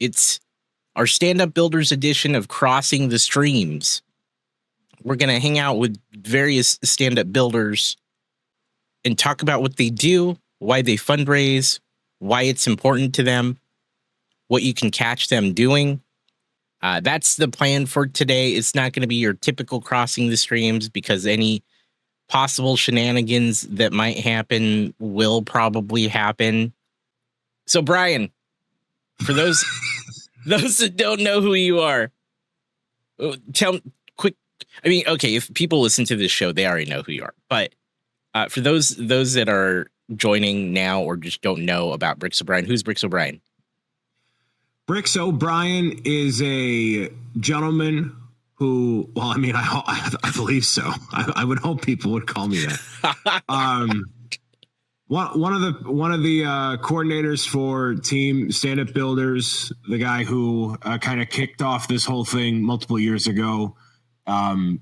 It's our stand-up builders edition of Crossing the Streams. We're going to hang out with various stand-up builders and talk about what they do, why they fundraise, why it's important to them, what you can catch them doing. That's the plan for today. It's not going to be your typical Crossing the Streams because any possible shenanigans that might happen will probably happen. So, Brian, for those that don't know who you are, tell quick. I mean, okay, if people listen to this show, they already know who you are. But for those that are joining now or just don't know about BricksOBrian, who's BricksOBrian? BricksOBrian is a gentleman who, well, I mean, I believe so. I would hope people would call me that. One of the coordinators for Team Stand Up Builders, the guy who kind of kicked off this whole thing multiple years ago,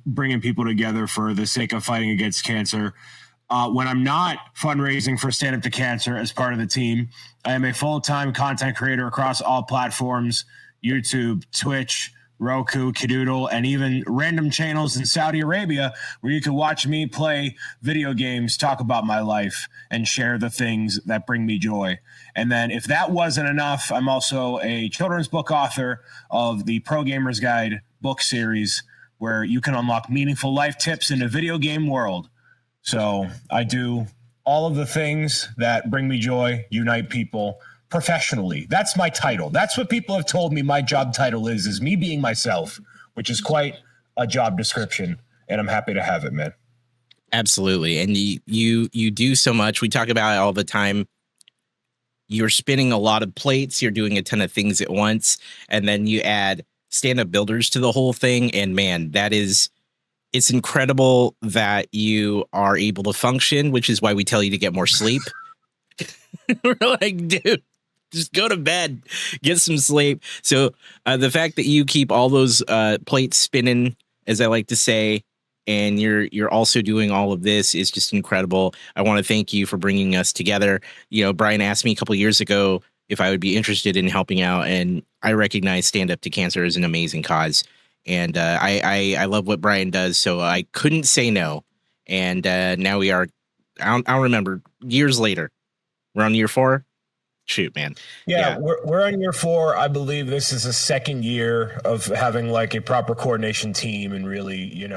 bringing people together for the sake of fighting against cancer. When I'm not fundraising for Stand Up to Cancer as part of the team, I am a full-time content creator across all platforms: YouTube, Twitch, Roku, Kedoodle, and even random channels in Saudi Arabia where you can watch me play video games, talk about my life, and share the things that bring me joy. And then if that wasn't enough, I'm also a children's book author of the Pro Gamer's Guide book series where you can unlock meaningful life tips in a video game world. So I do all of the things that bring me joy, unite people professionally. That's my title. That's what people have told me my job title is me being myself, which is quite a job description, and I'm happy to have it, man. Absolutely. And you do so much. We talk about it all the time. You're spinning a lot of plates. You're doing a ton of things at once. And then you add stand-up builders to the whole thing. And man, it's incredible that you are able to function, which is why we tell you to get more sleep. We're like, dude, just go to bed, get some sleep. So the fact that you keep all those plates spinning, as I like to say, and you're also doing all of this is just incredible. I want to thank you for bringing us together. You know, Brian asked me a couple of years ago if I would be interested in helping out, and I recognize Stand Up to Cancer as an amazing cause. And I love what Brian does, so I couldn't say no. And now we are, I'll remember, years later. We're on year 4. Shoot, man. Yeah. We're on year 4. I believe this is the second year of having like a proper coordination team and really,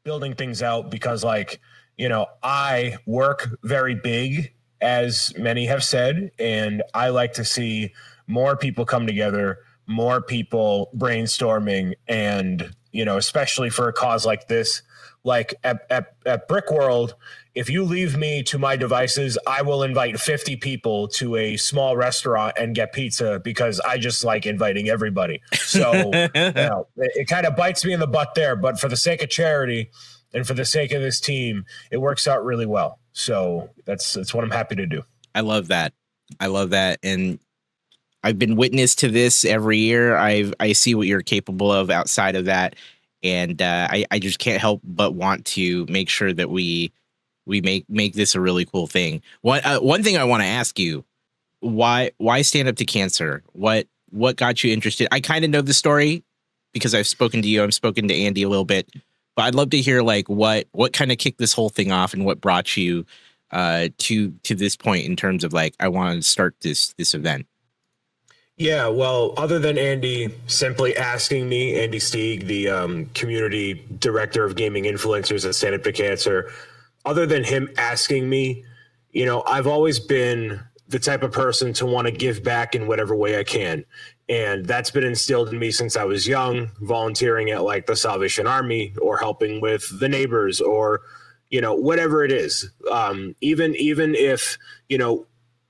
building things out because I work very big, as many have said, and I like to see more people come together, more people brainstorming, and, especially for a cause like this, like at Brick World, if you leave me to my devices, I will invite 50 people to a small restaurant and get pizza because I just like inviting everybody. So it kind of bites me in the butt there, but for the sake of charity and for the sake of this team, it works out really well. So that's what I'm happy to do. I love that. And I've been witness to this every year. I see what you're capable of outside of that. And I just can't help but want to make sure that we make this a really cool thing. One thing I want to ask you, why Stand Up to Cancer? What got you interested? I kind of know the story because I've spoken to you. I've spoken to Andy a little bit, but I'd love to hear like what kind of kicked this whole thing off and what brought you to this point in terms of like, I want to start this event. Yeah, well, other than Andy simply asking me, Andy Stieg, the community director of gaming influencers at Stand Up to Cancer, other than him asking me, I've always been the type of person to want to give back in whatever way I can. And that's been instilled in me since I was young, volunteering at like the Salvation Army or helping with the neighbors or, whatever it is. Even if,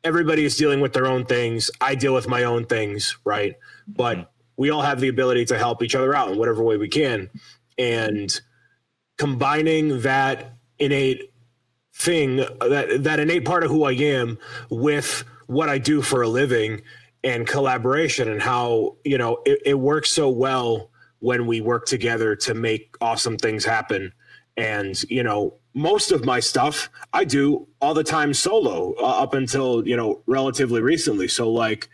everybody is dealing with their own things. I deal with my own things, right? But we all have the ability to help each other out in whatever way we can. And combining that innate thing, that innate part of who I am with what I do for a living and collaboration and how, it works so well when we work together to make awesome things happen. And, most of my stuff I do all the time solo up until, relatively recently. So like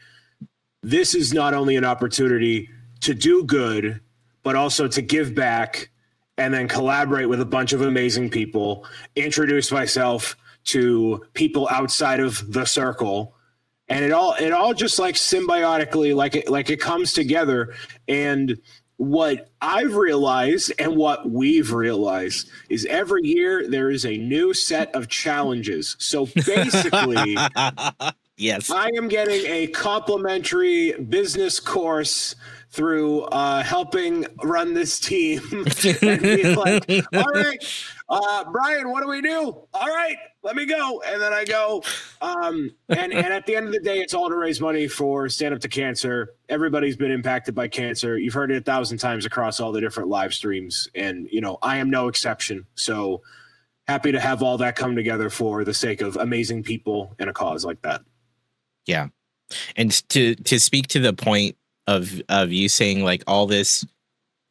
this is not only an opportunity to do good, but also to give back and then collaborate with a bunch of amazing people, introduce myself to people outside of the circle. And it all just like symbiotically, like it comes together. And what I've realized and what we've realized is every year there is a new set of challenges. So basically, yes, I am getting a complimentary business course through helping run this team and be like, all right, Brian, what do we do? All right, let me go. And then I go. And at the end of the day, it's all to raise money for Stand Up to Cancer. Everybody's been impacted by cancer. You've heard it 1,000 times across all the different live streams. And, I am no exception. So happy to have all that come together for the sake of amazing people and a cause like that. Yeah. And to speak to the point of you saying like all this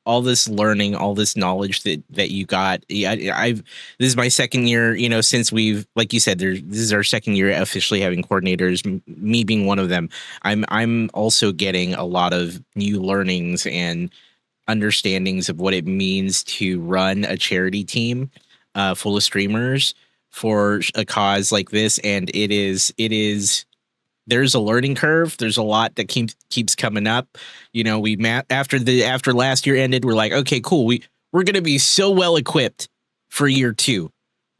learning, all this knowledge that you got. Yeah, this is my second year, since we've, like you said, this is our second year officially having coordinators, me being one of them. I'm also getting a lot of new learnings and understandings of what it means to run a charity team full of streamers for a cause like this. And it is there's a learning curve. There's a lot that keeps coming up. After last year ended, we're like, okay, cool. We're going to be so well equipped for year 2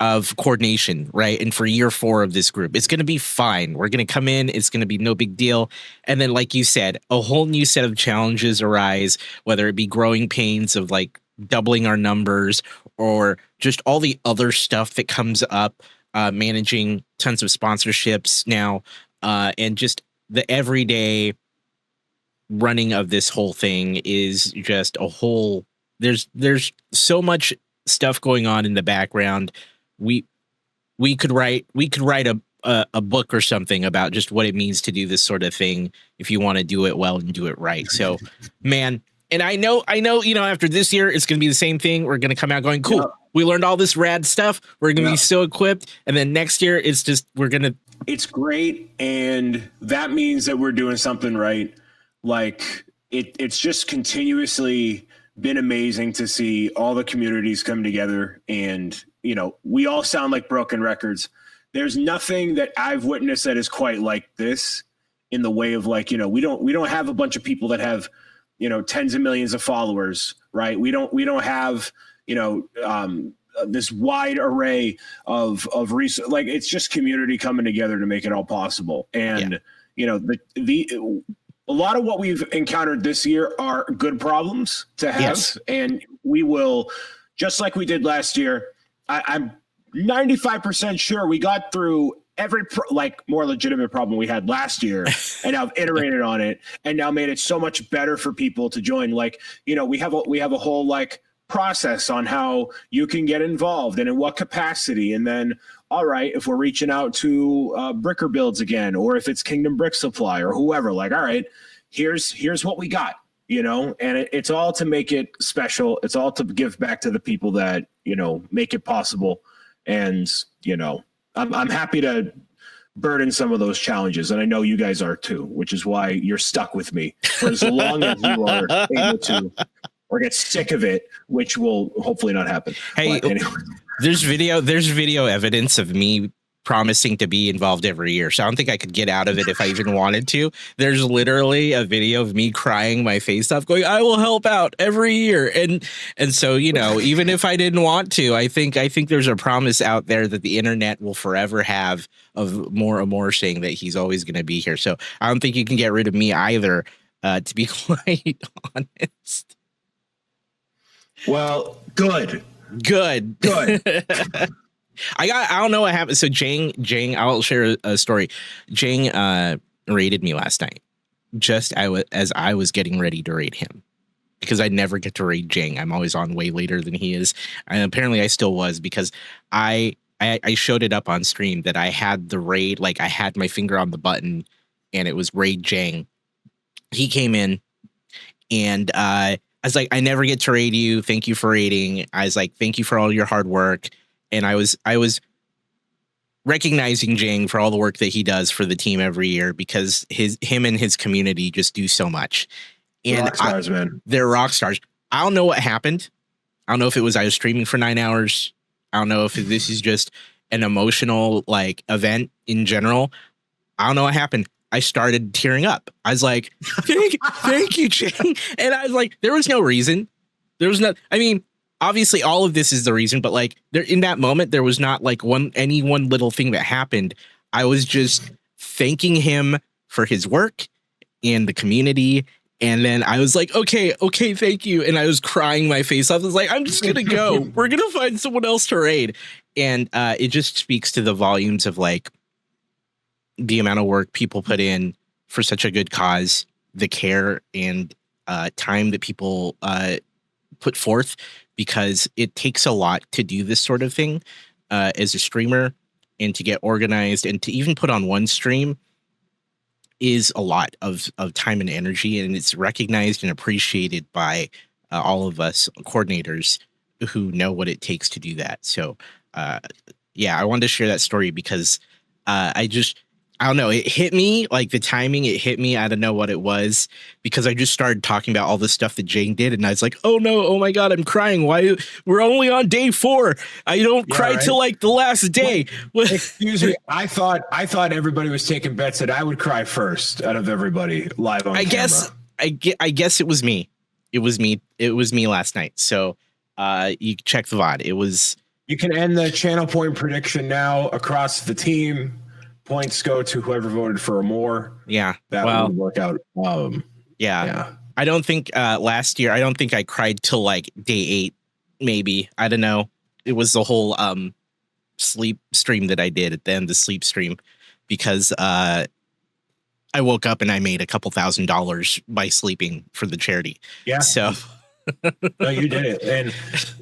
of coordination, right? And for year 4 of this group, it's going to be fine. We're going to come in. It's going to be no big deal. And then, like you said, a whole new set of challenges arise, whether it be growing pains of like doubling our numbers or just all the other stuff that comes up, managing tons of sponsorships now. And just the everyday running of this whole thing is just a whole. There's so much stuff going on in the background. We could write a book or something about just what it means to do this sort of thing if you want to do it well and do it right. So, man, and I know, after this year it's going to be the same thing. We're going to come out going, cool. Yeah. We learned all this rad stuff. We're going to be so equipped, and then next year it's just It's great, and that means that we're doing something right. Like it's just continuously been amazing to see all the communities come together, and we all sound like broken records. There's nothing that I've witnessed that is quite like this in the way of like, we don't have a bunch of people that have tens of millions of followers, right? We don't have this wide array of research. Like it's just community coming together to make it all possible. And a lot of what we've encountered this year are good problems to have. Yes. And we will, just like we did last year, I'm 95% sure we got through every more legitimate problem we had last year and I've iterated on it and now made it so much better for people to join. Like, we have a whole process on how you can get involved and in what capacity. And then, all right, if we're reaching out to Bricker Builds again, or if it's Kingdom Brick Supply or whoever, all right, here's what we got, and it's all to make it special. It's all to give back to the people that, make it possible. And, I'm happy to burden some of those challenges. And I know you guys are too, which is why you're stuck with me for as long as you are able to, or get sick of it, which will hopefully not happen. Hey, anyway. There's video evidence of me promising to be involved every year. So I don't think I could get out of it if I even wanted to. There's literally a video of me crying my face off going, I will help out every year. And so, even if I didn't want to, I think there's a promise out there that the internet will forever have of more Amor saying that he's always going to be here. So I don't think you can get rid of me either, to be quite honest. Well, good. I don't know what happened. So Jang, I'll share a story. Jang raided me last night, just as I was getting ready to raid him, because I never get to raid Jang. I'm always on way later than he is, and apparently I still was, because I showed it up on stream that I had the raid, like I had my finger on the button, and it was raid Jang. He came in, and I was like, I never get to raid you. Thank you for raiding. I was like, thank you for all your hard work. And I was recognizing Jang for all the work that he does for the team every year, because him and his community just do so much. And rock stars, man. They're rock stars. I don't know what happened. I don't know if it was I was streaming for 9 hours. I don't know if this is just an emotional like event in general. I don't know what happened. I started tearing up. I was like, thank you, Jang. And I was like, there was no reason. There was no, I mean, obviously all of this is the reason, but like there in that moment, there was not like any one little thing that happened. I was just thanking him for his work and the community. And then I was like, okay, thank you. And I was crying my face off. I was like, I'm just going to go. We're going to find someone else to raid. And it just speaks to the volumes of like the amount of work people put in for such a good cause, the care and time that people put forth, because it takes a lot to do this sort of thing as a streamer, and to get organized and to even put on one stream is a lot of time and energy, and it's recognized and appreciated by all of us coordinators who know what it takes to do that. So yeah, I wanted to share that story because I don't know, it hit me, like the timing, it hit me. I don't know what it was, because I just started talking about all the stuff that Jang did, and I was like, oh no, oh my God, I'm crying. Why? We're only on day 4. I don't cry till like the last day. Excuse me. I thought everybody was taking bets that I would cry first out of everybody live on camera. I guess it was me. It was me last night. So you check the VOD. It was. You can end the channel point prediction now across the team. Points go to whoever voted for Amor. Yeah. That would work out. Yeah. I don't think last year, I don't think I cried till like day 8, maybe. I don't know. It was the whole sleep stream that I did at the end of the sleep stream, because I woke up and I made a couple $1,000s by sleeping for the charity. Yeah. So. No, you did it. And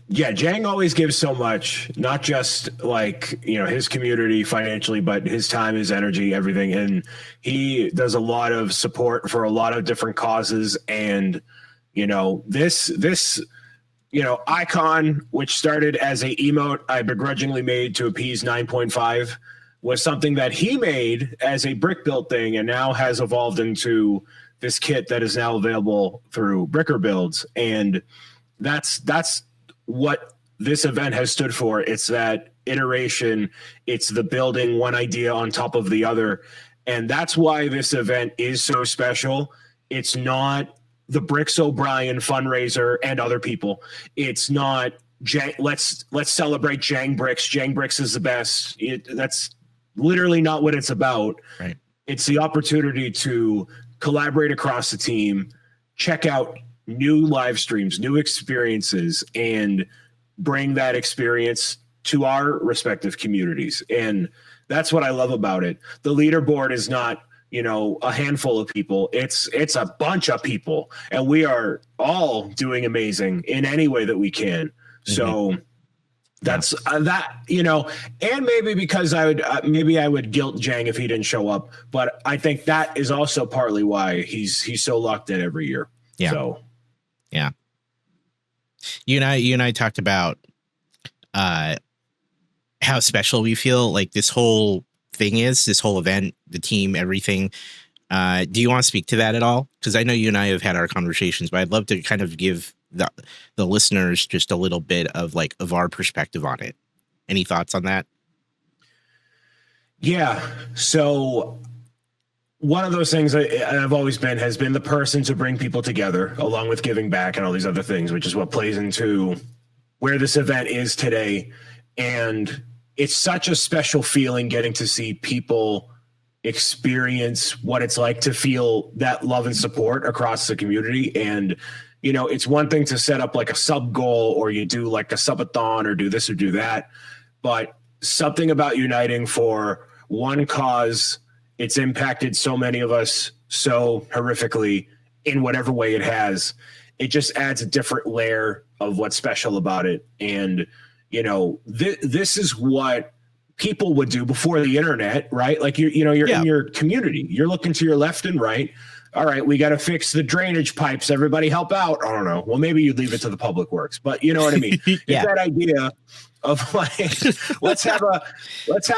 yeah, Jang always gives so much, not just like, his community financially, but his time, his energy, everything. And he does a lot of support for a lot of different causes. And, this icon, which started as a emote I begrudgingly made to appease 9.5, was something that he made as a brick build thing, and now has evolved into this kit that is now available through Bricker Builds. And that's what this event has stood for. It's that iteration. It's the building one idea on top of the other. And that's why this event is so special. It's not the BricksOBrian fundraiser and other people. It's not let's celebrate Jang Bricks. Jang Bricks is the best. That's literally not what it's about. Right. It's the opportunity to collaborate across the team, check out new live streams, new experiences, and bring that experience to our respective communities. And that's what I love about it. The leaderboard is not, a handful of people. It's a bunch of people, and we are all doing amazing in any way that we can. Mm-hmm. So that's that, and maybe because I would guilt Jang if he didn't show up, but I think that is also partly why he's so locked in every year. Yeah. So, yeah. You and I talked about how special we feel like this whole thing is, this whole event, the team, everything. Do you want to speak to that at all? Because I know you and I have had our conversations, but I'd love to kind of give the listeners just a little bit of our perspective on it. Any thoughts on that? Yeah. So one of those things I've always has been the person to bring people together, along with giving back and all these other things, which is what plays into where this event is today. And it's such a special feeling getting to see people experience what it's like to feel that love and support across the community. And it's one thing to set up like a sub goal, or you do like a subathon, or do this or do that, but something about uniting for one cause. It's impacted so many of us so horrifically in whatever way it has. It just adds a different layer of what's special about it. And, this is what people would do before the internet, right? Like you're in your community, you're looking to your left and right. All right, we got to fix the drainage pipes. Everybody help out. I don't know. Well, maybe you'd leave it to the public works, but you know what I mean? Yeah. It's that idea of like, let's have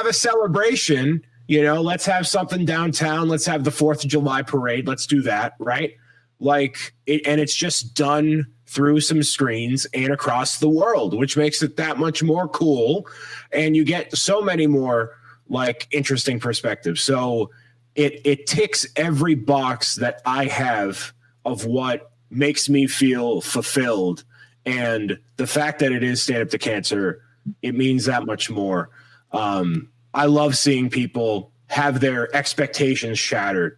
a celebration, let's have something downtown. Let's have the 4th of July parade. Let's do that. Right. Like and it's just done through some screens and across the world, which makes it that much more cool. And you get so many more like interesting perspectives. So it ticks every box that I have of what makes me feel fulfilled. And the fact that it is Stand Up to Cancer, it means that much more. I love seeing people have their expectations shattered.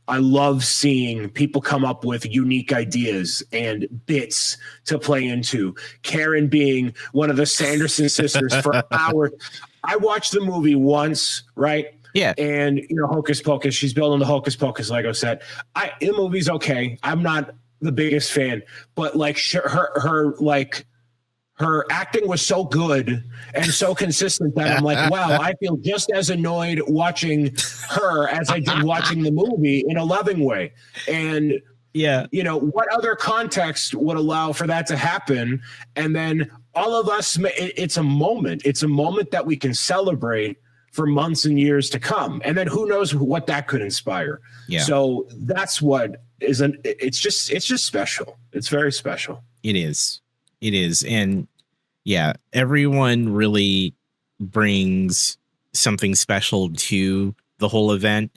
I love seeing people come up with unique ideas and bits to play into. Karen being one of the Sanderson sisters for hours. I watched the movie once, right? Yeah. And, Hocus Pocus, she's building the Hocus Pocus Lego set. The movie's okay. I'm not the biggest fan, but like her acting was so good and so consistent that I'm like, wow, I feel just as annoyed watching her as I did watching the movie in a loving way. And yeah, what other context would allow for that to happen? And then all of us, it's a moment. It's a moment that we can celebrate for months and years to come. And then who knows what that could inspire. Yeah. So that's what it's just special. It's very special. It is. And yeah, everyone really brings something special to the whole event.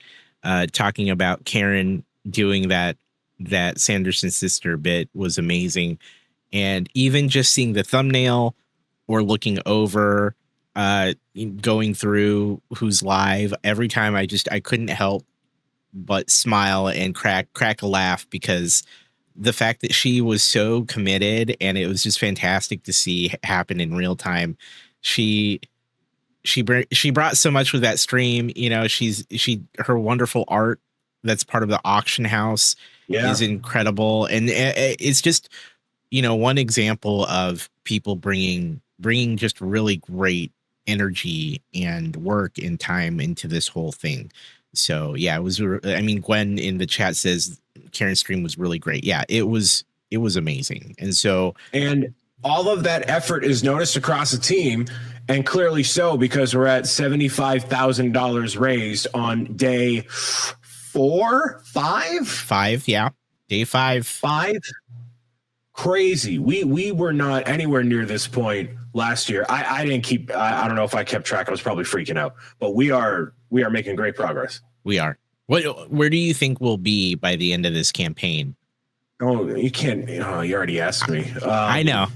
Talking about Karen doing that Sanderson sister bit was amazing. And even just seeing the thumbnail or looking over, going through who's live, every time I couldn't help but smile and crack a laugh, because the fact that she was so committed, and it was just fantastic to see happen in real time. She brought so much with that stream. Her wonderful art that's part of the auction house is incredible. And it's just, one example of people bringing just really great energy and work and time into this whole thing. So yeah, it was, Gwen in the chat says Karen's stream was really great. Yeah, it was amazing. And all of that effort is noticed across the team, and clearly so, because we're at $75,000 raised on day 5. Yeah. Day 5. 5. Crazy. We were not anywhere near this point last year. I didn't keep, I don't know if I kept track. I was probably freaking out, but we are making great progress. We are. Where do you think we'll be by the end of this campaign? Oh, you can't. You already asked me. I know.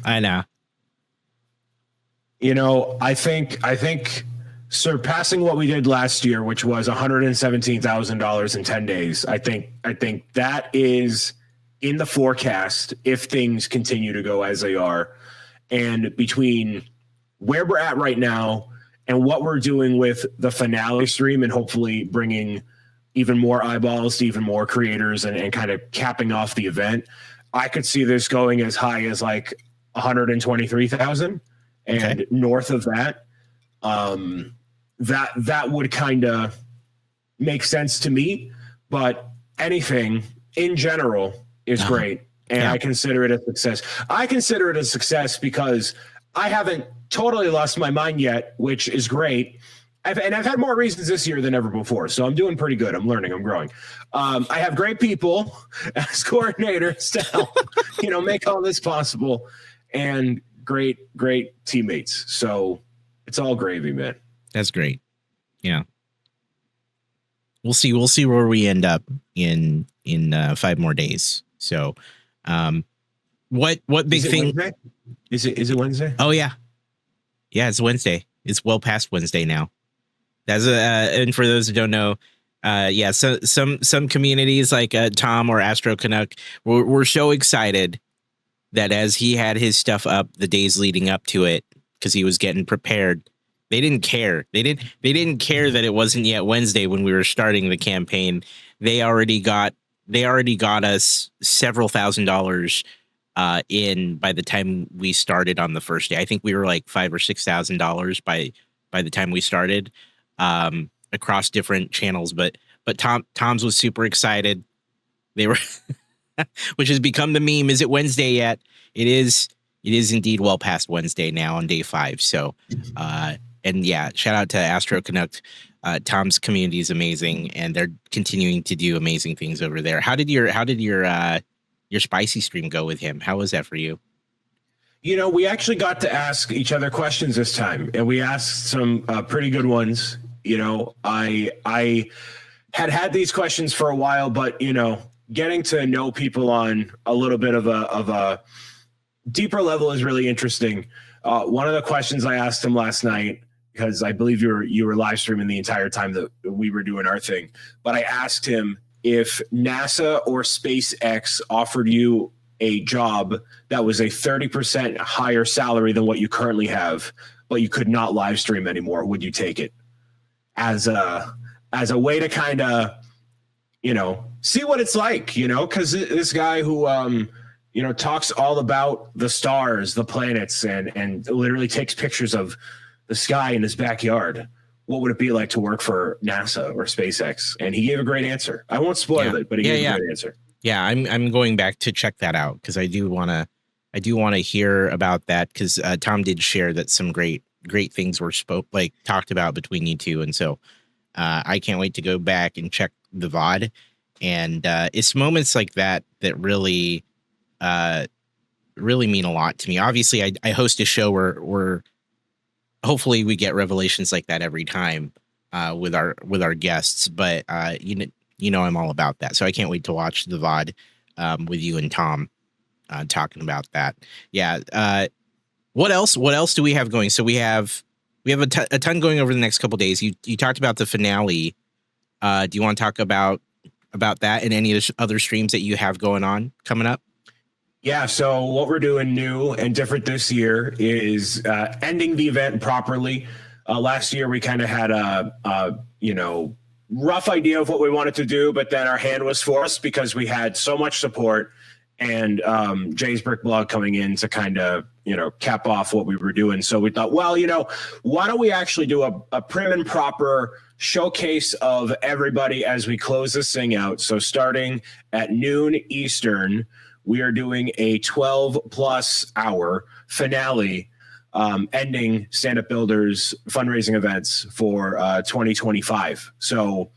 I think surpassing what we did last year, which was $117,000 in 10 days. I think that is in the forecast if things continue to go as they are. And between where we're at right now and what we're doing with the finale stream, and hopefully bringing even more eyeballs to even more creators and kind of capping off the event, I could see this going as high as like 123,000 and north of that. That would kind of make sense to me, but anything in general is great. And I consider it a success. I consider it a success because I haven't totally lost my mind yet, which is great. I've had more reasons this year than ever before. So I'm doing pretty good. I'm learning. I'm growing. I have great people as coordinators to help, make all this possible, and great teammates. So it's all gravy, man. That's great. Yeah. We'll see where we end up in 5 more days. So, what big thing? Wednesday? Is it Wednesday? Oh yeah. Yeah, it's Wednesday. It's well past Wednesday now. That's and for those who don't know, so some communities like Tom or Astro Canuck were so excited that as he had his stuff up the days leading up to it, because he was getting prepared, they didn't care. They didn't care that it wasn't yet Wednesday when we were starting the campaign. They already got us several $1,000s in by the time we started on the first day. I think we were like $5,000 or $6,000 by the time we started, across different channels. But Tom's was super excited. They were, which has become the meme. Is it Wednesday yet? It is It is indeed well past Wednesday now on day 5. So, and yeah, shout out to Astro Canuck. Tom's community is amazing, and they're continuing to do amazing things over there. How did your spicy stream go with him? How was that for you? We actually got to ask each other questions this time, and we asked some pretty good ones. I had these questions for a while, but getting to know people on a little bit of a deeper level is really interesting. One of the questions I asked him last night, because I believe you were live streaming the entire time that we were doing our thing, but I asked him if NASA or SpaceX offered you a job that was a 30% higher salary than what you currently have, but you could not live stream anymore, would you take it? As a way to kind of, see what it's like, because this guy who, talks all about the stars, the planets, and literally takes pictures of the sky in his backyard. What would it be like to work for NASA or SpaceX? And he gave a great answer. I won't spoil it, but he gave a great answer. Yeah, I'm going back to check that out because I do want to hear about that because Tom did share that some great things were talked about between you two, and so I can't wait to go back and check the VOD. And it's moments like that really mean a lot to me. Obviously, I host a show where hopefully we get revelations like that every time with our guests, but I'm all about that. So I can't wait to watch the VOD with you and Tom talking about that. Yeah. What else do we have going? So we have a ton going over the next couple of days. You talked about the finale. Do you want to talk about that and any other streams that you have going on coming up? Yeah, so what we're doing new and different this year is ending the event properly. Last year, we kind of had a rough idea of what we wanted to do, but then our hand was forced because we had so much support and Jay's Brick Blog coming in to kind of, cap off what we were doing. So we thought, well, why don't we actually do a prim and proper showcase of everybody as we close this thing out. So starting at noon Eastern, we are doing a 12+ hour finale ending Stand Up Builders fundraising events for 2025. So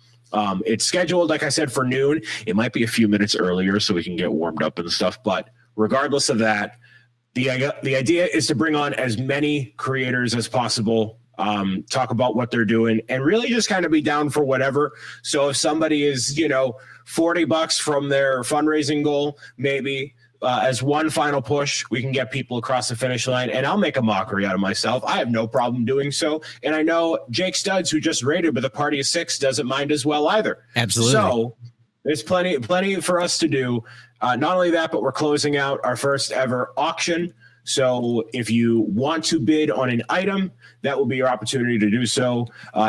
it's scheduled, like I said, for noon. It might be a few minutes earlier so we can get warmed up and stuff. But regardless of that, the idea is to bring on as many creators as possible, talk about what they're doing, and really just kind of be down for whatever. So if somebody is, $40 from their fundraising goal, maybe as one final push, we can get people across the finish line, and I'll make a mockery out of myself. I have no problem doing so. And I know Jake Studs, who just raided with a party of 6, doesn't mind as well either. Absolutely. So there's plenty for us to do. Not only that, but we're closing out our first ever auction. So if you want to bid on an item, that will be your opportunity to do so.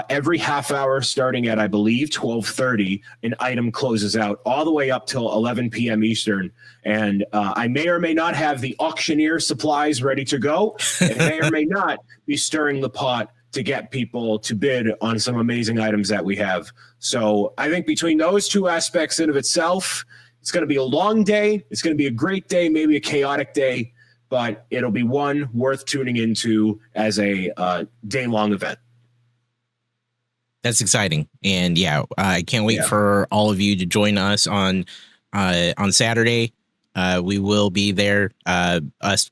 Every half hour starting at, I believe, 12:30, an item closes out all the way up till 11 p.m. Eastern. And I may or may not have the auctioneer supplies ready to go, and may or may not be stirring the pot to get people to bid on some amazing items that we have. So I think between those two aspects in of itself, it's going to be a long day. It's going to be a great day, maybe a chaotic day, but it'll be one worth tuning into as a day-long event. That's exciting. And yeah, I can't wait for all of you to join us on Saturday. We will be there,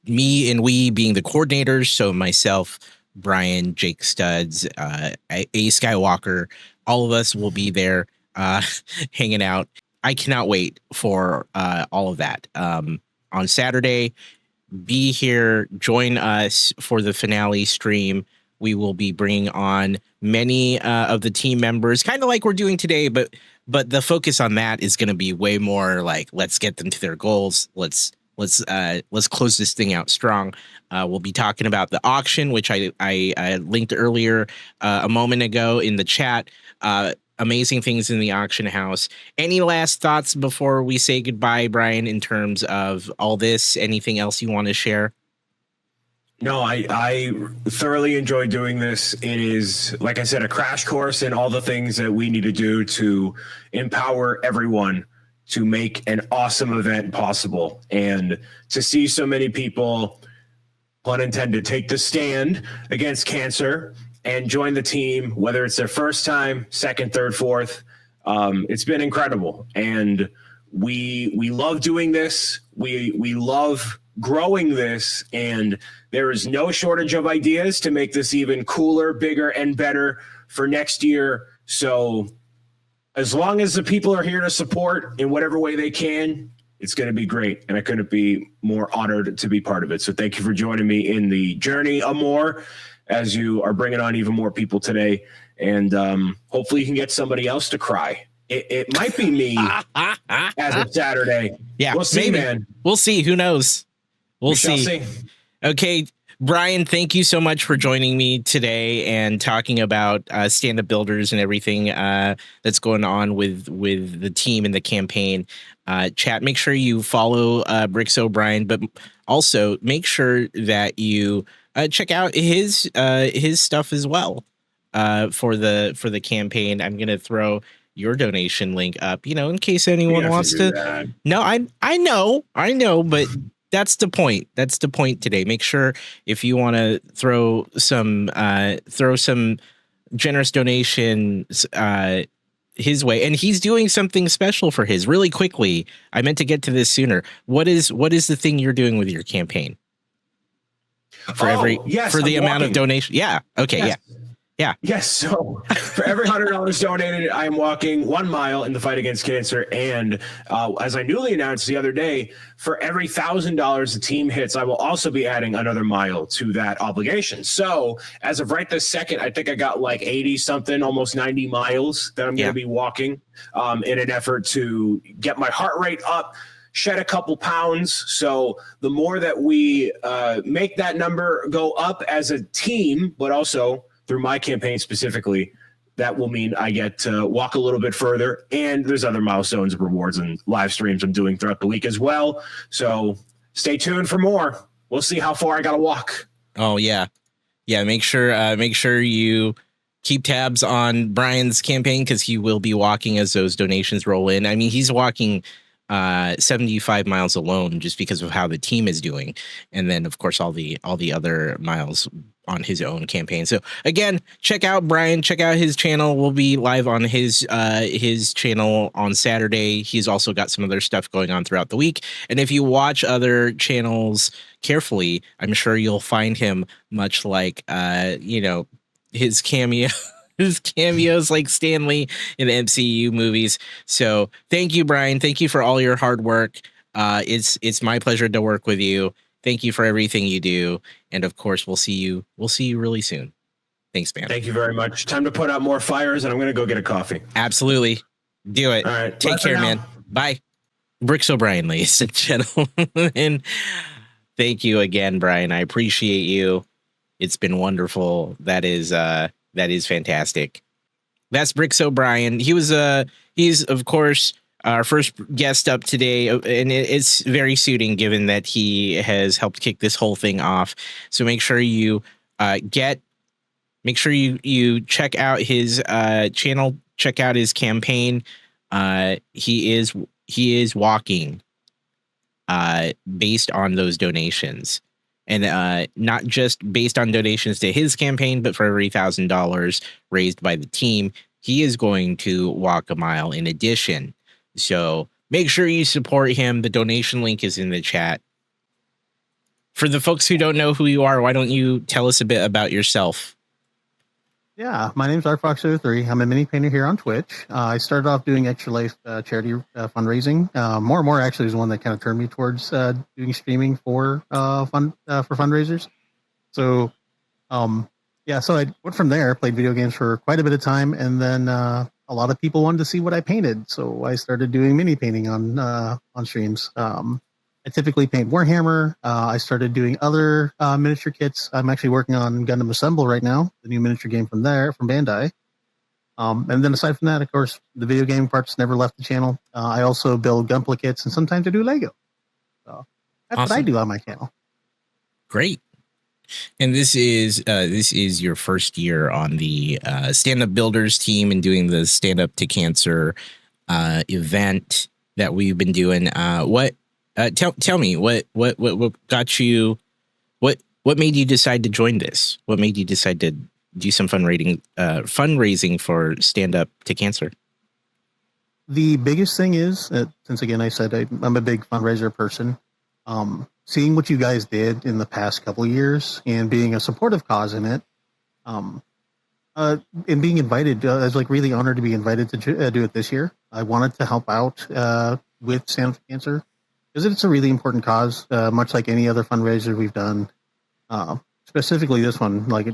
me and we being the coordinators. So myself, Brian, Jake Studs, A Skywalker, all of us will be there hanging out. I cannot wait for all of that. On Saturday, be here, join us for the finale stream. We will be bringing on many of the team members, kind of like we're doing today, but the focus on that is going to be way more like, let's get them to their goals. Let's close this thing out strong. We'll be talking about the auction, which I linked earlier a moment ago in the chat. Amazing things in the auction house. Any last thoughts before we say goodbye, Brian, in terms of all this? Anything else you want to share? No, I thoroughly enjoy doing this. It is, like I said, a crash course in all the things that we need to do to empower everyone to make an awesome event possible. And to see so many people pun intended, take the stand against cancer and join the team, whether it's their first time, second, third, fourth. It's been incredible. And we love doing this. We love growing this, and there is no shortage of ideas to make this even cooler, bigger, and better for next year. So as long as the people are here to support in whatever way they can, it's going to be great. And I couldn't be more honored to be part of it. So thank you for joining me in the journey, Amor, as you are bringing on even more people today. And hopefully you can get somebody else to cry. It might be me as of Saturday. Yeah, we'll see, maybe. man. We'll see. Who knows? We'll shall see. Okay, Brian, thank you so much for joining me today and talking about stand-up builders and everything that's going on with the team and the campaign. Chat, make sure you follow BricksOBrian, but also make sure that you check out his stuff as well for the campaign. I'm gonna throw your donation link up, in case anyone wants to. No, I know, but that's the point. That's the point today. Make sure if you want to throw some generous donations his way, and he's doing something special for his. Really quickly, I meant to get to this sooner. What is the thing you're doing with your campaign? For the amount of donation? Yeah. Okay. Yes. Yeah. Yes. So for every $100 donated, I am walking 1 mile in the fight against cancer. And as I newly announced the other day, for every $1,000 the team hits, I will also be adding another mile to that obligation. So as of right this second, I think I got like 80 something, almost 90 miles that I'm going to be walking in an effort to get my heart rate up, shed a couple pounds. So the more that we make that number go up as a team, but also through my campaign specifically, that will mean I get to walk a little bit further. And there's other milestones, rewards, and live streams I'm doing throughout the week as well. So stay tuned for more. We'll see how far I got to walk. Oh, yeah. Yeah, make sure you keep tabs on Brian's campaign, because he will be walking as those donations roll in. I mean, he's walking 75 miles alone just because of how the team is doing. And then, of course, all the other miles on his own campaign. So again, check out Brian, check out his channel. We'll be live on his channel on Saturday. He's also got some other stuff going on throughout the week. And if you watch other channels carefully, I'm sure you'll find him much like, his cameo. His cameos like Stanley in the MCU movies. So thank you, Brian. Thank you for all your hard work. It's my pleasure to work with you. Thank you for everything you do. And of course, we'll see you really soon. Thanks, man. Thank you very much. Time to put out more fires, and I'm going to go get a coffee. Absolutely. Do it. All right. Take care, man. Bye. BricksOBrian, ladies and gentlemen. Thank you again, Brian. I appreciate you. It's been wonderful. That is fantastic. That's BricksOBrian. He's of course our first guest up today, and it's very suiting given that he has helped kick this whole thing off. So make sure you check out his channel, check out his campaign. He is walking based on those donations. And not just based on donations to his campaign, but for every $1,000 raised by the team, he is going to walk a mile in addition. So make sure you support him. The donation link is in the chat. For the folks who don't know who you are, why don't you tell us a bit about yourself? Yeah, my name's RFox03. I'm a mini painter here on Twitch. I started off doing Extra Life charity fundraising. More and More actually is the one that kind of turned me towards doing streaming for fundraisers. So, so I went from there, played video games for quite a bit of time, and then a lot of people wanted to see what I painted, so I started doing mini painting on streams. I typically paint Warhammer. I started doing other miniature kits. I'm actually working on Gundam Assemble right now, the new miniature game from Bandai. And then aside from that, of course, the video game parts never left the channel. I also build Gunpla kits, and sometimes I do Lego. So that's awesome. What I do on my channel. Great. And this is your first year on the Stand Up Builders team and doing the Stand Up to Cancer event that we've been doing. Tell me what got you, What made you decide to join this? What made you decide to do some fundraising for Stand Up to Cancer? The biggest thing is, since again I said I'm a big fundraiser person, seeing what you guys did in the past couple of years and being a supportive cause in it, and being invited, I was like really honored to be invited to do it this year. I wanted to help out with Stand Up to Cancer because it's a really important cause, much like any other fundraiser we've done. Specifically this one, like,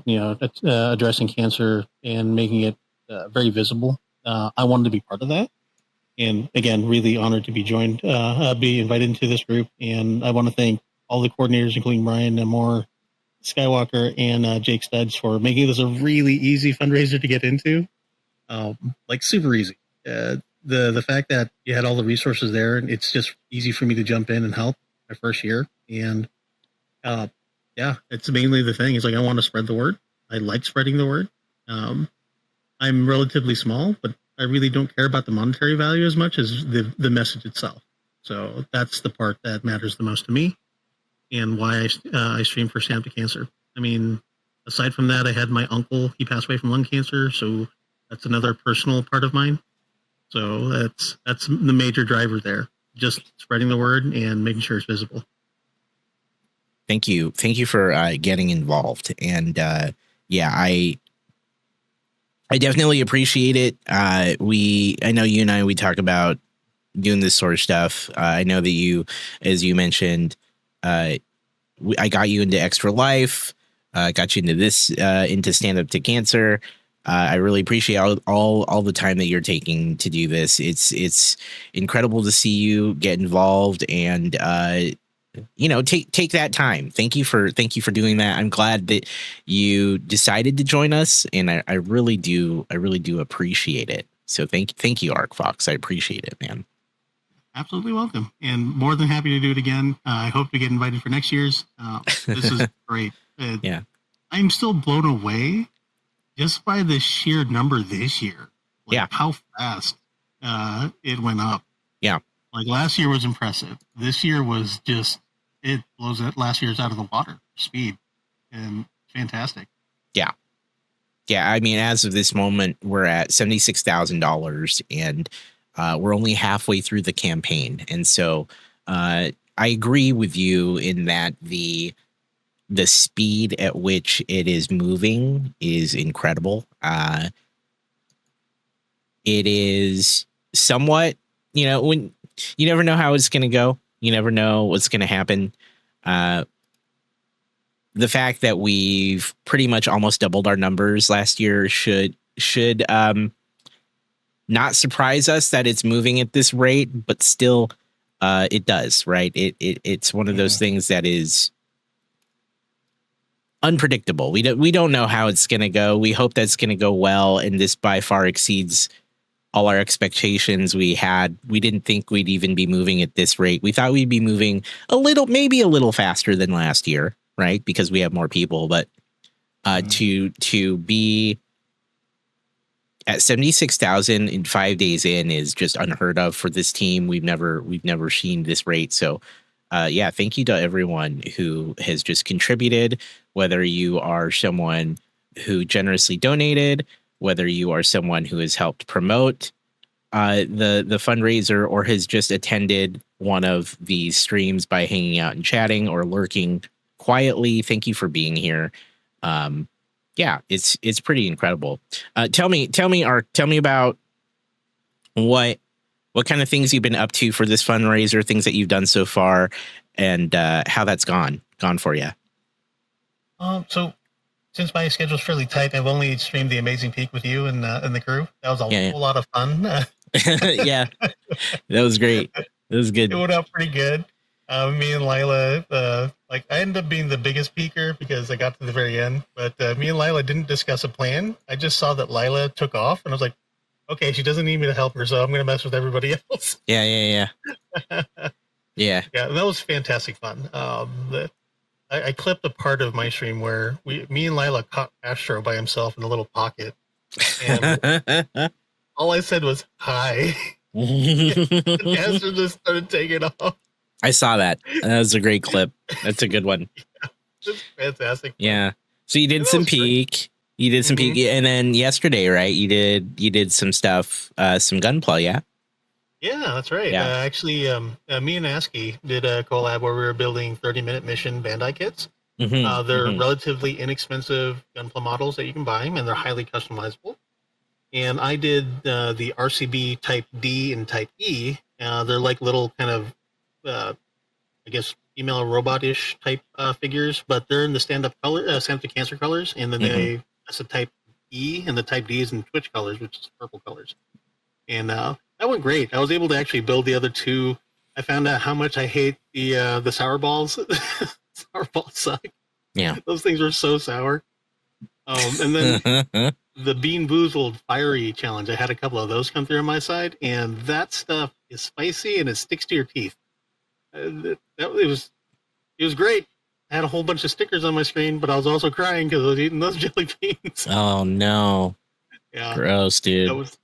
addressing cancer and making it very visible. I wanted to be part of that. And again, really honored to be be invited into this group. And I want to thank all the coordinators, including Brian, Amor, Skywalker, and Jake Studs for making this a really easy fundraiser to get into. Like super easy. The fact that you had all the resources there, and it's just easy for me to jump in and help my first year. And yeah, it's mainly the thing. It's like I want to spread the word. I like spreading the word. I'm relatively small, but I really don't care about the monetary value as much as the message itself. So that's the part that matters the most to me, and why I stream for Stand Up to Cancer. I mean, aside from that, I had my uncle. He passed away from lung cancer, so that's another personal part of mine. So that's the major driver there. Just spreading the word and making sure it's visible. Thank you for getting involved, and yeah, I definitely appreciate it. I know you and we talk about doing this sort of stuff. I know that you, as you mentioned, I got you into Extra Life, got you into this, into Stand Up to Cancer. I really appreciate all the time that you're taking to do this. It's incredible to see you get involved and take that time. Thank you for doing that. I'm glad that you decided to join us, and I really do appreciate it. So thank you, ArcFox. I appreciate it, man. Absolutely welcome, and more than happy to do it again. I hope to get invited for next year's. This is great. Yeah, I'm still blown away just by the sheer number this year. How fast it went up. Yeah. Like last year was impressive. This year was just, it blows last year's out of the water. Speed and fantastic. Yeah. Yeah. I mean, as of this moment, we're at $76,000 and we're only halfway through the campaign. And so I agree with you in that the speed at which it is moving is incredible. It is somewhat, when you never know how it's going to go. You never know what's going to happen. The fact that we've pretty much almost doubled our numbers last year should not surprise us that it's moving at this rate, but still it does, right? It's one of those things that is unpredictable. We don't know how it's going to go. We hope that's going to go well, and this by far exceeds all our expectations we had. We didn't think we'd even be moving at this rate. We thought we'd be moving maybe a little faster than last year, right? Because we have more people, but to be at 76,000 in 5 days in is just unheard of for this team. We've never seen this rate. So yeah, thank you to everyone who has just contributed, whether you are someone who generously donated, whether you are someone who has helped promote the fundraiser or has just attended one of these streams by hanging out and chatting or lurking quietly. Thank you for being here. Yeah, it's pretty incredible. Tell me about what kind of things you've been up to for this fundraiser, things that you've done so far, and how that's gone for you. So since my schedule's fairly tight, I've only streamed The Amazing Peak with you and the crew. That was a whole lot of fun. Yeah, that was great. It was good. It went out pretty good. Me and Lila, I ended up being the biggest peaker because I got to the very end. But me and Lila didn't discuss a plan. I just saw that Lila took off, and I was like, okay, she doesn't need me to help her, so I'm going to mess with everybody else. Yeah. Yeah, that was fantastic fun. I clipped a part of my stream where me and Lila caught Astro by himself in a little pocket. And all I said was, hi. Astro just started taking off. I saw that. That was a great clip. That's a good one. It's fantastic. Yeah. So you did some peak. You did some peak, and then yesterday, right? You did some stuff, some gunplay, yeah. Yeah, that's right. Yeah. Actually, me and ASCII did a collab where we were building 30-minute mission Bandai kits. They're relatively inexpensive gunpla models that you can buy, and they're highly customizable. And I did the RCB Type D and Type E. They're like little kind of, I guess, female robot-ish type figures, but they're in the stand-up color, stand-up to cancer colors, and then that's the Type E, and the Type D is in Twitch colors, which is purple colors. And that went great. I was able to actually build the other two. I found out how much I hate the sour balls. Sour balls suck. Yeah, those things were so sour. And then the Bean Boozled Fiery Challenge. I had a couple of those come through on my side, and that stuff is spicy and it sticks to your teeth. It was great. I had a whole bunch of stickers on my screen, but I was also crying because I was eating those jelly beans. Oh no! Yeah, gross, dude. It was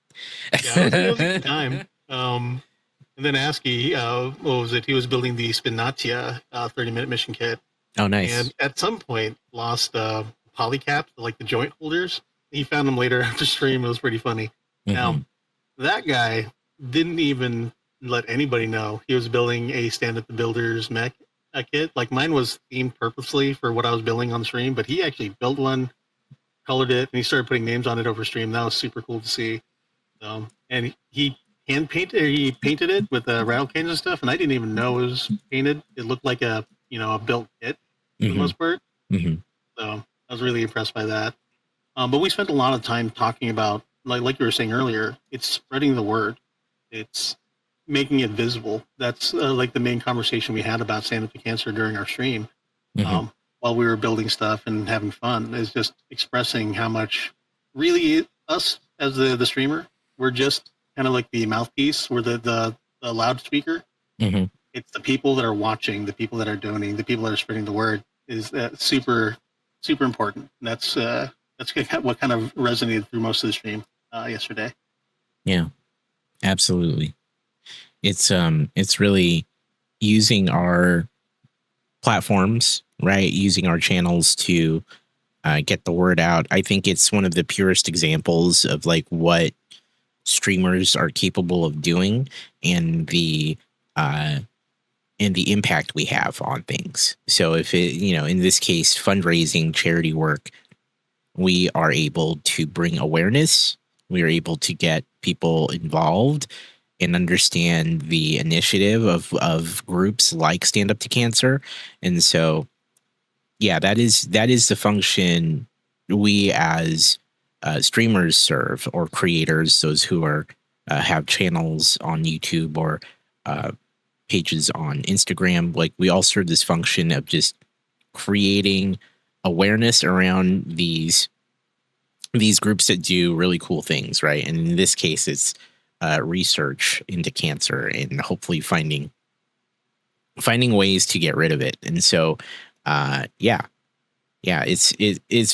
a good time. And then ASCII, what was it? He was building the Spinatia 30-minute mission kit. Oh, nice. And at some point lost polycaps, like the joint holders. He found them later after stream. It was pretty funny. Now, that guy didn't even let anybody know he was building a Stand Up the Builders mech kit. Like, mine was themed purposely for what I was building on stream, but he actually built one, colored it, and he started putting names on it over stream. That was super cool to see. And he painted it with rattle cans and stuff, and I didn't even know it was painted. It looked like a built kit for the most part. So I was really impressed by that. But we spent a lot of time talking about, like you were saying earlier, it's spreading the word. It's making it visible. That's like the main conversation we had about Stand Up to Cancer during our stream while we were building stuff and having fun, is just expressing how much really us as the streamer, we're just kind of like the mouthpiece. We're the loudspeaker. It's the people that are watching, the people that are donating, the people that are spreading the word is super, super important. And that's what kind of resonated through most of the stream yesterday. Yeah, absolutely. It's really using our platforms, right? Using our channels to get the word out. I think it's one of the purest examples of like what streamers are capable of doing and the impact we have on things. So if it, in this case, fundraising, charity work, we are able to bring awareness. We are able to get people involved and understand the initiative of groups like Stand Up to Cancer. And so, yeah, that is the function we as streamers serve, or creators, those who are have channels on YouTube or pages on Instagram. Like, we all serve this function of just creating awareness around these groups that do really cool things, right? And in this case, it's research into cancer and hopefully finding ways to get rid of it. And so, it's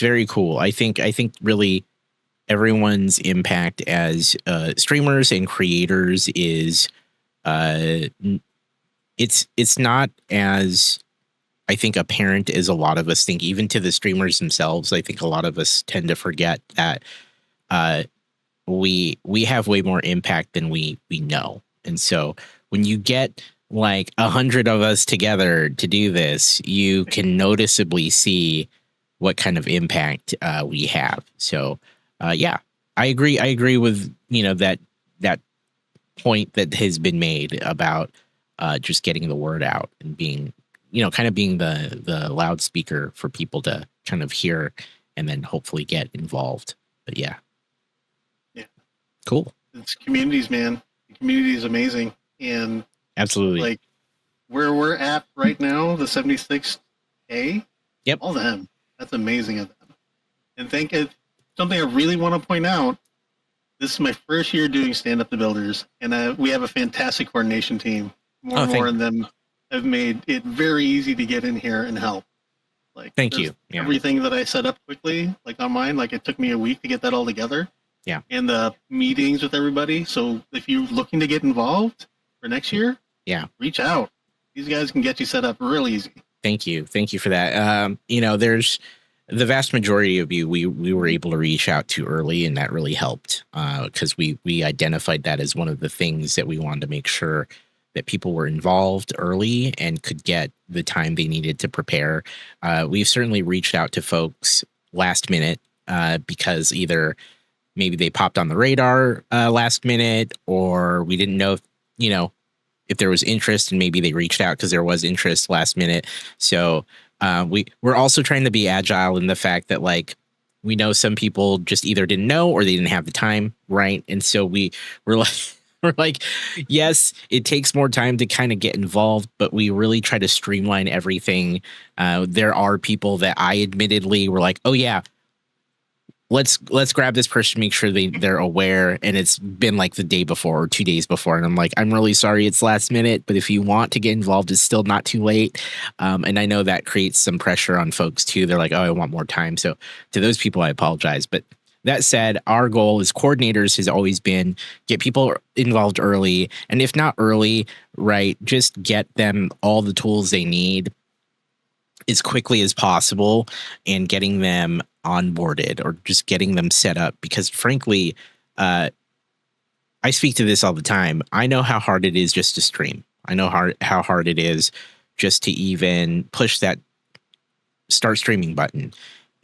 very cool. I think really everyone's impact as streamers and creators is it's not as, I think, apparent as a lot of us think, even to the streamers themselves. I think a lot of us tend to forget that we have way more impact than we know. And so when you get like 100 of us together to do this, you can noticeably see what kind of impact we have. So I agree with that point that has been made about just getting the word out and being kind of being the loudspeaker for people to kind of hear and then hopefully get involved. But yeah, cool. It's communities, man. The community is amazing, and absolutely, like where we're at right now, the 76K. Yep, all them. That's amazing of them. And something I really want to point out. This is my first year doing Stand Up to Builders, and we have a fantastic coordination team. More and more of them have made it very easy to get in here and help. Like, thank you. Yeah. Everything that I set up quickly, like on mine, like it took me a week to get that all together. Yeah. And the meetings with everybody. So if you're looking to get involved for next year, reach out. These guys can get you set up real easy. Thank you for that. There's the vast majority of you we were able to reach out to early, and that really helped because we identified that as one of the things that we wanted to make sure that people were involved early and could get the time they needed to prepare. We've certainly reached out to folks last minute because either maybe they popped on the radar last minute, or we didn't know if there was interest, and maybe they reached out because there was interest last minute. So we're also trying to be agile in the fact that we know some people just either didn't know or they didn't have the time, right? And so we're like, yes, it takes more time to kind of get involved, but we really try to streamline everything. There are people that I admittedly were like, oh yeah, let's grab this person, make sure they're aware. And it's been like the day before or 2 days before. And I'm like, I'm really sorry it's last minute, but if you want to get involved, it's still not too late. And I know that creates some pressure on folks too. They're like, oh, I want more time. So to those people, I apologize. But that said, our goal as coordinators has always been get people involved early. And if not early, right, just get them all the tools they need as quickly as possible and getting them onboarded or just getting them set up. Because frankly, I speak to this all the time. I know how hard it is just to stream. I know how hard it is just to even push that start streaming button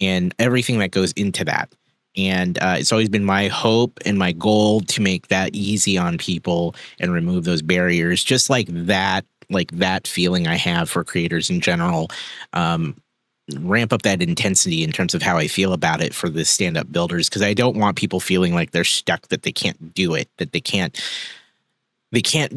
and everything that goes into that. And it's always been my hope and my goal to make that easy on people and remove those barriers, just like that feeling I have for creators in general. Ramp up that intensity in terms of how I feel about it for the stand-up builders, because I don't want people feeling like they're stuck, that they can't do it, that they can't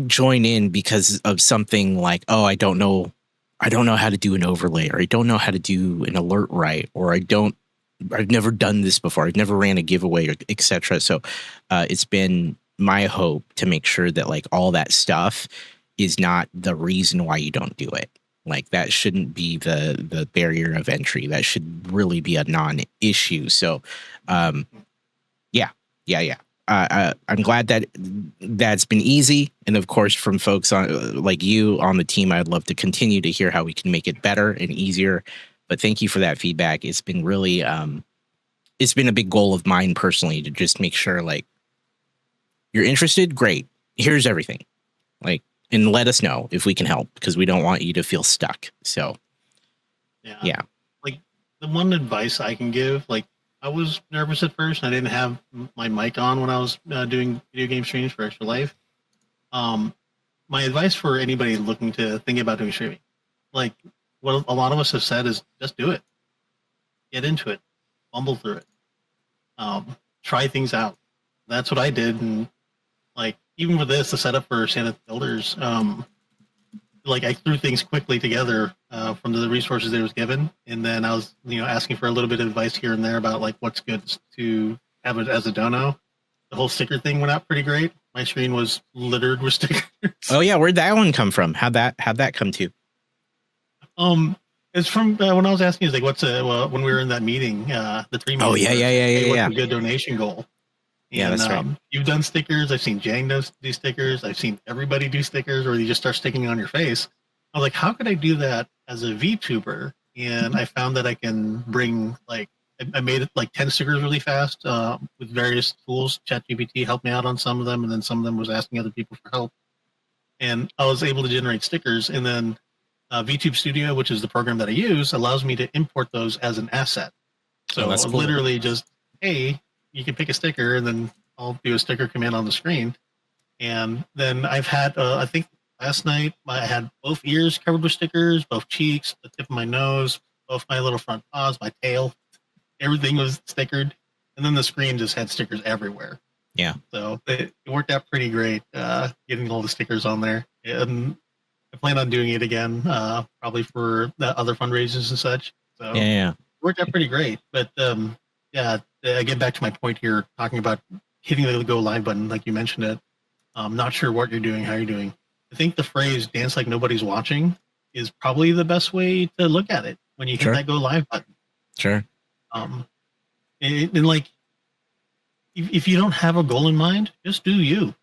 join in because of something like, oh, I don't know how to do an overlay, or I don't know how to do an alert right, or I've never done this before, I've never ran a giveaway, etc. So it's been my hope to make sure that all that stuff is not the reason why you don't do it. That shouldn't be the barrier of entry. That should really be a non-issue. So, yeah. I'm glad that that's been easy. And of course, from folks like you on the team, I'd love to continue to hear how we can make it better and easier. But thank you for that feedback. It's been really, it's been a big goal of mine personally to just make sure you're interested. Great. Here's everything. And let us know if we can help, because we don't want you to feel stuck. So, yeah. The one advice I can give, I was nervous at first. I didn't have my mic on when I was doing video game streams for Extra Life. My advice for anybody looking to think about doing streaming, what a lot of us have said is just do it. Get into it. Fumble through it. Try things out. That's what I did. And even with this, the setup for stand-up builders, I threw things quickly together from the resources that was given, and then I was, asking for a little bit of advice here and there about what's good to have it as a dono. The whole sticker thing went out pretty great. My screen was littered with stickers. Oh yeah, where'd that one come from? How'd that come to? It's from when I was asking, what's when we were in that meeting, the 3 meeting. Oh yeah. What's a good donation goal? Yeah, that's right. You've done stickers. I've seen Jang do stickers. I've seen everybody do stickers, or you just start sticking on your face. I was like, how could I do that as a VTuber? And I found that I can bring I made it 10 stickers really fast with various tools. ChatGPT helped me out on some of them, and then some of them was asking other people for help. And I was able to generate stickers. And then VTube Studio, which is the program that I use, allows me to import those as an asset. So that's cool. Literally just, hey, you can pick a sticker, and then I'll do a sticker command on the screen. And then I've had, I think last night, I had both ears covered with stickers, both cheeks, the tip of my nose, both my little front paws, my tail. Everything was stickered. And then the screen just had stickers everywhere. Yeah. So it worked out pretty great, getting all the stickers on there. And I plan on doing it again, probably for the other fundraisers and such. So yeah. It worked out pretty great. But again, back to my point here, talking about hitting the go live button, like you mentioned it. I'm not sure what you're doing, how you're doing. I think the phrase dance like nobody's watching is probably the best way to look at it when you hit that go live button. Sure. And if you don't have a goal in mind, just do you.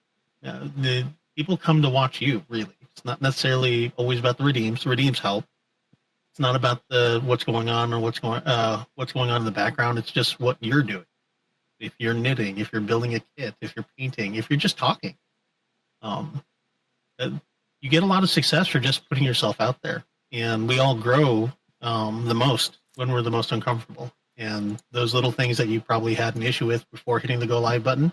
The people come to watch you, really. It's not necessarily always about the redeems. The redeems help. It's not about the what's going on or what's going on in the background. It's just what you're doing. If you're knitting, if you're building a kit, if you're painting, if you're just talking, um, you get a lot of success for just putting yourself out there. And we all grow the most when we're the most uncomfortable. And those little things that you probably had an issue with before hitting the go live button,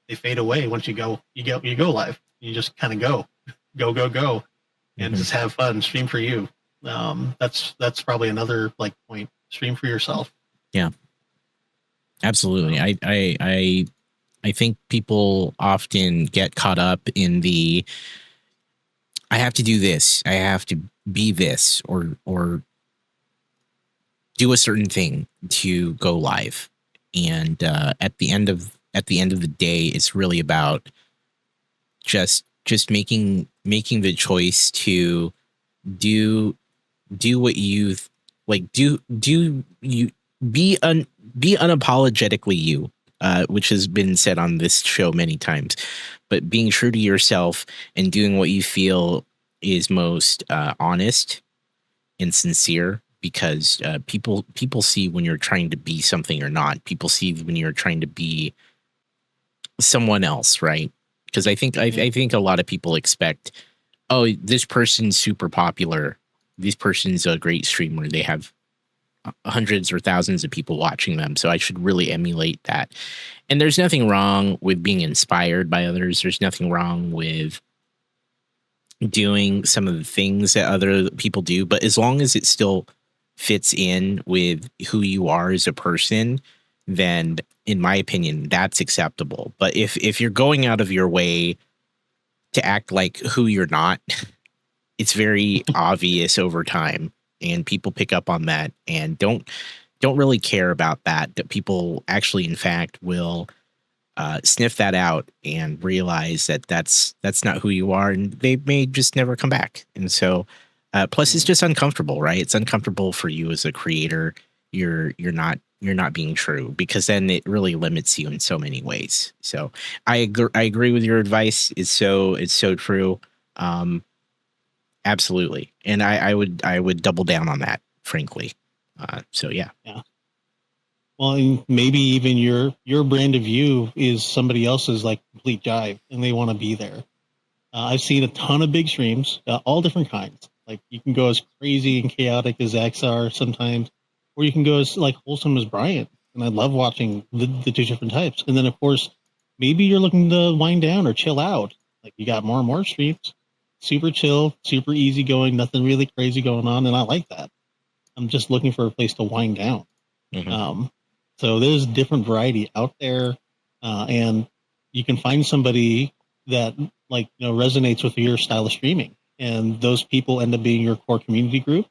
they fade away once you go live. You just kind of go, and just have fun. Stream for you. That's probably another like point. Stream for yourself. Yeah, absolutely. I think people often get caught up in the I have to do this, I have to be this, or do a certain thing to go live. And at the end of the day, it's really about just making the choice to do what you like. Do you be unapologetically you, which has been said on this show many times, but being true to yourself and doing what you feel is most honest and sincere, because people see when you're trying to be something or not. People see when you're trying to be someone else, right? Because I think a lot of people expect, oh, this person's super popular, this person's a great streamer, they have hundreds or thousands of people watching them, so I should really emulate that. And there's nothing wrong with being inspired by others. There's nothing wrong with doing some of the things that other people do, but as long as it still fits in with who you are as a person, then in my opinion, that's acceptable. But if you're going out of your way to act like who you're not, it's very obvious over time, and people pick up on that and don't really care about that people actually, in fact, will sniff that out and realize that that's not who you are, and they may just never come back. And so plus it's just uncomfortable, right? It's uncomfortable for you as a creator. You're not being true, because then it really limits you in so many ways. So I agree with your advice. It's so true. Absolutely. And I would double down on that, frankly. So yeah. Well, and maybe even your brand of you is somebody else's like complete jive, and they want to be there. I've seen a ton of big streams, all different kinds. Like you can go as crazy and chaotic as XR sometimes, or you can go as like wholesome as Brian. And I love watching the two different types. And then of course, maybe you're looking to wind down or chill out. Like you got more and more streams, super chill, super easy going, nothing really crazy going on, and I like that. I'm just looking for a place to wind down. So there's different variety out there, and you can find somebody that resonates with your style of streaming, and those people end up being your core community group.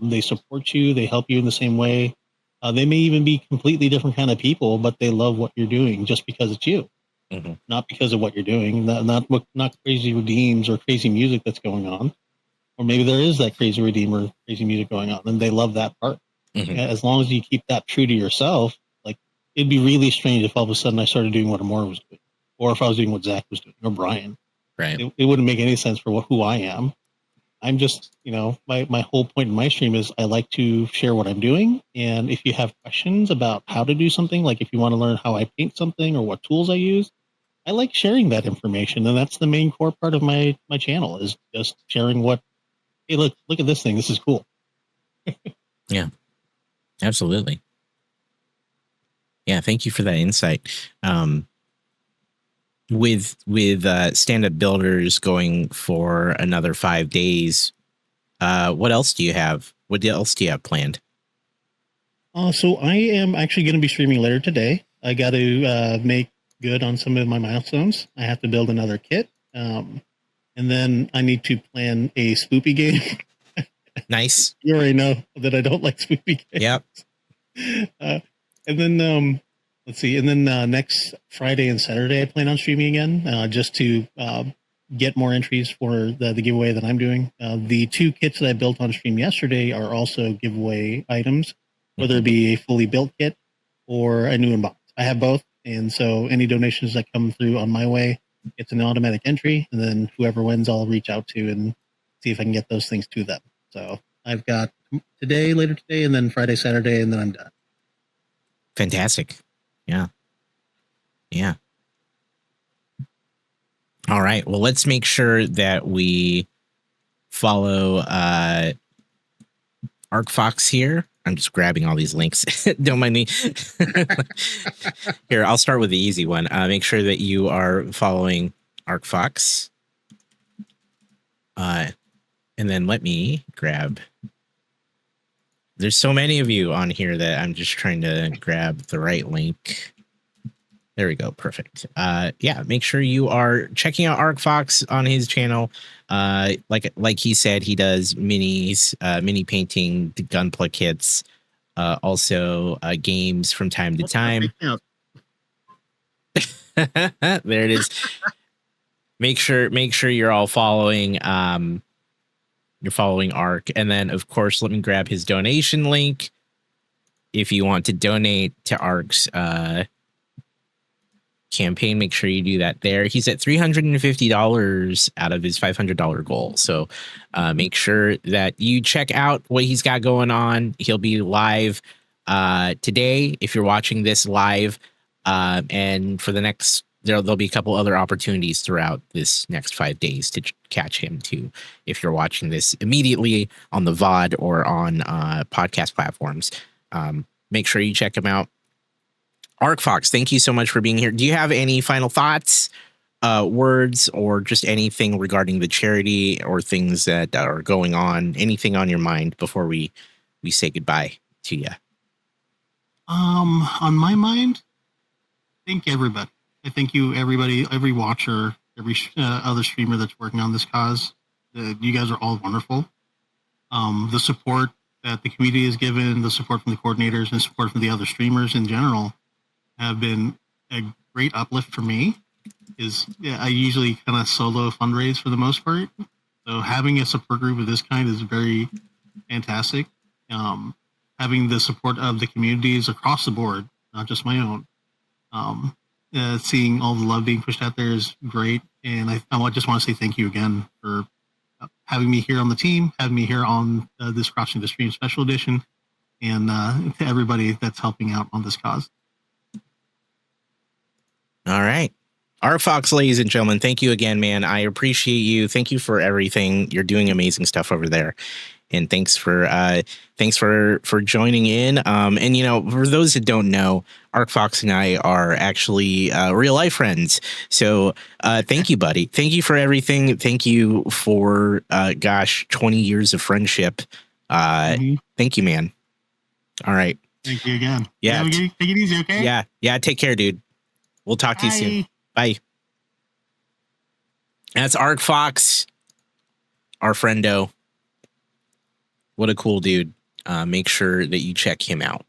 They support you, they help you in the same way. They may even be completely different kind of people, but they love what you're doing just because it's you, not because of what you're doing. Not crazy redeems or crazy music that's going on, or maybe there is that crazy redeem or crazy music going on, and they love that part. As long as you keep that true to yourself, like it'd be really strange if all of a sudden I started doing what Amor was doing, or if I was doing what Zach was doing, or Brian. Right. It wouldn't make any sense for who I am. I'm just, my whole point in my stream is I like to share what I'm doing. And if you have questions about how to do something, like if you want to learn how I paint something or what tools I use, I like sharing that information. And that's the main core part of my channel, is just sharing hey, look at this thing. This is cool. Yeah. Absolutely. Yeah, thank you for that insight. With stand-up builders going for another 5 days, what else do you have? What else do you have planned? So I am actually going to be streaming later today. I got to make good on some of my milestones. I have to build another kit, and then I need to plan a spoopy game. Nice. You already know that I don't like spoopy games. Yep. And then let's see. And then next Friday and Saturday, I plan on streaming again, just to get more entries for the giveaway that I'm doing. The two kits that I built on stream yesterday are also giveaway items, whether it be a fully built kit or a new unbox. I have both, and so any donations that come through on my way, it's an automatic entry, and then whoever wins, I'll reach out to and see if I can get those things to them. So I've got today, later today, and then Friday, Saturday, and then I'm done. Fantastic. Yeah. Yeah. All right. Well, let's make sure that we follow ArcFox here. I'm just grabbing all these links. Don't mind me. Here, I'll start with the easy one. Make sure that you are following ArcFox. And then let me grab. There's so many of you on here that I'm just trying to grab the right link. There we go. Perfect. Yeah, make sure you are checking out ArcFox on his channel. Like he said, he does minis, mini painting, gunpla kits, also games from time to time. There it is. Make sure you're all following. You're following Arc, and then of course, let me grab his donation link. If you want to donate to Arc's campaign, make sure you do that there. He's at $350 out of his $500 goal. So make sure that you check out what he's got going on. He'll be live today if you're watching this live. And for the next, there'll be a couple other opportunities throughout this next 5 days to catch him too. If you're watching this immediately on the VOD or on podcast platforms, make sure you check him out. ArcFox, thank you so much for being here. Do you have any final thoughts, words, or just anything regarding the charity or things that are going on? Anything on your mind before we say goodbye to you? On my mind, thank everybody. I thank you, everybody, every watcher, every other streamer that's working on this cause. You guys are all wonderful. The support that the community has given, the support from the coordinators, and support from the other streamers in general have been a great uplift for me. I usually kind of solo fundraise for the most part. So having a support group of this kind is very fantastic. Having the support of the communities across the board, not just my own. Seeing all the love being pushed out there is great. And I just want to say thank you again for having me here on the team, having me here on this Crossing the Stream special edition, and to everybody that's helping out on this cause. All right. ArcFox, ladies and gentlemen, thank you again, man. I appreciate you. Thank you for everything. You're doing amazing stuff over there. And thanks for joining in. And you know, for those that don't know, ArcFox and I are actually real life friends. So thank you, buddy. Thank you for everything. Thank you for 20 years of friendship. Thank you, man. All right. Thank you again. Yeah. Take it easy, okay? Yeah. Yeah. Take care, dude. We'll talk to you soon. Bye. That's ArcFox, our friendo. What a cool dude. Make sure that you check him out.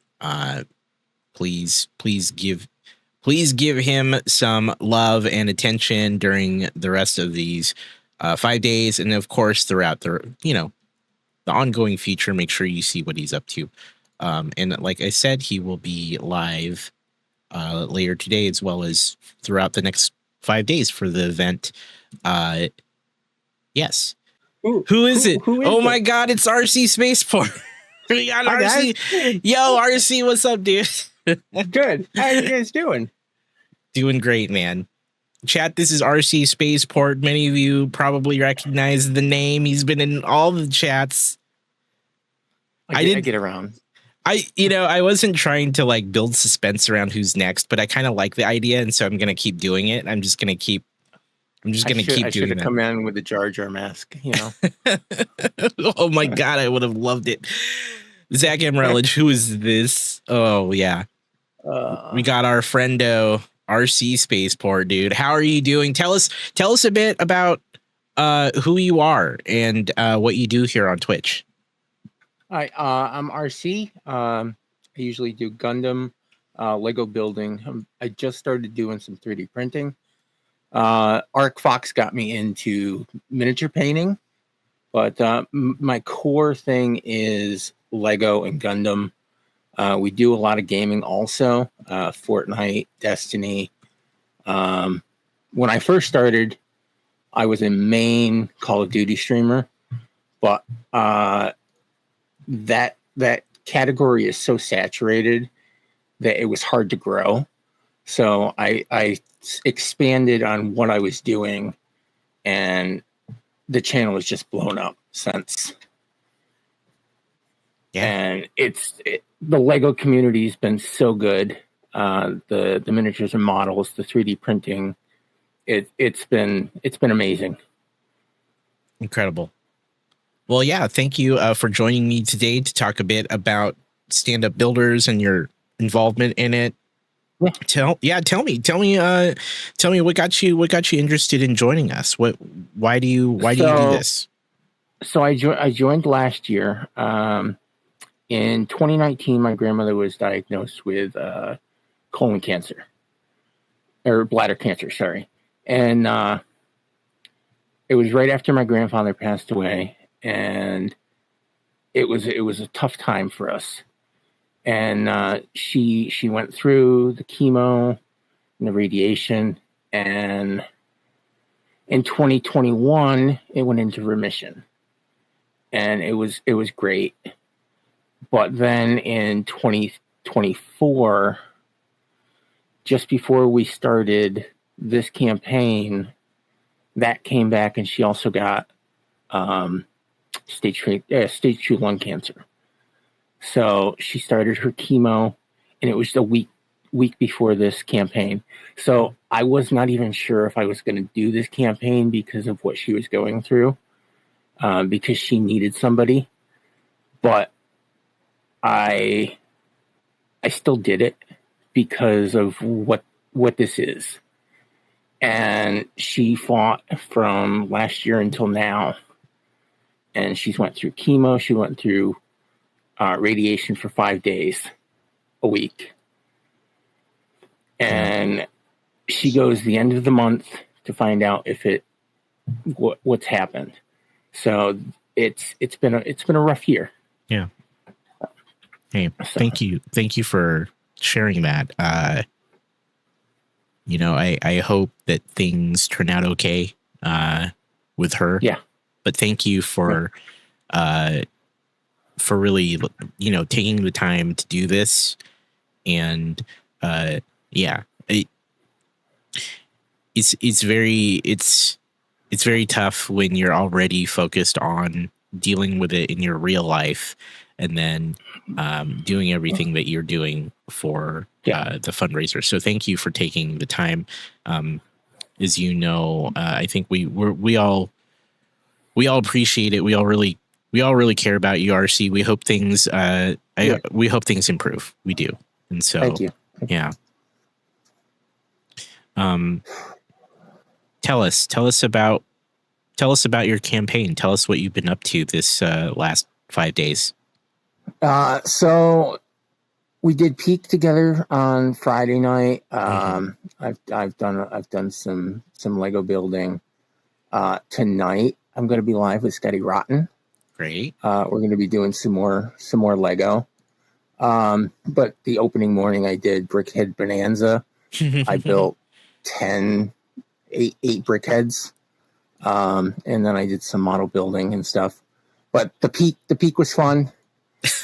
Please give him some love and attention during the rest of these 5 days. And of course, throughout the ongoing future, make sure you see what he's up to. And like I said, he will be live later today, as well as throughout the next 5 days for the event. Yes. Who is it? Oh my God, it's RCSpaceport. We got RC. Guys. Yo, RC, what's up, dude? Good. How are you guys doing? Doing great, man. Chat, this is RCSpaceport. Many of you probably recognize the name. He's been in all the chats. I get around. I wasn't trying to like build suspense around who's next, but I kind of like the idea, and so I'm gonna keep doing it. I'm just gonna keep doing I should have that. come in with the Jar Jar mask, you know. Oh my God, I would have loved it. Zach Emerelage, who is this? Oh yeah. We got our friendo RCSpaceport, dude. How are you doing? Tell us a bit about who you are and what you do here on Twitch. Hi, I'm RC. I usually do Gundam, Lego building. I just started doing some 3D printing. ArcFox got me into miniature painting, but my core thing is Lego and Gundam. We do a lot of gaming also, Fortnite, Destiny. When I first started, I was a main Call of Duty streamer, but that category is so saturated that it was hard to grow. So I expanded on what I was doing, and the channel has just blown up since. Yeah. And the Lego community has been so good. The miniatures and models, the 3D printing, it's been amazing. Incredible. Well, yeah, thank you for joining me today to talk a bit about stand-up builders and your involvement in it. Yeah. Tell me what got you interested in joining us? Why do you do this? So I joined last year. In 2019, my grandmother was diagnosed with colon cancer, or bladder cancer, sorry. And it was right after my grandfather passed away, and it was a tough time for us. And she went through the chemo and the radiation, and in 2021 it went into remission, and it was great. But then in 2024, just before we started this campaign, that came back, and she also got stage 2 lung cancer. So she started her chemo, and it was a week before this campaign. So I was not even sure if I was going to do this campaign because of what she was going through, because she needed somebody. But I still did it because of what this is. And she fought from last year until now, and she's went through chemo. She went through radiation for 5 days a week. And she goes the end of the month to find out if what's happened. So it's been a rough year. Yeah. Hey, thank you for sharing that. I hope that things turn out okay with her. Yeah. But thank you for really, taking the time to do this. And it's very tough when you're already focused on dealing with it in your real life, and then doing everything that you're doing for the fundraiser. So thank you for taking the time. As you know, I think we all appreciate it. We all really care about you, RC. We hope things we hope things improve. We do. And so thank you. Yeah. Tell us about your campaign. Tell us what you've been up to this last 5 days. So we did peak together on Friday night. I've done some Lego building. Tonight I'm going to be live with Scotty Rotten. Great. We're going to be doing some more Lego. But the opening morning I did Brickhead Bonanza. I built 8 brickheads. And then I did some model building and stuff. But the peak was fun.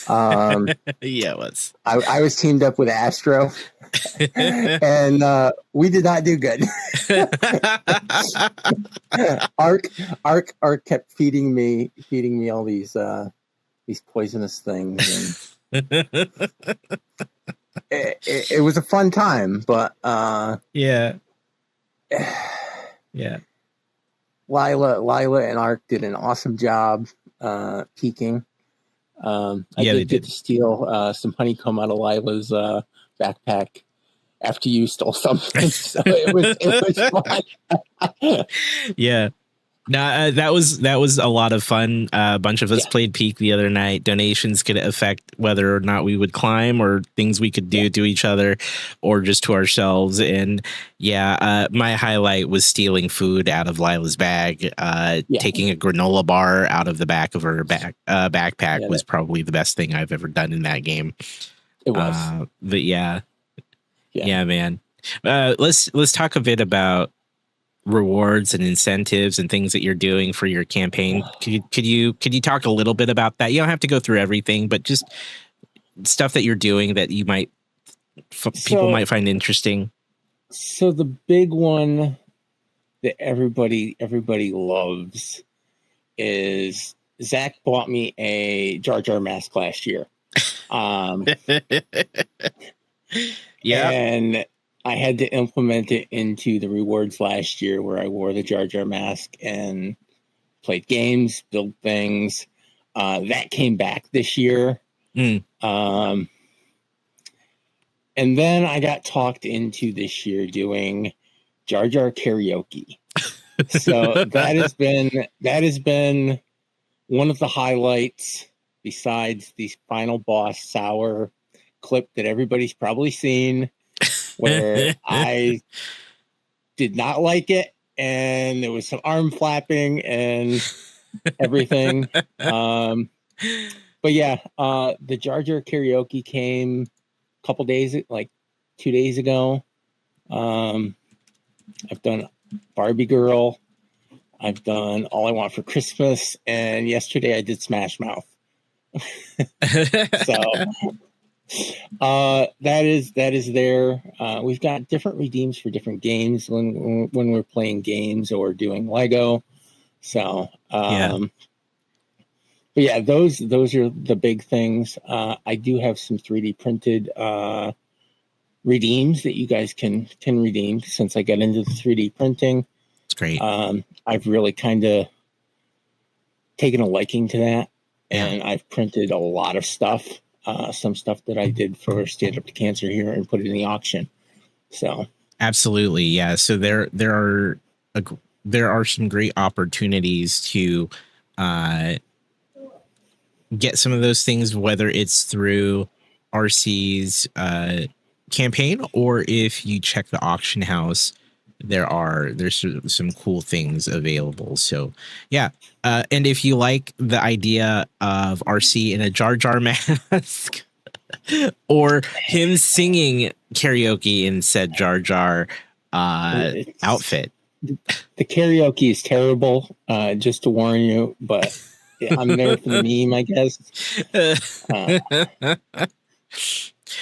Yeah, it was. I was teamed up with Astro, and we did not do good. Ark kept feeding me all these poisonous things, and it was a fun time. But yeah. Lila and Ark did an awesome job peaking. I did get to steal some honeycomb out of Lila's backpack after you stole something, so it was fun. Yeah. No, that was a lot of fun. A bunch of us played Peak the other night. Donations could affect whether or not we would climb, or things we could do to each other, or just to ourselves. And my highlight was stealing food out of Lila's bag. Taking a granola bar out of the back of her backpack was probably the best thing I've ever done in that game. It was. But man. Let's talk a bit about rewards and incentives and things that you're doing for your campaign. Could you talk a little bit about that? You don't have to go through everything, but just stuff that you're doing that you might people might find interesting. So the big one that everybody loves is Zach bought me a Jar Jar mask last year. Yeah. And I had to implement it into the rewards last year where I wore the Jar Jar mask and played games, built things. That came back this year. And then I got talked into this year doing Jar Jar karaoke. So that has been one of the highlights besides the final boss sour clip that everybody's probably seen, where I did not like it and there was some arm flapping and everything. But yeah, the Jar Jar karaoke came a couple days, like 2 days ago. I've done Barbie Girl. I've done All I Want for Christmas, and yesterday I did Smash Mouth. So that is there. We've got different redeems for different games when we're playing games or doing Lego. So but yeah, those are the big things. I do have some 3D printed redeems that you guys can redeem since I got into the 3D printing. It's great. I've really kind of taken a liking to that, and I've printed a lot of stuff. Some stuff that I did for Stand Up to Cancer here and put it in the auction. So absolutely, yeah. So there are some great opportunities to get some of those things, whether it's through RC's campaign or if you check the auction house. There's some cool things available. So yeah. And if you like the idea of RC in a Jar Jar mask or him singing karaoke in said Jar Jar outfit. The karaoke is terrible, just to warn you, but I'm there for the meme, I guess.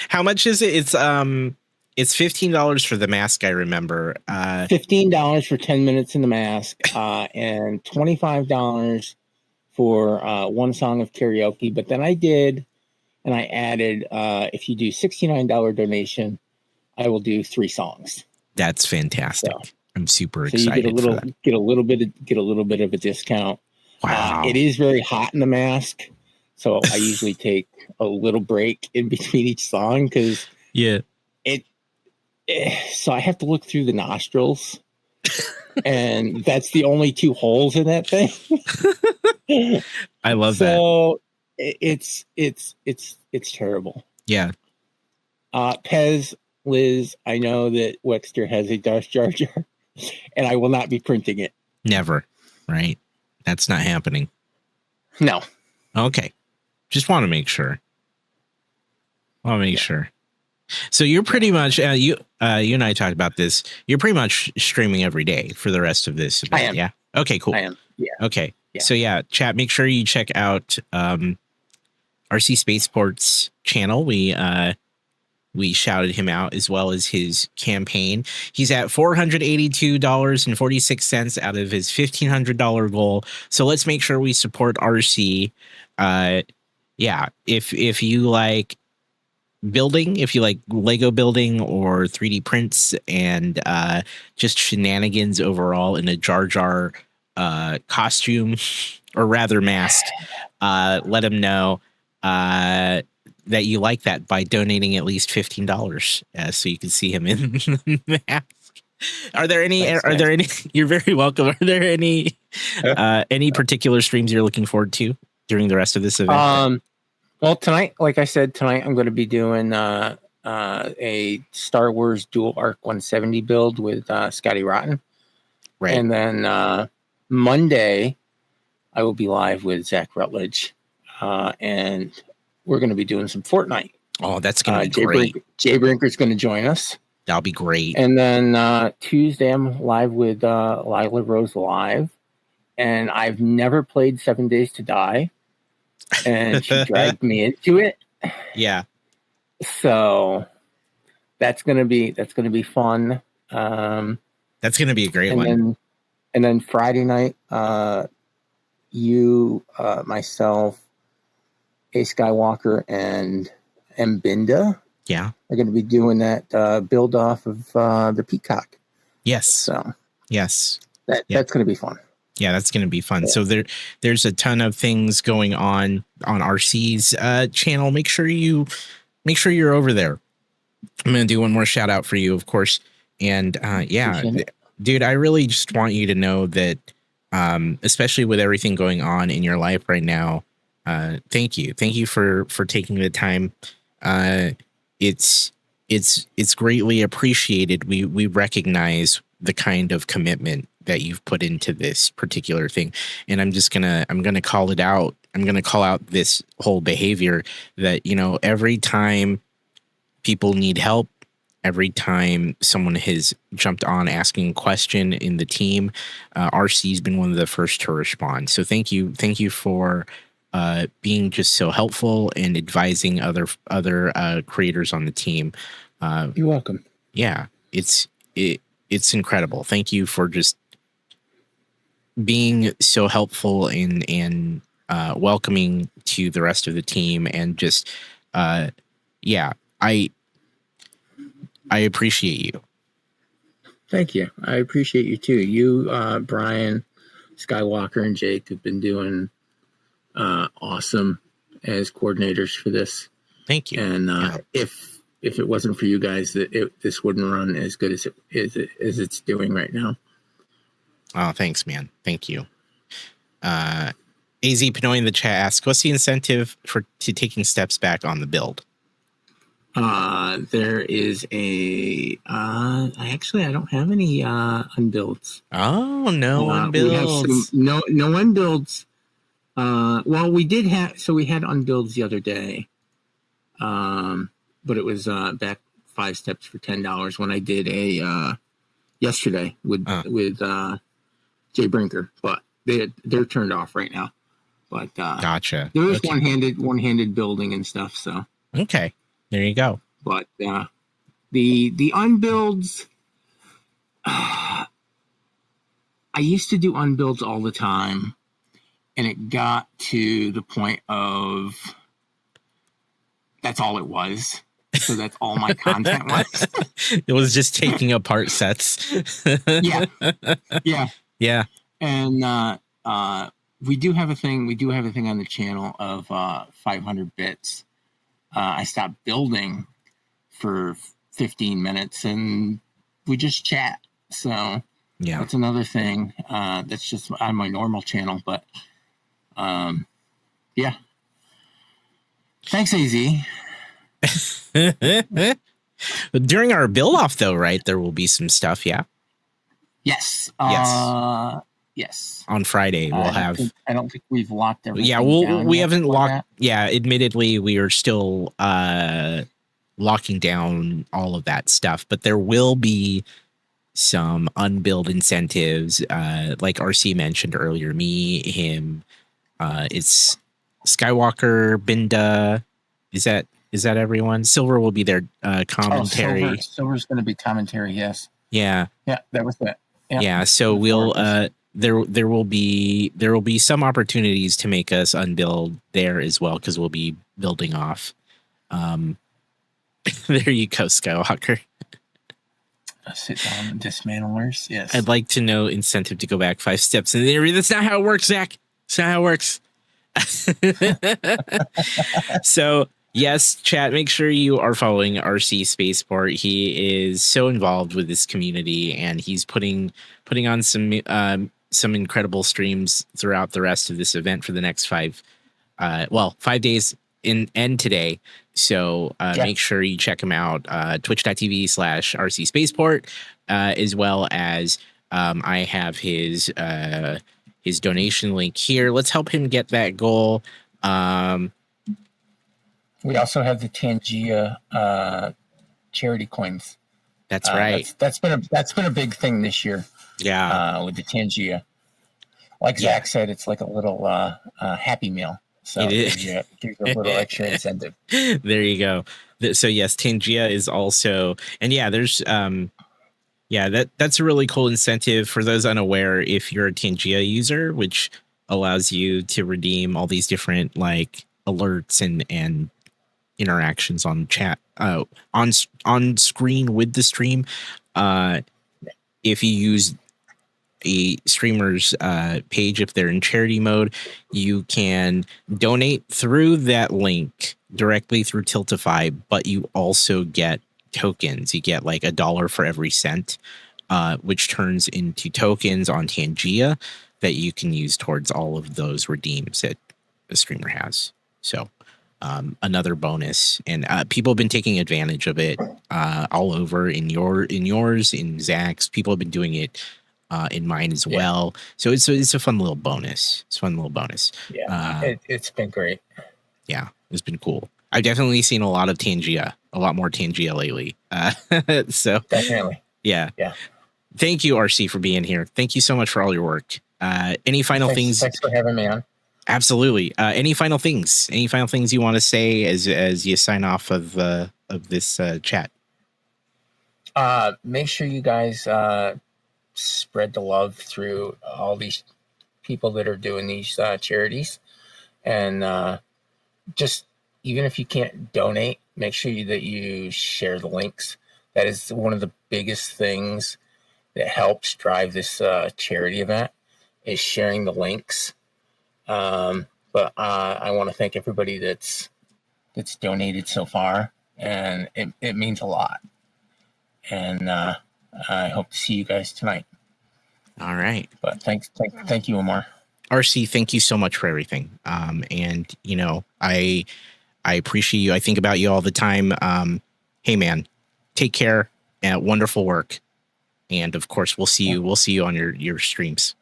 How much is it? It's $15 for the mask, I remember. $15 for 10 minutes in the mask, and $25 for one song of karaoke. But then I added, if you do $69 donation, I will do 3 songs. That's fantastic. So, I'm super excited. So you get a little bit of a discount. Wow. It is very hot in the mask, so I usually take a little break in between each song because so I have to look through the nostrils, and that's the only 2 holes in that thing. I love that. So it's terrible. Yeah. PezLiz, I know that Wexter has a Darth Jar Jar, and I will not be printing it. Never. Right. That's not happening. No. Okay. Just want to make sure. Sure. So you're pretty much you and I talked about this. You're pretty much streaming every day for the rest of this event. I am. Yeah. Okay, cool. I am. Yeah. Okay. Yeah. So yeah, chat, make sure you check out RCSpaceport's channel. We shouted him out as well as his campaign. He's at $482.46 out of his $1,500 goal. So let's make sure we support RC. Yeah, if you like building, if you like Lego building or 3D prints and just shenanigans overall in a Jar Jar costume or rather mask, let him know that you like that by donating at least $15 so you can see him in the mask. Are there any you're very welcome. Are there any particular streams you're looking forward to during the rest of this event? Well, tonight, like I said, I'm going to be doing a Star Wars Dual Arc 170 build with Scotty Rotten. Right. And then Monday, I will be live with Zach Rutledge. And we're going to be doing some Fortnite. Oh, that's going to be great. Jay Brinker's going to join us. That'll be great. And then Tuesday, I'm live with Lila Rose Live. And I've never played 7 Days to Die. And she dragged me into it. Yeah. So that's gonna be fun. That's gonna be a great one. And then Friday night, you, myself, A Skywalker, and Mbinda, are going to be doing that build off of the Peacock. Yes. So yes, that's going to be fun. Yeah, that's going to be fun. Yeah. So there's a ton of things going on RC's channel. Make sure you're over there. I'm going to do one more shout out for you, of course. And dude, I really just want you to know that, especially with everything going on in your life right now, thank you for taking the time. It's greatly appreciated. We recognize the kind of commitment that you've put into this particular thing. And I'm gonna call it out. I'm gonna call out this whole behavior that, every time people need help, every time someone has jumped on asking a question in the team, RC's been one of the first to respond. So thank you for being just so helpful and advising other creators on the team. You're welcome. Yeah, it's incredible. Thank you for just being so helpful and welcoming to the rest of the team, and just I appreciate you. Thank you. I appreciate you too. You, Brian, Skywalker, and Jake have been doing awesome as coordinators for this. Thank you. And if it wasn't for you guys, this wouldn't run as good as it's doing right now. Oh, thanks, man. Thank you. AZ Pinoy in the chat asks, what's the incentive to taking steps back on the build? There is I don't have any unbuilds. Oh, no unbuilds. No unbuilds. Well, we did have, so we had unbuilds the other day. But it was back 5 steps for $10 when I did a yesterday with Jay Brinker, but they're turned off right now. But gotcha. There is one-handed building and stuff. So okay. There you go. But the unbuilds, I used to do unbuilds all the time, and it got to the point of that's all it was. So that's all my content was. It was just taking apart sets. Yeah. And we do have a thing. We do have a thing on the channel of 500 bits. I stopped building for 15 minutes and we just chat. So yeah, that's another thing. That's just on my normal channel, but yeah. Thanks, AZ. During our build off though, right? There will be some stuff. Yeah. Yes. Yes. On Friday, we'll have. I don't think we've locked everything. Yeah, we haven't locked. That. Yeah, admittedly, we are still locking down all of that stuff, but there will be some unbilled incentives, like RC mentioned earlier. Me, him, it's Skywalker, Binda. Is that everyone? Silver will be there. Commentary. Oh, Silver's going to be commentary. Yes. Yeah. Yeah, that was it. Yeah. So we'll. There will be some opportunities to make us unbuild there as well, because we'll be building off. There you go, Skywalker. Sit down, dismantlers. Yes. I'd like to know incentive to go back 5 steps in the interview. That's not how it works, Zach. That's not how it works. So yes, chat, make sure you are following RCSpaceport. He is so involved with this community, and he's putting on some incredible streams throughout the rest of this event for the next 5 days and today. So make sure you check him out, twitch.tv/RCSpaceport, as well as I have his donation link here. Let's help him get that goal. We also have the Tangia charity coins That's right. That's been a big thing this year. Yeah. With the Tangia, like Zach said, it's like a little happy meal. So It it is. gives you a little extra incentive. There you go. So yes, Tangia is also, and yeah, there's that's a really cool incentive for those unaware. If you're a Tangia user, which allows you to redeem all these different like alerts and interactions on chat on screen with the stream. If you use a streamer's page, if they're in charity mode, you can donate through that link directly through Tiltify, but you also get tokens. You get like $1 for every cent, which turns into tokens on Tangia that you can use towards all of those redeems that the streamer has. So another bonus, and people have been taking advantage of it all over in yours, in Zach's. People have been doing it in mine as well. So it's a fun little bonus. It's a fun little bonus. Yeah, it's been great. Yeah, it's been cool. I've definitely seen a lot more Tangia lately. So Definitely. Yeah. Yeah. Thank you, RC, for being here. Thank you so much for all your work. Any final things? Thanks for having me on. Absolutely. Any final things? Any final things you want to say as you sign off of this chat? Make sure you guys spread the love through all these people that are doing these charities, and just even if you can't donate, make sure that you share the links. That is one of the biggest things that helps drive this charity event, is sharing the links. But I want to thank everybody that's donated so far, and it means a lot. And I hope to see you guys tonight. All right. But thank you, Amor. RC, thank you so much for everything. And I appreciate you. I think about you all the time. Hey man, take care and wonderful work. And of course, we'll see you. We'll see you on your streams.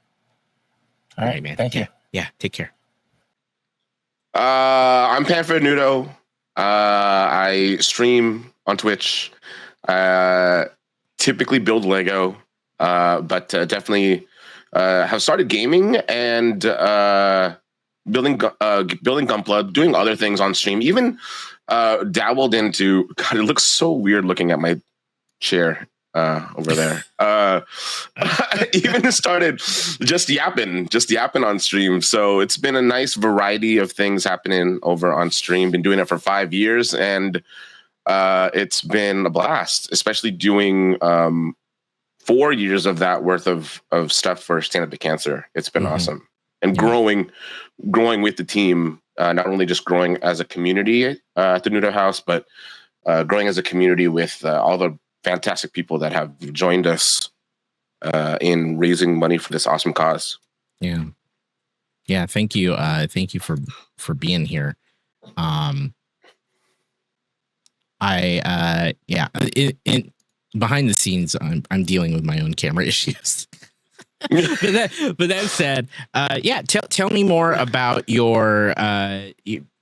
All right, man. Thank you. Yeah. Take care. I'm PanFREDNoodoh. I stream on Twitch. Typically build Lego, but definitely have started gaming and building Gunpla, doing other things on stream. Even dabbled into. God, it looks so weird looking at my chair over there. Even started just yapping on stream. So it's been a nice variety of things happening over on stream. Been doing it for 5 years, and it's been a blast, especially doing 4 years of that worth of stuff for Stand Up to Cancer. It's been awesome, and growing with the team, not only just growing as a community at the Noodoh House, but growing as a community with all the fantastic people that have joined us in raising money for this awesome cause. Yeah. Thank you. Thank you for being here. Behind the scenes, I'm dealing with my own camera issues. but that said, tell me more about your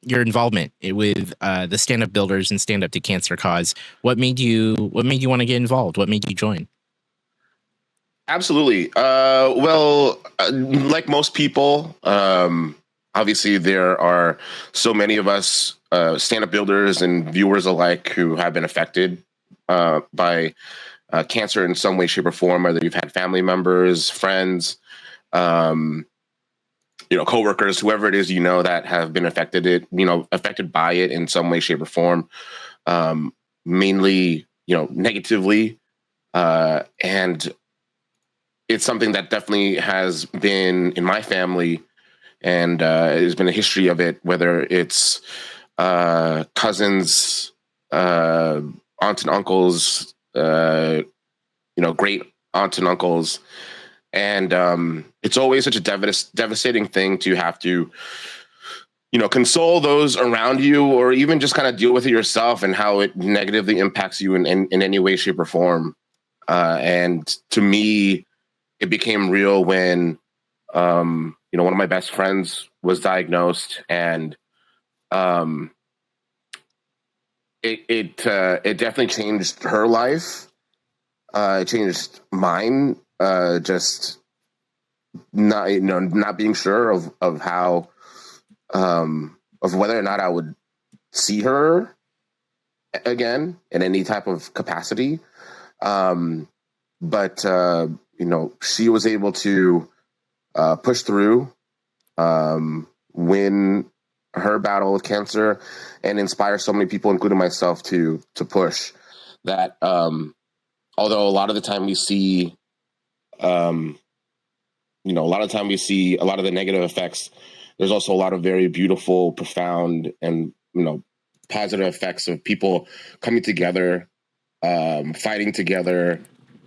involvement with the Stand Up Builders and Stand Up to Cancer cause. What made you want to get involved? What made you join? Absolutely. Like most people, obviously there are so many of us stand-up builders and viewers alike who have been affected by cancer in some way, shape, or form, whether you've had family members, friends, coworkers, whoever it is, that have been affected by it in some way, shape, or form, mainly, negatively. And it's something that definitely has been in my family, and there's been a history of it, whether it's cousins, aunts and uncles, great aunts and uncles. And it's always such a devastating thing to have to, console those around you, or even just kind of deal with it yourself and how it negatively impacts you in any way, shape, or form. And to me, it became real when, one of my best friends was diagnosed, and it definitely changed her life. It changed mine. Just not being sure of how of whether or not I would see her again in any type of capacity. But she was able to push through, win her battle with cancer, and inspire so many people, including myself, to push that. Although a lot of the time we see, a lot of the negative effects, there's also a lot of very beautiful, profound, and positive effects of people coming together, fighting together,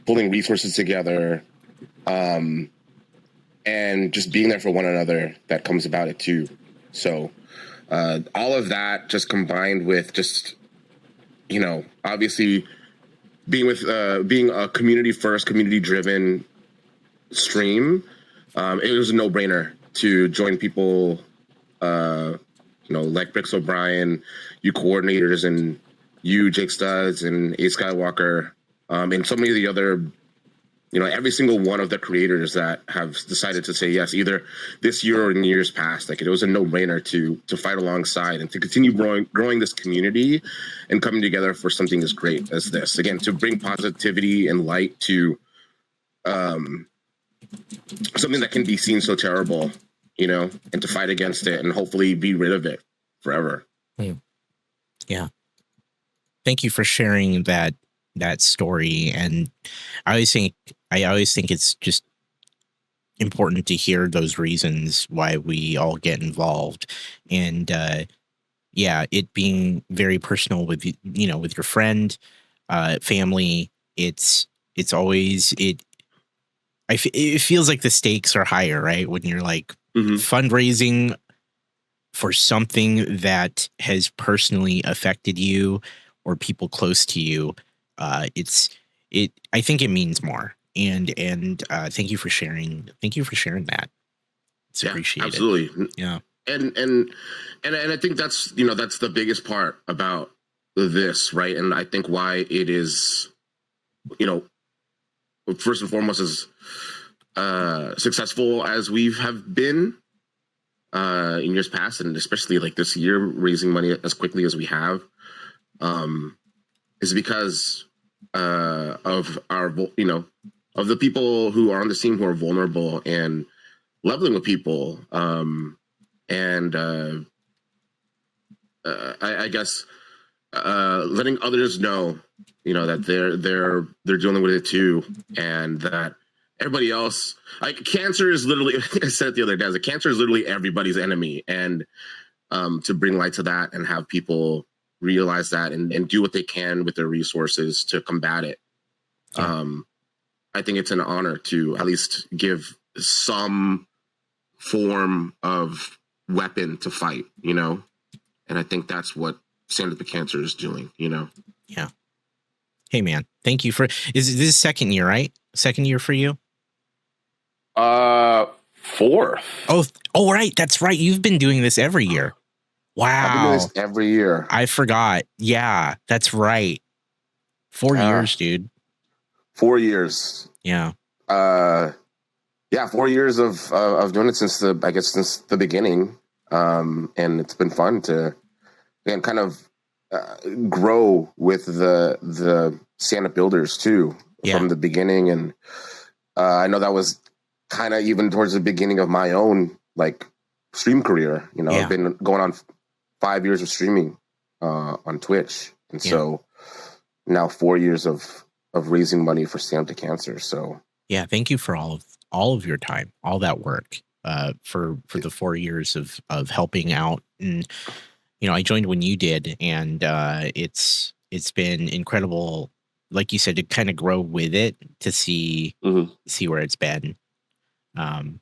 pulling resources together, and just being there for one another that comes about it too. So all of that just combined with just, obviously being a community first, community driven stream, it was a no-brainer to join people, like BricksOBrian, you coordinators, and you, Jake Studs, and A Skywalker, and so many of the other, every single one of the creators that have decided to say yes, either this year or in years past. Like, it was a no-brainer to fight alongside and to continue growing this community and coming together for something as great as this. Again, to bring positivity and light to something that can be seen so terrible, and to fight against it and hopefully be rid of it forever. Yeah. Thank you for sharing that story. And I always think it's just important to hear those reasons why we all get involved. And it being very personal with with your friend, family, it feels like the stakes are higher, right? When you're like fundraising for something that has personally affected you or people close to you. I think it means more. And thank you for sharing. Thank you for sharing that. It's appreciated. Absolutely. Yeah. And I think that's the biggest part about this, right? And I think why it is, first and foremost, as successful as we have been in years past, and especially like this year, raising money as quickly as we have, is because of our, of the people who are on the team who are vulnerable and leveling with people, and I guess letting others know, that they're dealing with it too, and that everybody else, like, cancer is literally, I said it the other day, like, cancer is literally everybody's enemy, and to bring light to that and have people realize that and do what they can with their resources to combat it. I think it's an honor to at least give some form of weapon to fight, and I think that's what Stand Up to Cancer is doing, Yeah. Hey man, thank you for, is this second year, right? Second year for you? Fourth. Oh, right. That's right. You've been doing this every year. Wow. I've been doing this every year. I forgot. Yeah, that's right. 4 years, dude. 4 years. Yeah. 4 years of doing it since the beginning. And it's been fun to, again, kind of grow with the Stand Up builders too, from the beginning. And I know that was kind of even towards the beginning of my own like stream career. I've been going on 5 years of streaming on Twitch, and so now 4 years of raising money for Stand Up to Cancer. So thank you for all of your time, all that work, for the 4 years of helping out. And I joined when you did, and it's been incredible, like you said, to kind of grow with it, to see where it's been. Man.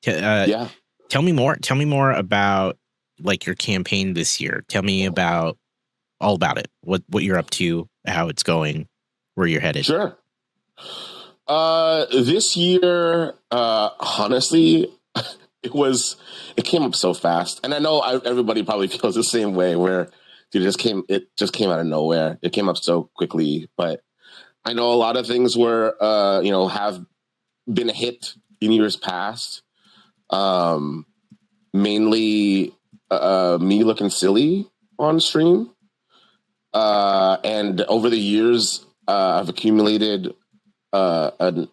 Tell me more about like your campaign this year. Tell me all about it. What you're up to, how it's going, where you're headed. Sure. This year, honestly, it came up so fast, and I know everybody probably feels the same way. Where it just came out of nowhere. It came up so quickly, but I know a lot of things were, have been a hit in years past. Mainly me looking silly on stream. And over the years, I've accumulated a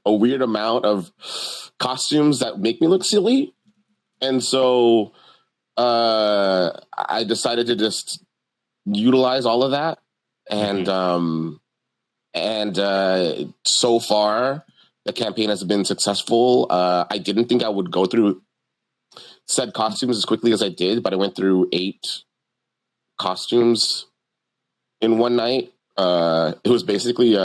weird amount of costumes that make me look silly. And so I decided to just utilize all of that. And so far, the campaign has been successful. I didn't think I would go through said costumes as quickly as I did, but I went through 8 costumes in one night. It was basically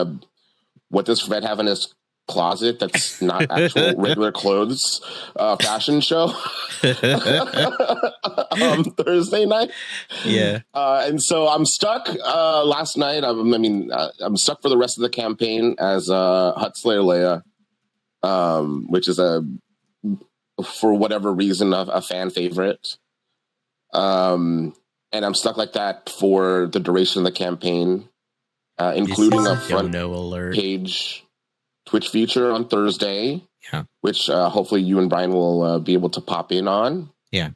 what does Fred have in his closet that's not actual regular clothes fashion show Thursday night. Yeah. And so I'm stuck last night. I'm stuck for the rest of the campaign as Huttslayer Leia, which is for whatever reason a fan favorite. And I'm stuck like that for the duration of the campaign, including a front page Twitch feature on Thursday, which hopefully you and Brian will be able to pop in on. Yeah.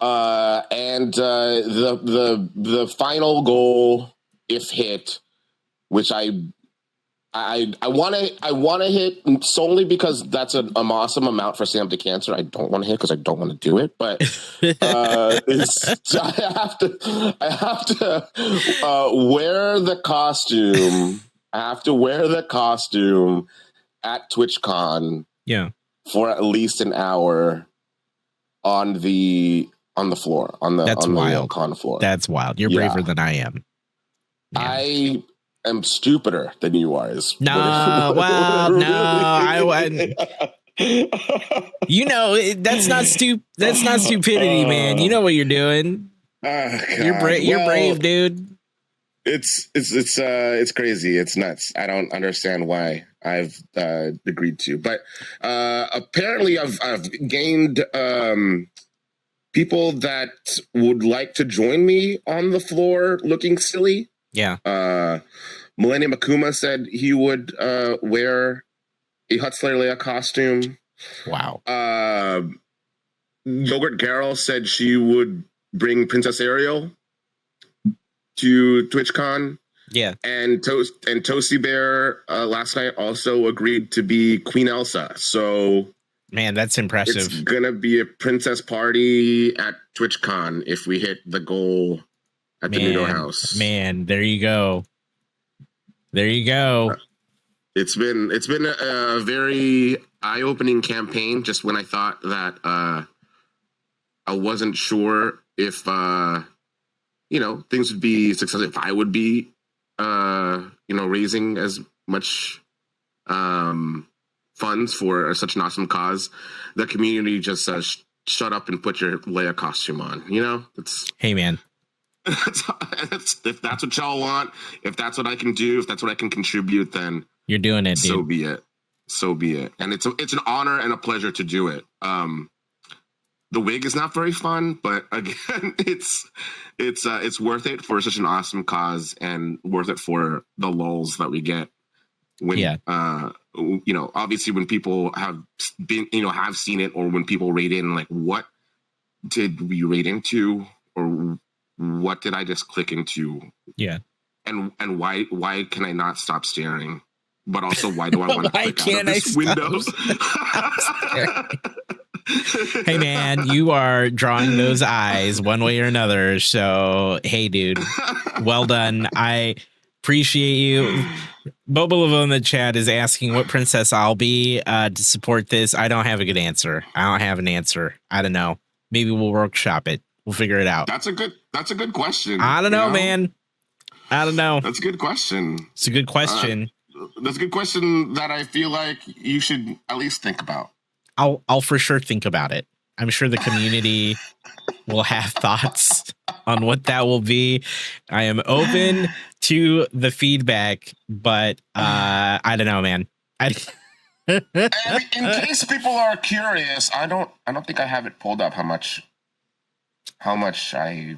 And the final goal, if hit, which I want to hit solely because that's an awesome amount for Stand Up to Cancer. I don't want to hit because I don't want to do it, but I have to wear the costume. I have to wear the costume at TwitchCon. Yeah. For at least an hour on the floor on the con floor. That's wild. You're braver than I am. Yeah. I am stupider than you are. I that's not stupidity, man. You know what you're doing. You're brave, dude. It's crazy. It's nuts. I don't understand why I've agreed to, but apparently I've gained people that would like to join me on the floor looking silly. Yeah. Millennium Akuma said he would wear a Huttslayer Leia costume. Wow. Yogurt Garrel said she would bring Princess Ariel to TwitchCon. Yeah. And Toasty Bear last night also agreed to be Queen Elsa. So man, that's impressive. It's gonna be a princess party at TwitchCon if we hit the goal at the Noodoh house. Man, there you go. There you go. It's been a very eye-opening campaign. Just when I thought that I wasn't sure if things would be successful, if I would be raising as much funds for such an awesome cause. The community just shut up and put your Leia costume on. Hey man. If that's what y'all want, if that's what I can do, if that's what I can contribute, then you're doing it, dude. So be it. And it's an honor and a pleasure to do it. The wig is not very fun, but again, it's worth it for such an awesome cause and worth it for the lulls that we get when obviously when people have been have seen it, or when people rate in like, what did we rate into, or what did I just click into? Yeah. And why can I not stop staring? But also, why do I want to click out of this window? Hey man, you are drawing those eyes one way or another. So hey, dude, well done. I appreciate you. Bobo in the chat is asking what princess I'll be to support this. I don't have a good answer. I don't have an answer. I don't know. Maybe we'll workshop it. We'll figure it out. That's a good question. I don't know, man. I don't know. That's a good question. It's a good question. That's a good question that I feel like you should at least think about. I'll for sure think about it. I'm sure the community will have thoughts on what that will be. I am open to the feedback, but I don't know, man. And in case people are curious, I don't think I have it pulled up how much I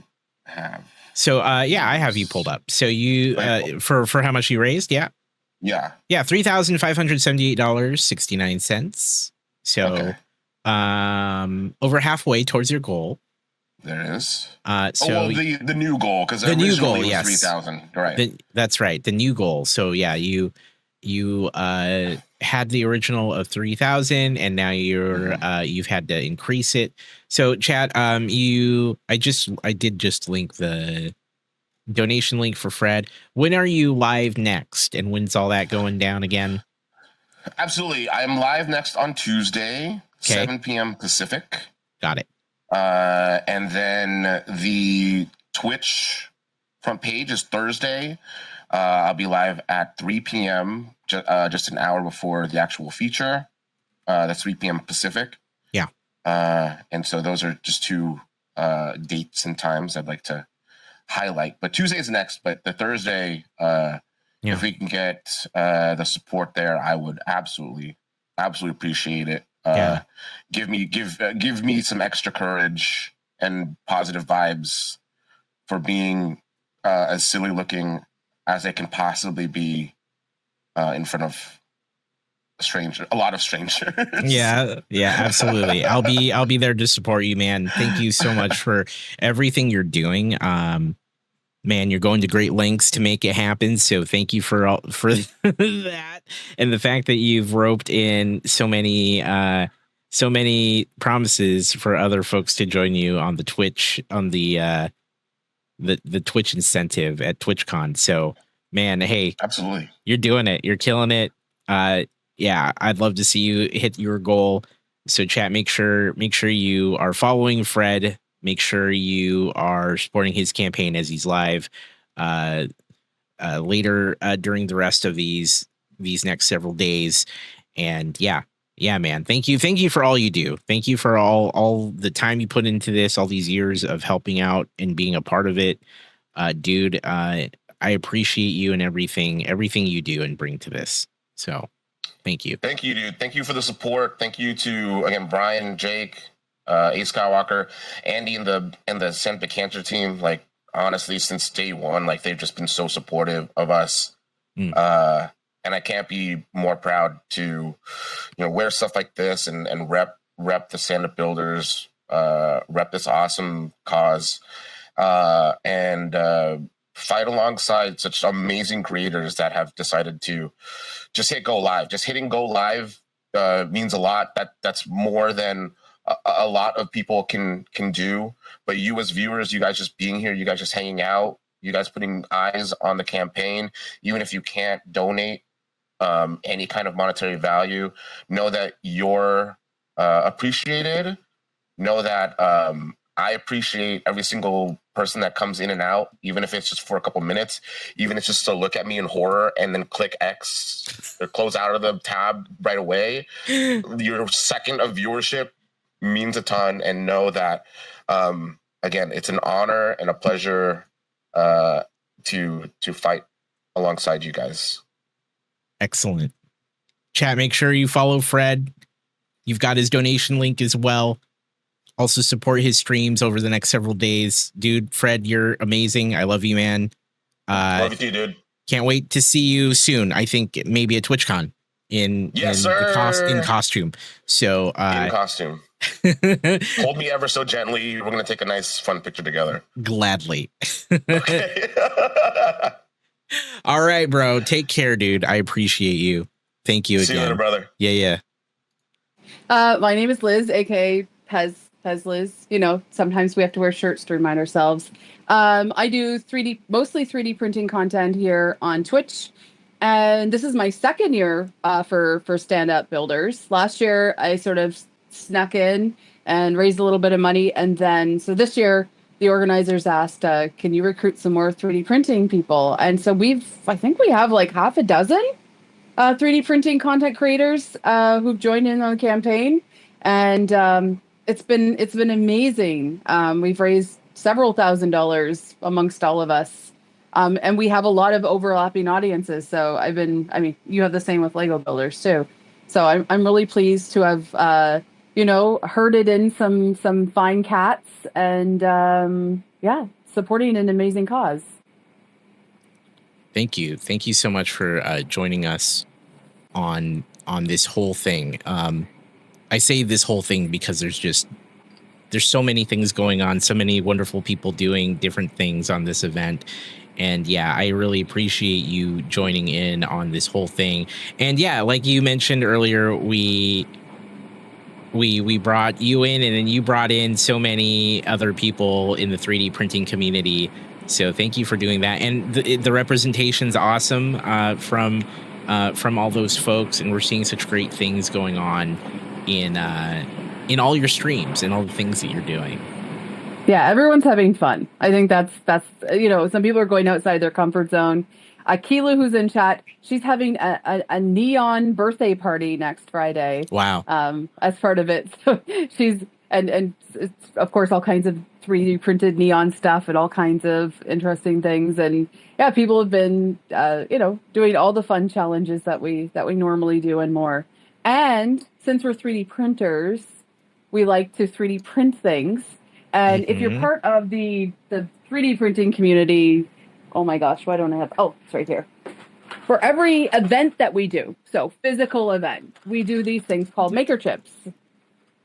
have. So yeah, I have you pulled up. So you for how much you raised? Yeah. Yeah. Yeah, $3,578.69. So Okay. over halfway towards your goal. There is. So the new goal, because the new goal, was yes, 3,000. Right. That's right, the new goal. So yeah, you had the original of 3,000, and now you've had to increase it. So chat, I did just link the donation link for Fred. When are you live next, and when's all that going down again? Absolutely. I'm live next on Tuesday, 7 p.m. Pacific. Got it. And then the Twitch front page is Thursday. I'll be live at 3 p.m., just an hour before the actual feature. That's 3 p.m. Pacific. Yeah. And so those are just two dates and times I'd like to highlight. But Tuesday is next, but the Thursday, if we can get the support there, I would absolutely appreciate it. Give me some extra courage and positive vibes for being as silly looking as I can possibly be in front of a lot of strangers. Yeah, absolutely. I'll be there to support you, man. Thank you so much for everything you're doing. Man, you're going to great lengths to make it happen. So thank you for that, and the fact that you've roped in so many promises for other folks to join you on the Twitch, on the Twitch incentive at TwitchCon. So, man, hey, absolutely, you're doing it. You're killing it. Yeah, I'd love to see you hit your goal. So, chat, make sure you are following Fred. Make sure you are supporting his campaign as he's live later during the rest of these next several days. And yeah, man, thank you for all you do. Thank you for all the time you put into this, all these years of helping out and being a part of it, dude. I appreciate you and everything you do and bring to this. So, thank you. Thank you, dude. Thank you for the support. Thank you to, again, Brian, Jake, A Skywalker, Andy, and the Sent Cancer team. Like, honestly, since day one, like, they've just been so supportive of us. And I can't be more proud to, wear stuff like this and rep the stand-up builders, rep this awesome cause, and fight alongside such amazing creators that have decided to just hit go live. Just hitting go live means a lot. That's more than a lot of people can do. But you as viewers, you guys just being here, you guys just hanging out, you guys putting eyes on the campaign, even if you can't donate any kind of monetary value, know that you're appreciated. Know that I appreciate every single person that comes in and out, even if it's just for a couple minutes, even if it's just to look at me in horror and then click X or close out of the tab right away. Your second of viewership means a ton, and know that again, it's an honor and a pleasure to fight alongside you guys. Excellent. Chat, make sure you follow Fred. You've got his donation link as well. Also support his streams over the next several days. Dude, Fred, you're amazing. I love you, man. Love you too, dude. Can't wait to see you soon. I think maybe at TwitchCon in costume. So in costume. Hold me ever so gently. We're gonna take a nice fun picture together. Gladly. Okay. All right, bro. Take care, dude. I appreciate you. Thank you again. See you later, brother. Yeah. My name is Liz, aka PezLiz. Sometimes we have to wear shirts to remind ourselves. I do mostly 3D printing content here on Twitch. And this is my second year for stand-up builders. Last year, I sort of snuck in and raised a little bit of money. And then, so this year, the organizers asked, can you recruit some more 3D printing people? And so I think we have like half a dozen 3D printing content creators who've joined in on the campaign. And it's been amazing. We've raised several $1,000s amongst all of us. And we have a lot of overlapping audiences. So you have the same with Lego builders too. So I'm really pleased to have, herded in some fine cats. And so supporting an amazing cause. Thank you so much for joining us on this whole thing. I say this whole thing because there's so many things going on, so many wonderful people doing different things on this event. And yeah, I really appreciate you joining in on this whole thing. And yeah, like you mentioned earlier, we brought you in, and then you brought in so many other people in the 3D printing community. So thank you for doing that. And the representation's awesome from all those folks. And we're seeing such great things going on in all your streams and all the things that you're doing. Yeah, everyone's having fun. I think that's some people are going outside their comfort zone. Akila, who's in chat, she's having a neon birthday party next Friday. Wow. As part of it. So she's and it's, of course, all kinds of 3D printed neon stuff and all kinds of interesting things. And yeah, people have been doing all the fun challenges that we normally do and more. And since we're 3D printers, we like to 3D print things. And if you're part of the 3D printing community, oh my gosh, why don't I have, it's right here. For every event that we do, so physical event, we do these things called maker chips.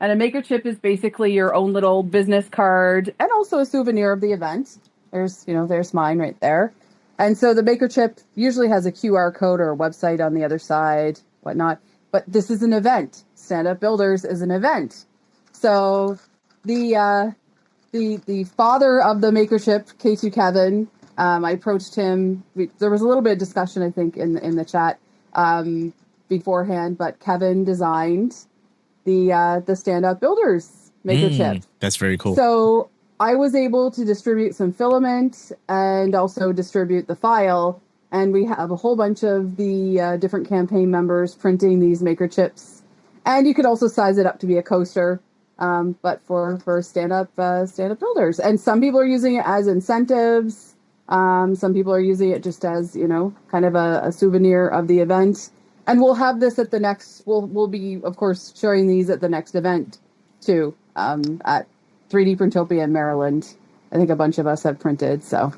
And a maker chip is basically your own little business card and also a souvenir of the event. There's mine right there. And so the maker chip usually has a QR code or a website on the other side, whatnot. But this is an event. Stand Up Builders is an event. So the father of the maker chip, K2 Kevin, I approached him. There was a little bit of discussion, I think, in the chat beforehand, but Kevin designed the Stand Up Builders maker chip. That's very cool. So I was able to distribute some filament and also distribute the file, and we have a whole bunch of the different campaign members printing these maker chips. And you could also size it up to be a coaster. But for stand up builders, and some people are using it as incentives. Some people are using it just as kind of a souvenir of the event. And we'll have this at the next. We'll be, of course, showing these at the next event too. At 3D Printopia in Maryland, I think a bunch of us have printed. So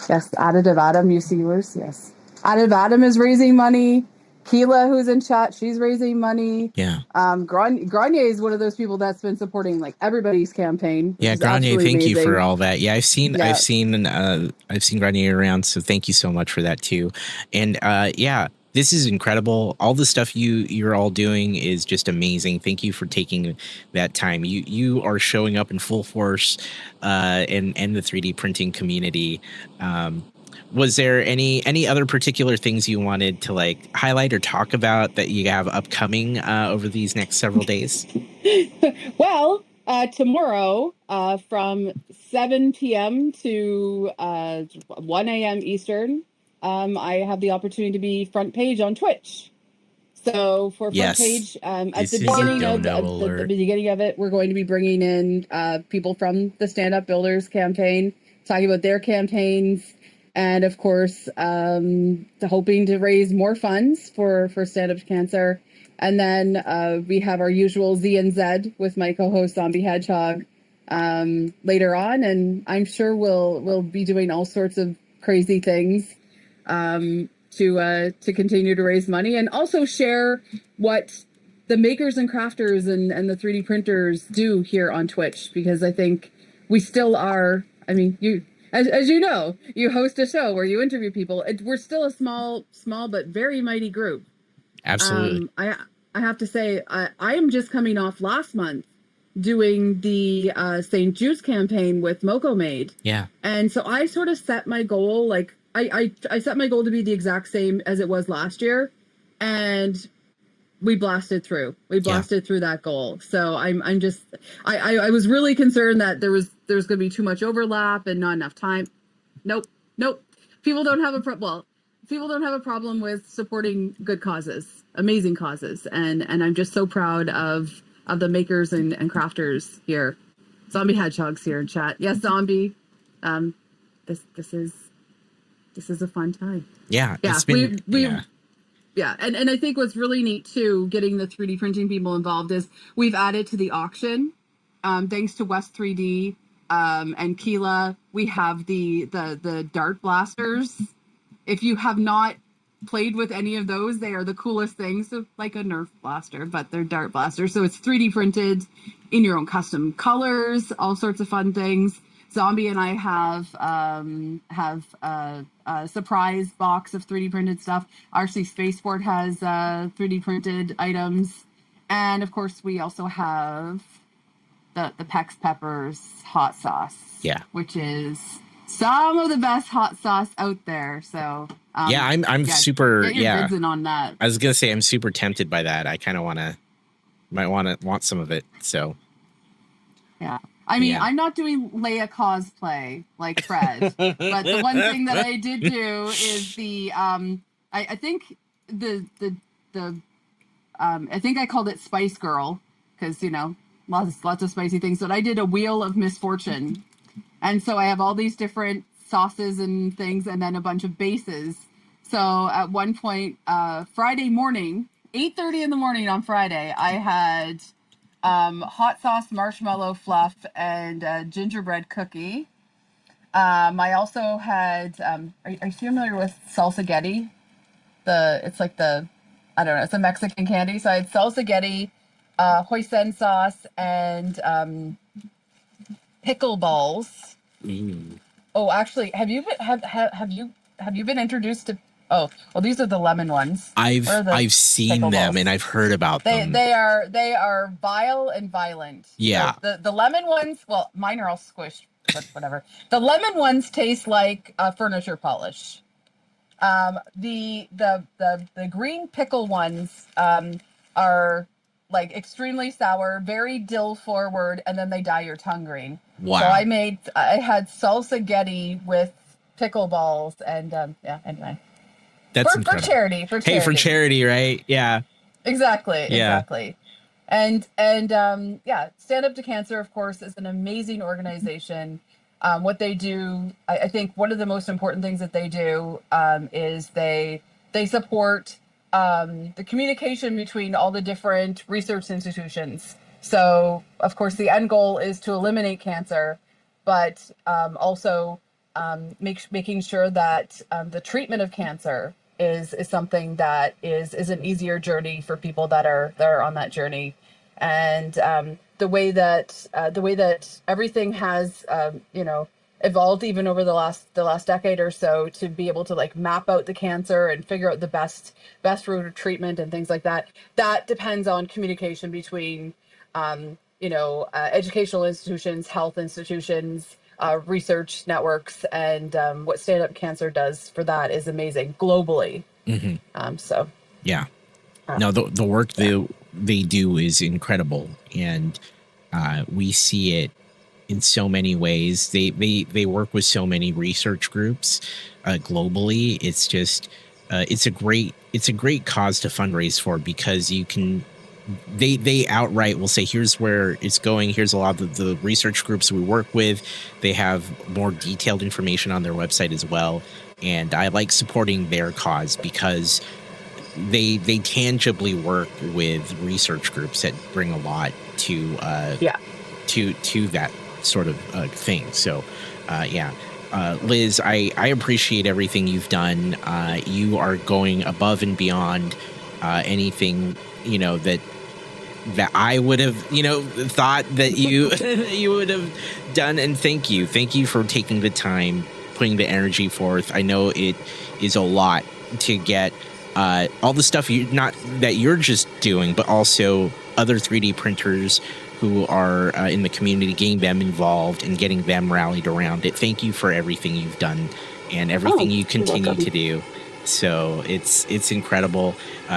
yes, Additive Atom, you see yours. Yes, Additive Atom is raising money. Keila, who's in chat, she's raising money. Yeah. Grenier is one of those people that's been supporting like everybody's campaign. Yeah, Grenier, thank you for all that. Yeah, I've seen Grenier around, so thank you so much for that too. And yeah, this is incredible. All the stuff you're all doing is just amazing. Thank you for taking that time. You are showing up in full force in the 3D printing community. Was there any other particular things you wanted to like highlight or talk about that you have upcoming over these next several days? Well, tomorrow from 7 p.m. to 1 a.m. Eastern, I have the opportunity to be front page on Twitch. So for front page, at the beginning of it, we're going to be bringing in people from the Stand Up Builders campaign, talking about their campaigns. And of course, hoping to raise more funds for Stand Up to Cancer. And then we have our usual Z and Z with my co-host Zombie Hedgehog later on, and I'm sure we'll be doing all sorts of crazy things to continue to raise money and also share what the makers and crafters and the 3D printers do here on Twitch, because I think we still are. I mean, As you know, you host a show where you interview people. We're still a small but very mighty group. Absolutely. I have to say, I am just coming off last month doing the St. Jude's campaign with Moco Made. Yeah. And so I sort of set my goal, like I set my goal to be the exact same as it was last year, and we blasted through. We blasted through that goal. So I'm just I was really concerned that there was going to be too much overlap and not enough time. Nope. People don't have a problem with supporting good causes, amazing causes, and I'm just so proud of the makers and crafters here. Zombie Hedgehog's here in chat. Yes, Zombie. This is a fun time. Yeah. Yeah. It's been, Yeah, and I think what's really neat too, getting the 3D printing people involved, is we've added to the auction, thanks to West 3D. and Keila. We have the dart blasters. If you have not played with any of those, they are the coolest things. So like a Nerf blaster, but they're dart blasters. So it's 3D printed in your own custom colors, all sorts of fun things. Zombie and I have a surprise box of 3D printed stuff. RCSpaceport has 3D printed items. And of course, we also have the Pex Peppers hot sauce. Yeah. Which is some of the best hot sauce out there. So yeah, I'm super get your bids in on that. I was gonna say I'm super tempted by that. I kind of want some of it. So yeah. I mean, yeah. I'm not doing Leia cosplay like Fred, but the one thing that I did do is the I think I think I called it Spice Girl because lots of spicy things. But I did a Wheel of Misfortune, and so I have all these different sauces and things, and then a bunch of bases. So at one point, Friday morning, 8:30 in the morning on Friday, I had hot sauce, marshmallow fluff, and gingerbread cookie. I also had. Are you familiar with salsa-ghetti? It's like I don't know. It's a Mexican candy. So I had salsa-ghetti, hoisin sauce, and pickle balls. Mm. Oh, actually, have you been introduced to? Oh, well, these are the lemon ones. I've seen them balls. And I've heard about them. They are vile and violent. Yeah. So the lemon ones, well, mine are all squished, but whatever. The lemon ones taste like furniture polish. The green pickle ones are like extremely sour, very dill forward, and then they dye your tongue green. Wow. So I had salsa-ghetti with pickle balls, and anyway. That's for charity. Hey, for charity, right? Yeah. Exactly. Yeah. Exactly. And Stand Up to Cancer, of course, is an amazing organization. What they do, I think one of the most important things that they do is they support the communication between all the different research institutions. So, of course, the end goal is to eliminate cancer, but also making sure that the treatment of cancer is something that is an easier journey for people that are on that journey. And the way that everything has evolved even over the last decade or so to be able to like map out the cancer and figure out the best route of treatment and things like that. That depends on communication between educational institutions, health institutions, research networks, and what Stand Up Cancer does for that is amazing globally. Mm-hmm. So yeah, no, the work they do is incredible, and we see it in so many ways. They work with so many research groups globally. It's just it's a great cause to fundraise for, because you can. They outright will say, here's where it's going. Here's a lot of the research groups we work with. They have more detailed information on their website as well. And I like supporting their cause because they tangibly work with research groups that bring a lot to that sort of thing. So, Liz, I appreciate everything you've done. You are going above and beyond anything, that I would have, thought that you you would have done. And thank you for taking the time, putting the energy forth. I know it is a lot to get all the stuff you're just doing, but also other 3D printers who are in the community, getting them involved and getting them rallied around it. Thank you for everything you've done and everything you continue to do. So it's incredible.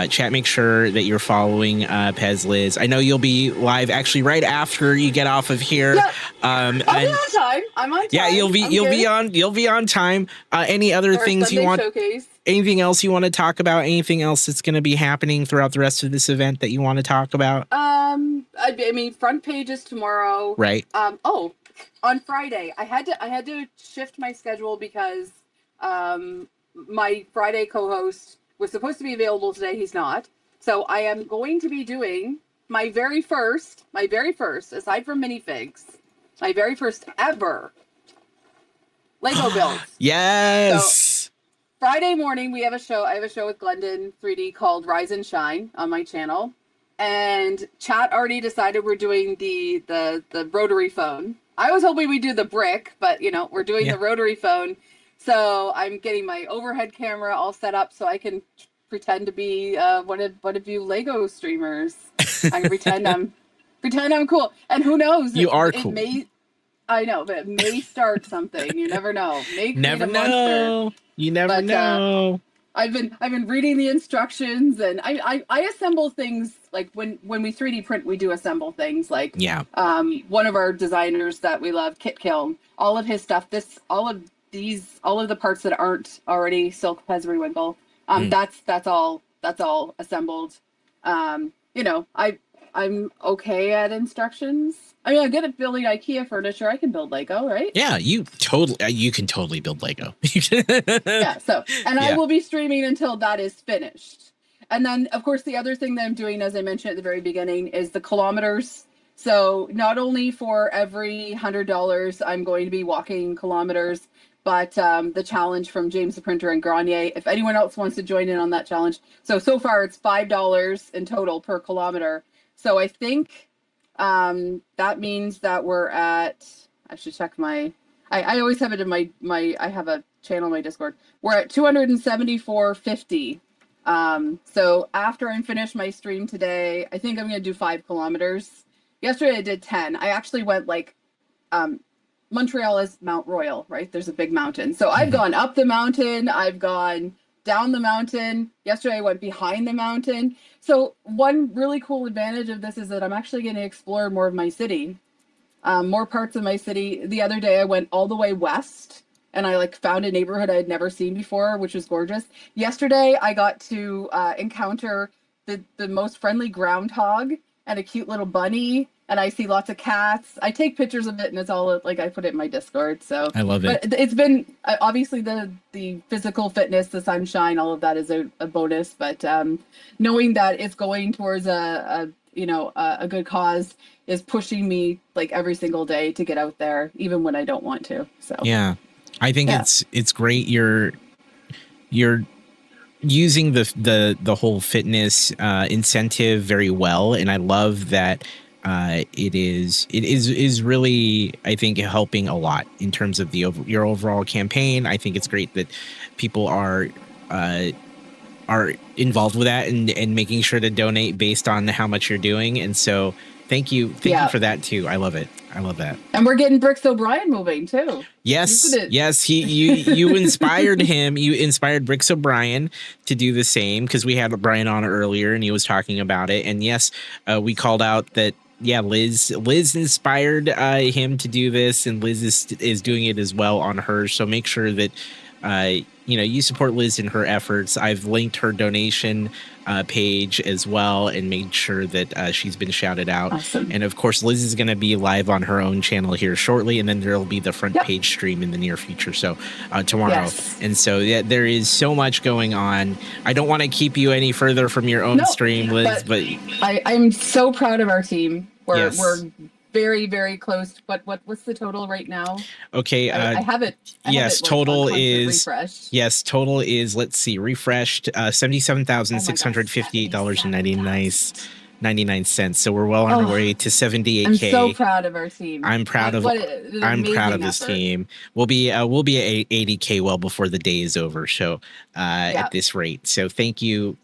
Chat, make sure that you're following PezLiz. I know you'll be live actually right after you get off of here. Yeah. I'll be on time. I'm on time. Yeah, you'll be on time. Any other things you want? Showcase. Anything else you want to talk about? Anything else that's going to be happening throughout the rest of this event that you want to talk about? I mean, front page is tomorrow. Right. On Friday, I had to shift my schedule because my Friday co-host was supposed to be available today. He's not. So I am going to be doing my very first, aside from minifigs, my very first ever Lego builds. Yes. So, Friday morning, we have a show. I have a show with Glendon 3D called Rise and Shine on my channel. And chat already decided we're doing the rotary phone. I was hoping we'd do the brick, but we're doing the rotary phone. So I'm getting my overhead camera all set up so I can pretend to be one of you Lego streamers. I can pretend I'm cool. And who knows? You are cool. I know, but it may start something. You never know. Never know. You never know. I've been reading the instructions, and I assemble things like when we 3D print, we do assemble things like one of our designers that we love, Kit Kiln, all of his stuff, all of the parts that aren't already silk Pezriwinkle, that's all assembled. I'm okay at instructions. I mean, I'm good at building IKEA furniture. I can build Lego, right? Yeah, you can totally build Lego. Yeah. So, I will be streaming until that is finished. And then, of course, the other thing that I'm doing, as I mentioned at the very beginning, is the kilometers. So not only for every $100, I'm going to be walking kilometers, but the challenge from James the Printer and Grenier, if anyone else wants to join in on that challenge. So far it's $5 in total per kilometer. So I think that means that we're at, I should check I always have it in I have a channel in my Discord. We're at 274.50. So after I finish my stream today, I think I'm going to do 5 kilometers. Yesterday I did 10. I actually went Montreal is Mount Royal, right? There's a big mountain. So I've gone up the mountain. I've gone down the mountain. Yesterday I went behind the mountain. So one really cool advantage of this is that I'm actually going to explore more of my city, more parts of my city. The other day I went all the way west and I found a neighborhood I had never seen before, which was gorgeous. Yesterday I got to encounter the most friendly groundhog and a cute little bunny, and I see lots of cats. I take pictures of it, and it's all I put it in my Discord. So I love it. But it's been obviously the physical fitness, the sunshine, all of that is a bonus. But knowing that it's going towards a good cause is pushing me every single day to get out there, even when I don't want to. So yeah, I think it's great. You're using the whole fitness incentive very well, and I love that it is really, I think, helping a lot in terms of your overall campaign. I think it's great that people are involved with that and making sure to donate based on how much you're doing. And so thank you for that too. I love it. I love that. And we're getting BricksOBrian moving too. Yes. You inspired him. You inspired BricksOBrian to do the same, because we had Brian on earlier and he was talking about it. And yes, we called out that Liz inspired him to do this, and Liz is doing it as well on hers. So make sure that you support Liz in her efforts. I've linked her donation page as well and made sure that she's been shouted out. Awesome. And of course, Liz is going to be live on her own channel here shortly, and then there'll be the front page stream in the near future. So tomorrow. Yes. And so there is so much going on. I don't want to keep you any further from your own stream, Liz, but I'm so proud of our team. We're very, very close. What's the total right now? Okay. I have it. Total is refreshed. Yes, total is, let's see, refreshed $77,658.99. So we're well on our way to 78K. I'm so proud of our team. I'm proud of this team. We'll be at 80K well before the day is over. So at this rate. So thank you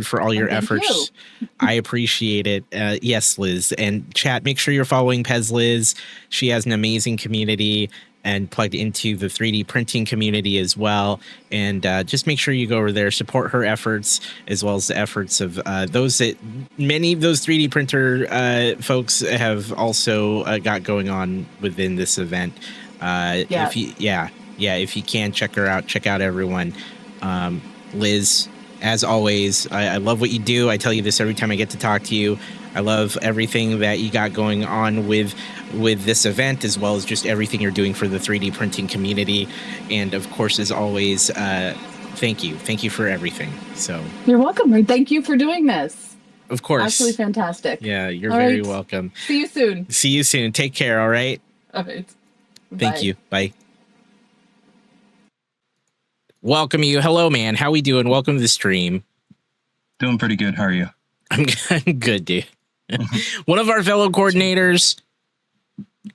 for all your efforts. I appreciate it. Yes, Liz, and chat. Make sure you're following PezLiz. She has an amazing community and plugged into the 3D printing community as well. And just make sure you go over there, support her efforts, as well as the efforts of many of those 3D printer folks have also got going on within this event. If you can, check her out. Check out everyone. Liz, as always, I love what you do. I tell you this every time I get to talk to you. I love everything that you got going on with this event, as well as just everything you're doing for the 3D printing community. And of course, as always, thank you. Thank you for everything. So you're welcome. Thank you for doing this. Of course. Absolutely fantastic. Yeah, you're very welcome. See you soon. Take care. All right. All right. Thank Bye. you. Bye. Welcome you. Hello, man. How we doing? Welcome to the stream. Doing pretty good. How are you? I'm good, dude. One of our fellow coordinators.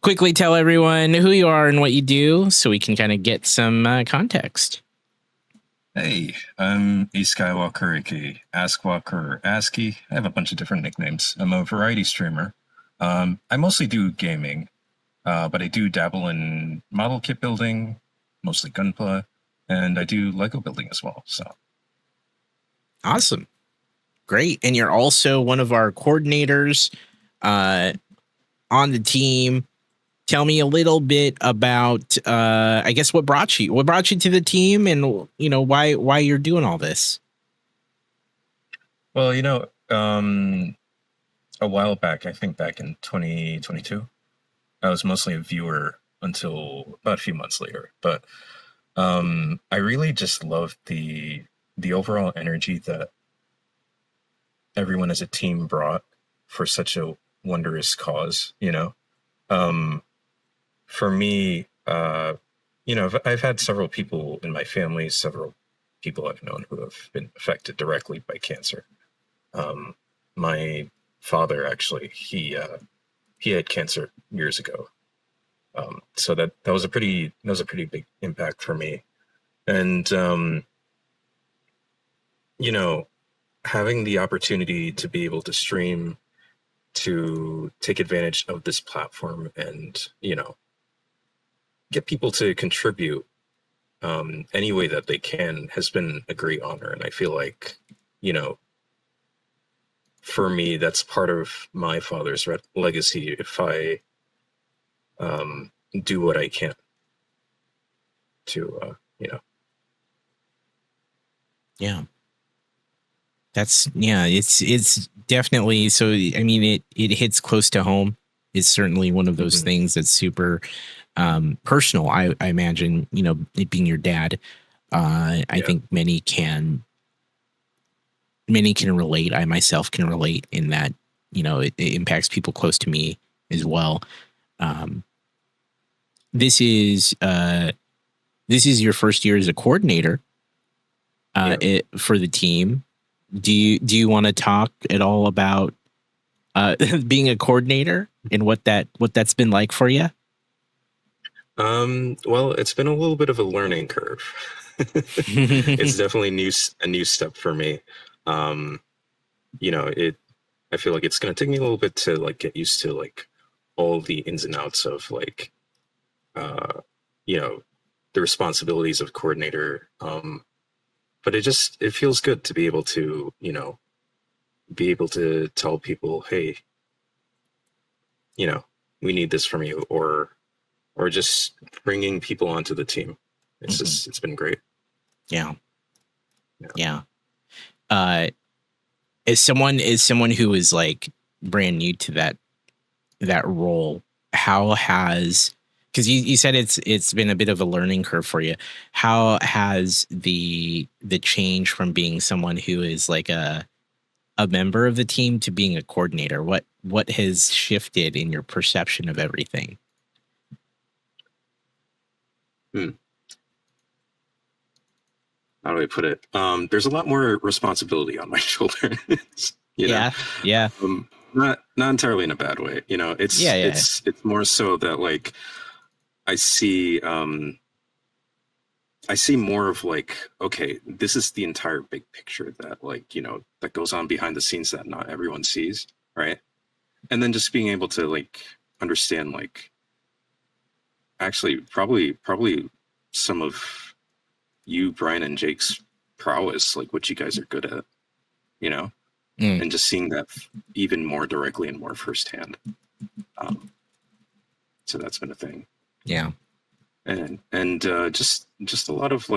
Quickly tell everyone who you are and what you do so we can kind of get some context. Hey, I'm a Skywalker, aka Askwalker or ASCII. I have a bunch of different nicknames. I'm a variety streamer. I mostly do gaming, but I do dabble in model kit building, mostly Gunpla, and I do Lego building as well. So awesome. Great. And you're also one of our coordinators on the team. Tell me a little bit about, I guess, what brought you to the team, and why you're doing all this. well, a while back, I think back in 2022, I was mostly a viewer until about a few months later. But I really just loved the overall energy that everyone as a team brought for such a wondrous cause. For me, I've had several people in my family, several people I've known who have been affected directly by cancer. My father, actually, he had cancer years ago. So that was a pretty big impact for me. And, having the opportunity to be able to stream, to take advantage of this platform and, get people to contribute any way that they can has been a great honor. And I feel like, for me, that's part of my father's legacy. If I do what I can to, Yeah. It's definitely, so, I mean, it hits close to home. It's certainly one of those things that's super personal. I imagine, it being your dad, I think many can relate. I myself can relate in that, it impacts people close to me as well. This is your first year as a coordinator for the team. Do you want to talk at all about being a coordinator and what that's been like for you? Well, it's been a little bit of a learning curve. It's definitely a new step for me. I feel like it's going to take me a little bit to get used to all the ins and outs of the responsibilities of coordinator. But it feels good to be able to, tell people, hey, we need this from you, or just bringing people onto the team. It's it's been great. Yeah. As someone who is brand new to that role, how has, because you said it's been a bit of a learning curve for you. How has the change from being someone who is a member of the team to being a coordinator, what has shifted in your perception of everything? How do I put it? There's a lot more responsibility on my shoulders. Yeah. Not entirely in a bad way. It's more so that I see more of okay, this is the entire big picture that that goes on behind the scenes that not everyone sees, right? And then just being able to understand actually probably some of you, Brian and Jake's prowess, what you guys are good at, and just seeing that even more directly and more firsthand. So that's been a thing. Yeah. And just a lot of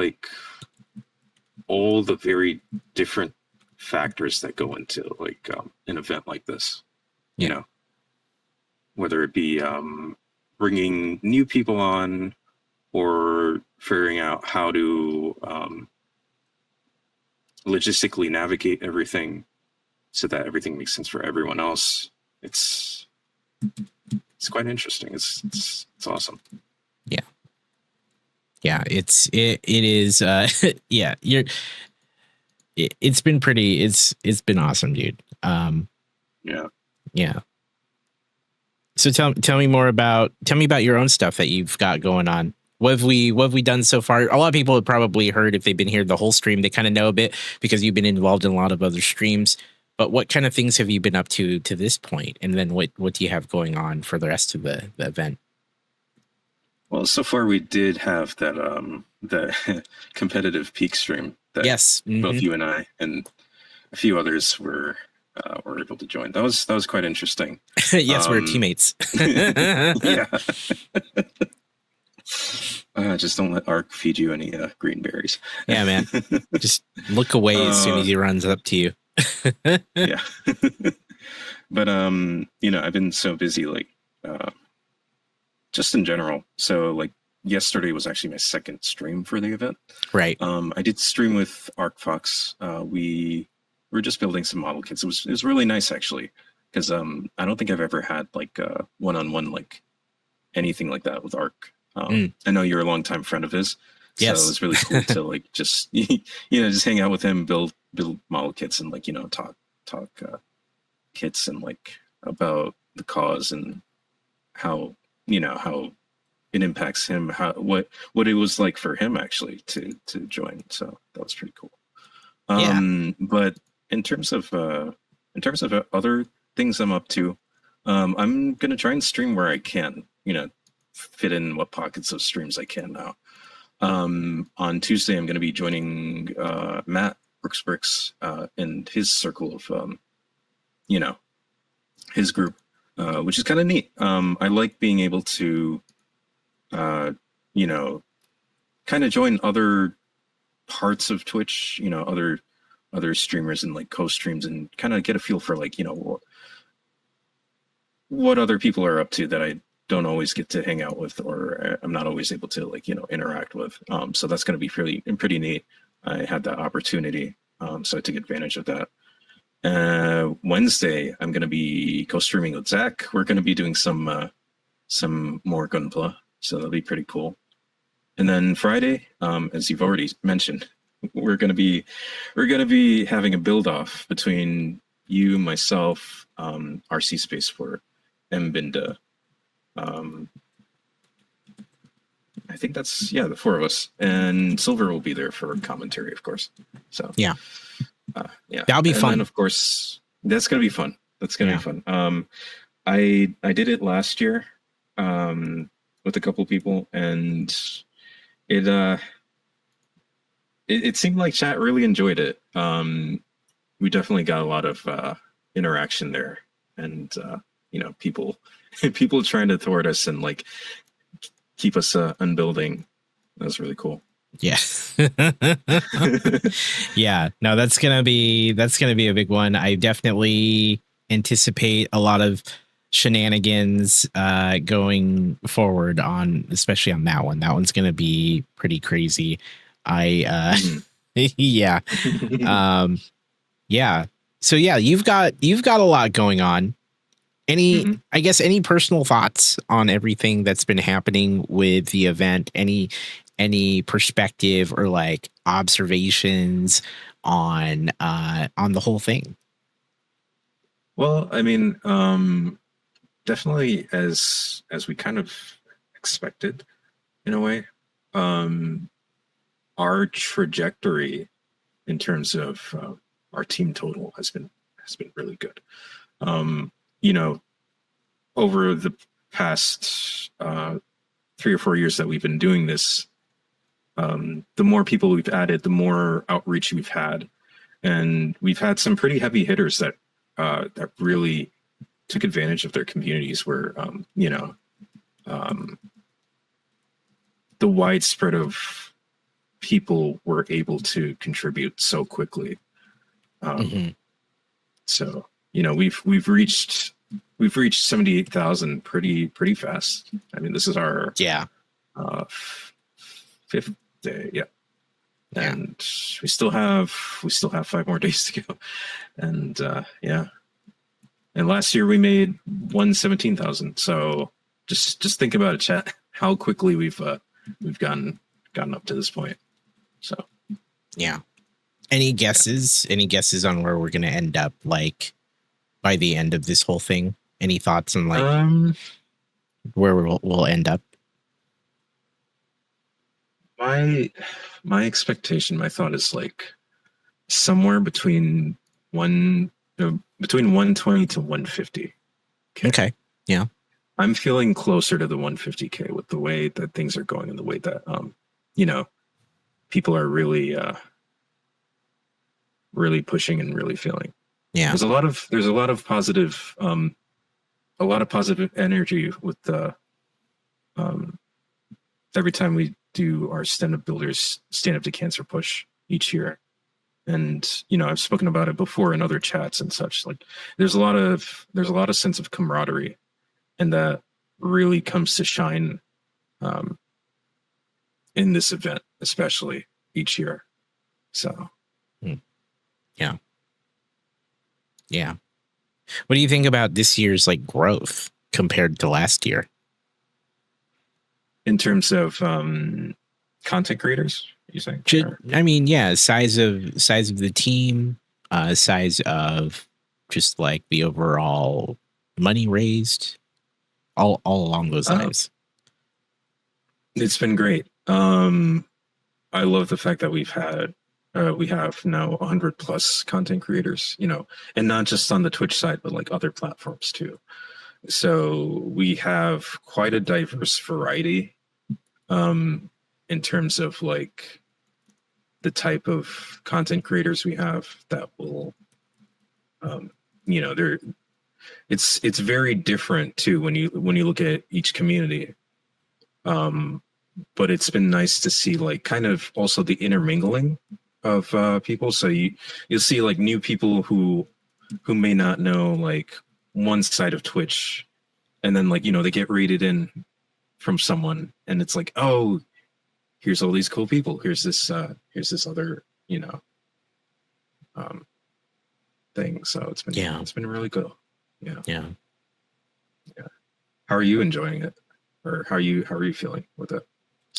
all the very different factors that go into an event like this, whether it be bringing new people on or figuring out how to logistically navigate everything so that everything makes sense for everyone else. It's it's quite interesting. It's awesome. Yeah, it is yeah, it's been pretty, it's been awesome, dude. Yeah. So tell me about your own stuff that you've got going on. What have we done so far? A lot of people have probably heard, if they've been here the whole stream, they kind of know a bit because you've been involved in a lot of other streams. But what kind of things have you been up to this point? And then what do you have going on for the rest of the event? Well, so far we did have that the competitive peak stream that both you and I and a few others were able to join. That was quite interesting. Yes, we're teammates. Yeah. Just don't let Ark feed you any green berries. Yeah, man. Just look away as soon as he runs up to you. Yeah. But I've been so busy, like just in general. So like yesterday was actually my second stream for the event. Right. I did stream with ArcFox. We were just building some model kits. It was really nice actually, because I don't think I've ever had like one-on-one like anything like that with Arc. I know you're a longtime friend of his. Yes. So it was really cool to like just just hang out with him, build model kits, and like talk kits and like about the cause and how how it impacts him, what it was like for him actually to join. So that was pretty cool. But in terms of other things I'm up to, I'm gonna try and stream where I can, fit in what pockets of streams I can now. On Tuesday, I'm going to be joining Matt Bricks and his circle of, his group, which is kind of neat. I like being able to, kind of join other parts of Twitch, other streamers and like co-streams, and kind of get a feel for like, what other people are up to that I don't always get to hang out with, or I'm not always able to like, interact with. So that's going to be pretty neat. I had that opportunity. So I took advantage of that. Wednesday, I'm going to be co-streaming with Zach. We're going to be doing some more Gunpla. So that'll be pretty cool. And then Friday, as you've already mentioned, we're going to be having a build off between you, myself, RCSpaceport, and Binda. I think that's the four of us, and Silver will be there for commentary, of course. So yeah, that'll be fun. And of course, that's gonna be fun. That's gonna be fun. I did it last year with a couple people, and it seemed like chat really enjoyed it. We definitely got a lot of interaction there, and people trying to thwart us and like keep us unbuilding. That was really cool. Yeah. Yeah. No, that's gonna be a big one. I definitely anticipate a lot of shenanigans going forward especially on that one. That one's gonna be pretty crazy. Yeah. Yeah. So yeah, you've got a lot going on. I guess any personal thoughts on everything that's been happening with the event? Any perspective or like observations on the whole thing? Well, I mean, definitely as we kind of expected in a way, our trajectory in terms of our team total has been really good. Over the past 3 or 4 years that we've been doing this, the more people we've added, the more outreach we've had, and we've had some pretty heavy hitters that really took advantage of their communities, where the widespread of people were able to contribute so quickly. So we've reached 78,000 pretty fast. I mean, this is our fifth day, and we still have 5 more days to go, and And last year we made 117,000. So just think about it, chat. How quickly we've gotten up to this point. So yeah. Any guesses? Any guesses on where we're going to end up? Like by the end of this whole thing? Any thoughts on like where we'll end up? My expectation, my thought is like somewhere between 120 to 150. Okay. Yeah. I'm feeling closer to the 150K with the way that things are going and the way that people are really really pushing and really feeling. Yeah. There's a lot of positive energy with the every time we do our stand-up builders stand up to cancer push each year. And I've spoken about it before in other chats and such. Like there's a lot of sense of camaraderie, and that really comes to shine in this event, especially each year. So yeah. What do you think about this year's like growth compared to last year? In terms of content creators, you saying? I mean, yeah, size of the team, size of just like the overall money raised, all along those lines. It's been great. I love the fact that we have now 100 plus content creators, and not just on the Twitch side, but like other platforms too. So we have quite a diverse variety in terms of like the type of content creators we have that will, it's very different too when you look at each community. But it's been nice to see like kind of also the intermingling of people. So you'll see like new people who may not know like one side of Twitch, and then like they get rated in from someone, and it's like, oh, here's all these cool people. Here's this other thing. So it's been really cool. Yeah. How are you enjoying it, or how are you feeling with it?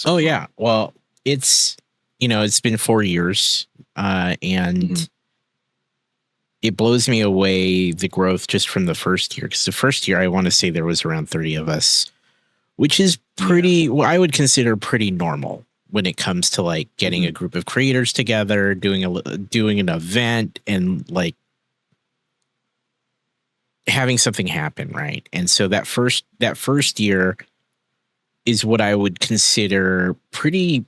Oh yeah, well, it's been 4 years, and it blows me away the growth just from the first year. Because the first year, I want to say there was around 30 of us, which is what I would consider pretty normal when it comes to like getting a group of creators together, doing an event, and like having something happen, right? And so that first year is what I would consider pretty.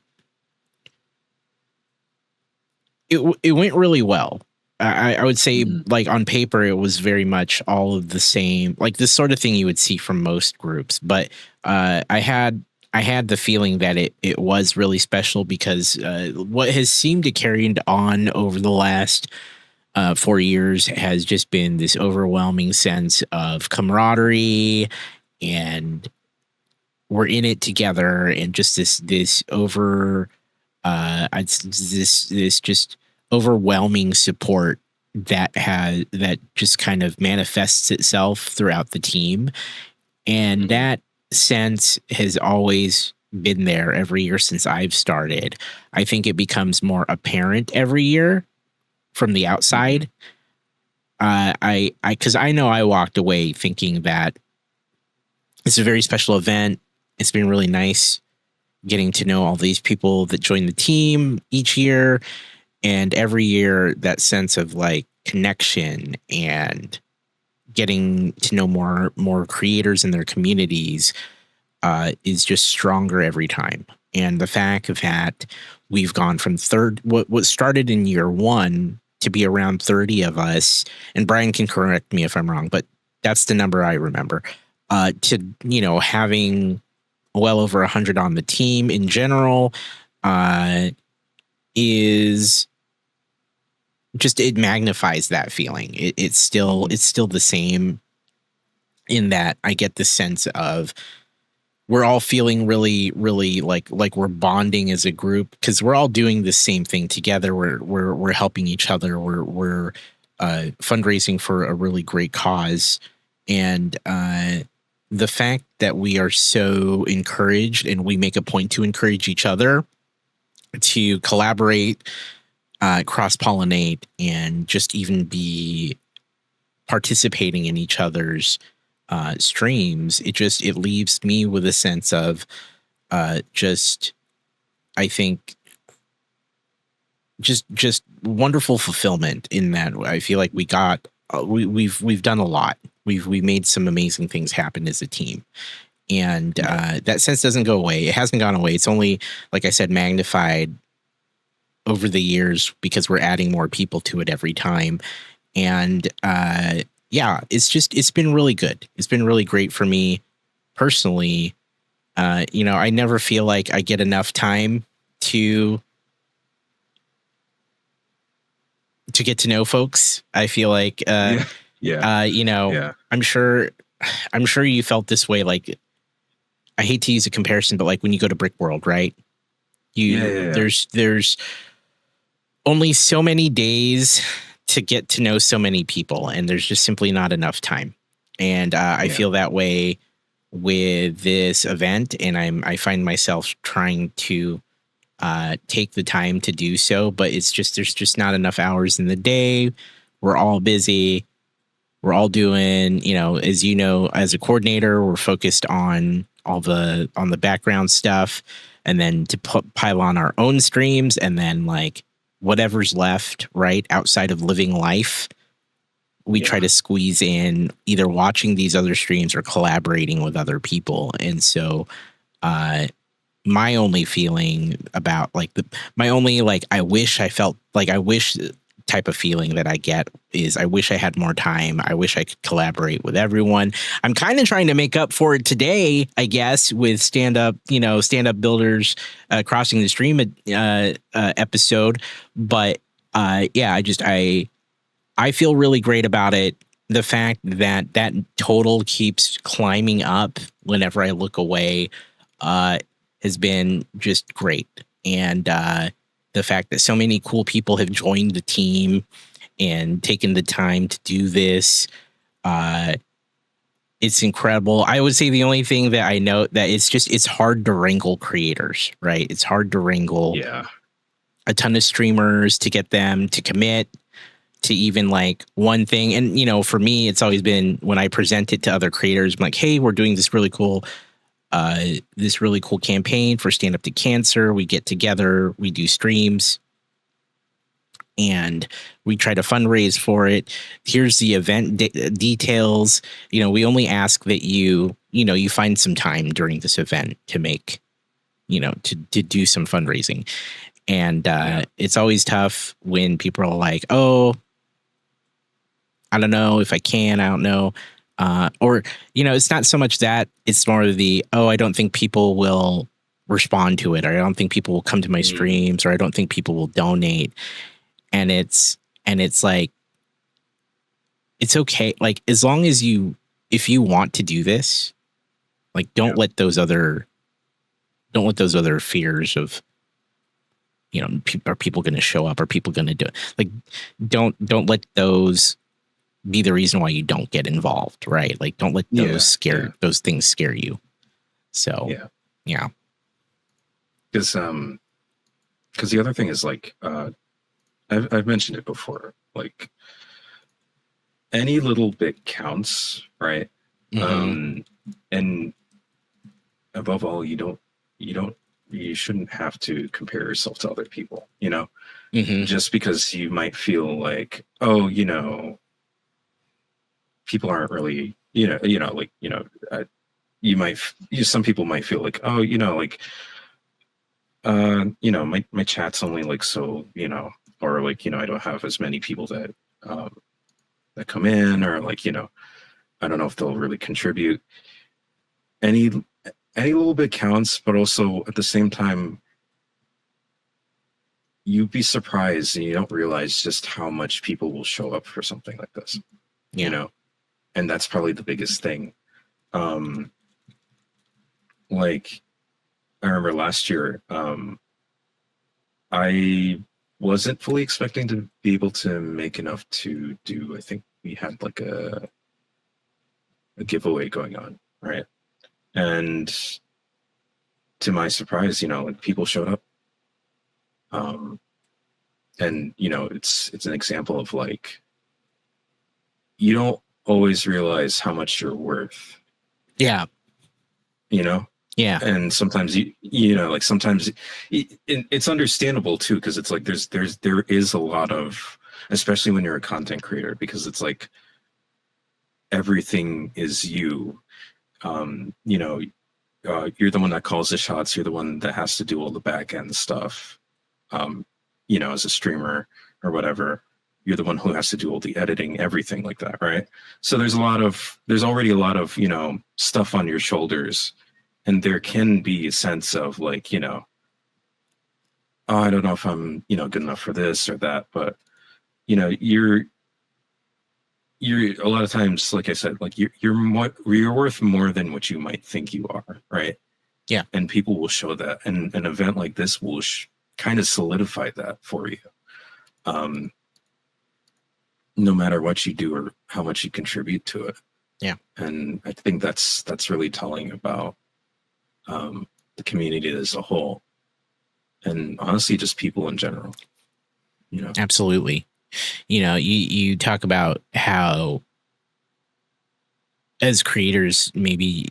It went really well. I would say, like on paper, it was very much all of the same, like this sort of thing you would see from most groups. But I had the feeling that it was really special because what has seemed to carry on over the last 4 years has just been this overwhelming sense of camaraderie, and we're in it together, and just this just overwhelming support that just kind of manifests itself throughout the team. And that sense has always been there every year since I've started. I think it becomes more apparent every year from the outside. Because I know I walked away thinking that it's a very special event. It's been really nice getting to know all these people that join the team each year. And every year, that sense of like connection and getting to know more creators in their communities is just stronger every time. And the fact that we've gone from what started in year one to be around 30 of us, and Brian can correct me if I'm wrong, but that's the number I remember, to having well over 100 on the team in general is just, it magnifies that feeling. It's still the same in that I get the sense of we're all feeling really, really like we're bonding as a group because we're all doing the same thing together. We're helping each other. We're fundraising for a really great cause. And the fact that we are so encouraged, and we make a point to encourage each other to collaborate, cross-pollinate, and just even be participating in each other's streams, it leaves me with a sense of I think just wonderful fulfillment in that. I feel like we've done a lot. We made some amazing things happen as a team, and that sense doesn't go away. It hasn't gone away. It's only, like I said, magnified over the years because we're adding more people to it every time. And it's been really good. It's been really great for me personally. I never feel like I get enough time to get to know folks. I feel like, I'm sure you felt this way. Like, I hate to use a comparison, but like when you go to Brick World, right? There's only so many days to get to know so many people, and there's just simply not enough time. And I feel that way with this event, and I find myself trying to take the time to do so, but there's just not enough hours in the day. We're all busy. We're all doing, as as a coordinator, we're focused on on the background stuff, and then to pile on our own streams, and then like whatever's left, right, outside of living life, we try to squeeze in either watching these other streams or collaborating with other people. And so my only feeling about I wish type of feeling that I get is I wish I had more time. I wish I could collaborate with everyone. I'm kind of trying to make up for it today, I guess, with stand up builders crossing the stream episode. But I feel really great about it. The fact that total keeps climbing up whenever I look away has been just great. And the fact that so many cool people have joined the team and taken the time to do this, it's incredible. I would say the only thing that I know that it's hard to wrangle creators, right? It's hard to wrangle a ton of streamers to get them to commit to even like one thing. And, for me, it's always been when I present it to other creators, I'm like, hey, we're doing this really cool campaign for Stand Up to Cancer. We get together, we do streams, and we try to fundraise for it. Here's the event details. We only ask that you find some time during this event to make, to do some fundraising. And it's always tough when people are like, oh, I don't know if I can, I don't know. Or, it's not so much that, it's more of the, I don't think people will respond to it, or I don't think people will come to my streams, or I don't think people will donate. And it's like, it's okay. Like, as long as if you want to do this, like, don't let those other fears of, are people going to show up? Are people going to do it? Like, don't let those be the reason why you don't get involved, right? Like, don't let those those things scare you. So yeah. Because the other thing is like, I've mentioned it before, like any little bit counts, right? And above all, you shouldn't have to compare yourself to other people, just because you might feel like, people aren't really, some people might feel like, my chat's only like, so, or like, I don't have as many people that come in, or like, I don't know if they'll really contribute. Any little bit counts, but also at the same time, you'd be surprised and you don't realize just how much people will show up for something like this, and that's probably the biggest thing. Like, I remember last year, I wasn't fully expecting to be able to make enough to do. I think we had like a giveaway going on, right? And to my surprise, like people showed up. And it's an example of like, you don't always realize how much you're worth. Yeah. Yeah. And sometimes like sometimes it's understandable too, because it's like there is a lot of, especially when you're a content creator, because it's like everything is you. You're the one that calls the shots. You're the one that has to do all the back end stuff. As a streamer or whatever, you're the one who has to do all the editing, everything like that, right? So there's already a lot of stuff on your shoulders, and there can be a sense of like, oh, I don't know if I'm good enough for this or that, but you're a lot of times, like I said, like you're worth more than what you might think you are, right? Yeah. And people will show that, and an event like this will kind of solidify that for you, no matter what you do or how much you contribute to it. Yeah. And I think that's really telling about the community as a whole, and honestly just people in general. Absolutely. You talk about how as creators, maybe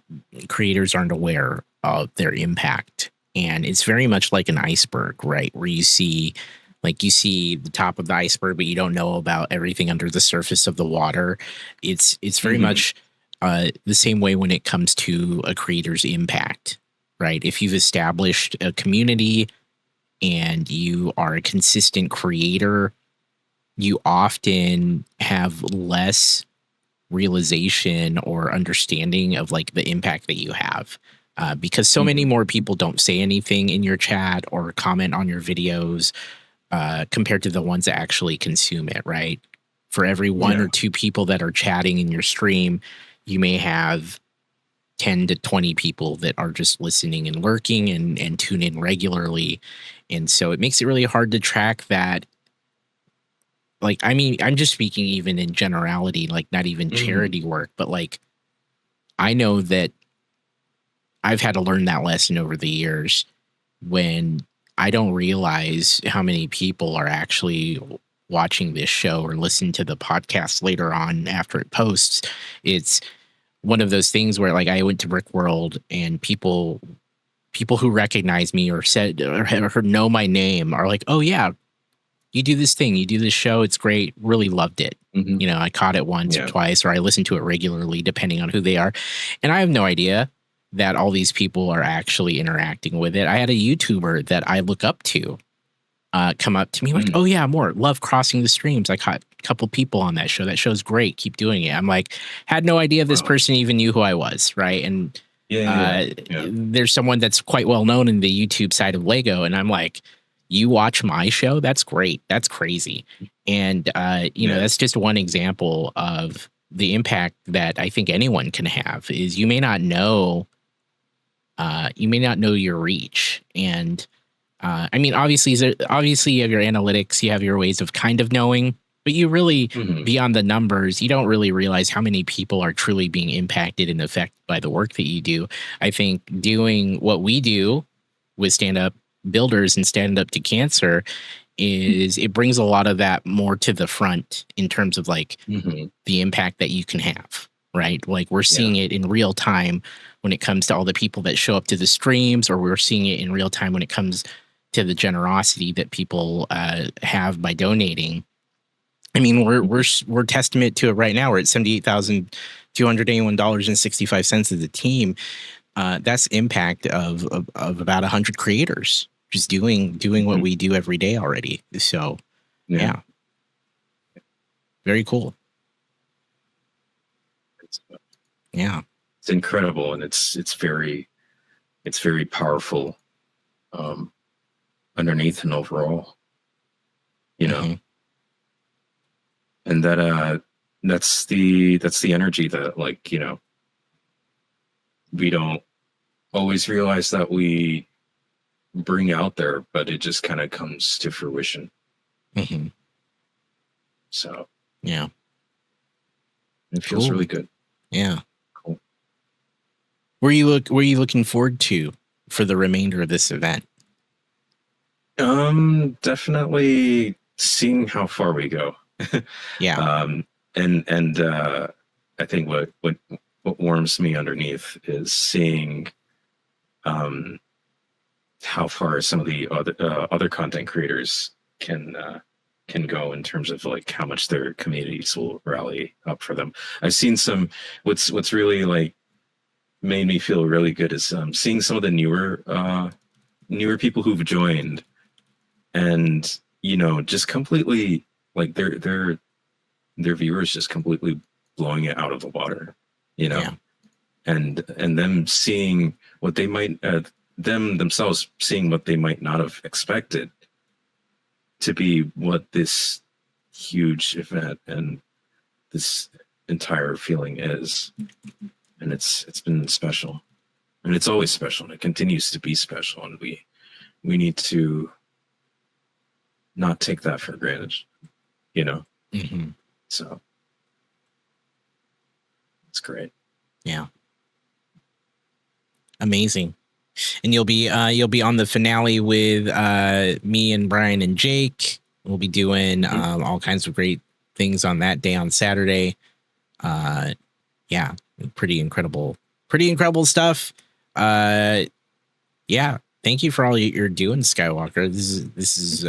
creators aren't aware of their impact, and it's very much like an iceberg, right? Where you see the top of the iceberg, but you don't know about everything under the surface of the water. It's very much the same way when it comes to a creator's impact, right? If you've established a community and you are a consistent creator, you often have less realization or understanding of like the impact that you have, because so many more people don't say anything in your chat or comment on your videos compared to the ones that actually consume it, right? For every one or two people that are chatting in your stream, you may have 10 to 20 people that are just listening and lurking and tune in regularly. And so it makes it really hard to track that. Like, I mean, I'm just speaking even in generality, like not even charity work, but like, I know that I've had to learn that lesson over the years when I don't realize how many people are actually watching this show or listen to the podcast later on after it posts. It's one of those things where like I went to Brick World and people who recognize me or said or know my name are like, oh yeah, you do this thing, you do this show, it's great, really loved it. I caught it once or twice, or I listen to it regularly depending on who they are. And I have no idea that all these people are actually interacting with it. I had a YouTuber that I look up to come up to me like, oh yeah, Amor, love crossing the streams. I caught a couple people on that show. That show's great. Keep doing it. I'm like, had no idea this person even knew who I was. Right. And there's someone that's quite well known in the YouTube side of Lego. And I'm like, you watch my show? That's great. That's crazy. And, that's just one example of the impact that I think anyone can have is you may not know your reach. And I mean, obviously you have your analytics, you have your ways of kind of knowing, but you really, beyond the numbers, you don't really realize how many people are truly being impacted and affected by the work that you do. I think doing what we do with stand-up builders and stand up to cancer is it brings a lot of that more to the front in terms of like the impact that you can have, right? Like we're seeing it in real time when it comes to all the people that show up to the streams, or we're seeing it in real time when it comes to the generosity that people have by donating. I mean, we're testament to it right now. We're at $78,281.65 as a team. That's impact of about 100 creators just doing what we do every day already. So yeah. Very cool. Yeah. It's incredible, and it's very powerful underneath and overall, and that's the energy that like, we don't always realize that we bring out there, but it just kind of comes to fruition. Mm-hmm. So Yeah. it feels Cool. really good. Yeah. Cool. Were you looking forward to for the remainder of this event? Definitely seeing how far we go. Yeah. And I think what warms me underneath is seeing how far some of the other content creators can go in terms of like how much their communities will rally up for them. I've seen some. What's really like made me feel really good is seeing some of the newer people who've joined, and just completely like their viewers just completely blowing it out of the water, Yeah. and them seeing what they might them themselves seeing what they might not have expected to be what this huge event and this entire feeling is. And it's been special, and it's always special, and it continues to be special, and we need to not take that for granted, Mm-hmm. so it's great. Yeah. Amazing. And you'll be on the finale with me and Brian and Jake. We'll be doing all kinds of great things on that day on Saturday. Yeah, pretty incredible stuff. Yeah, thank you for all you're doing, Skywalker. This is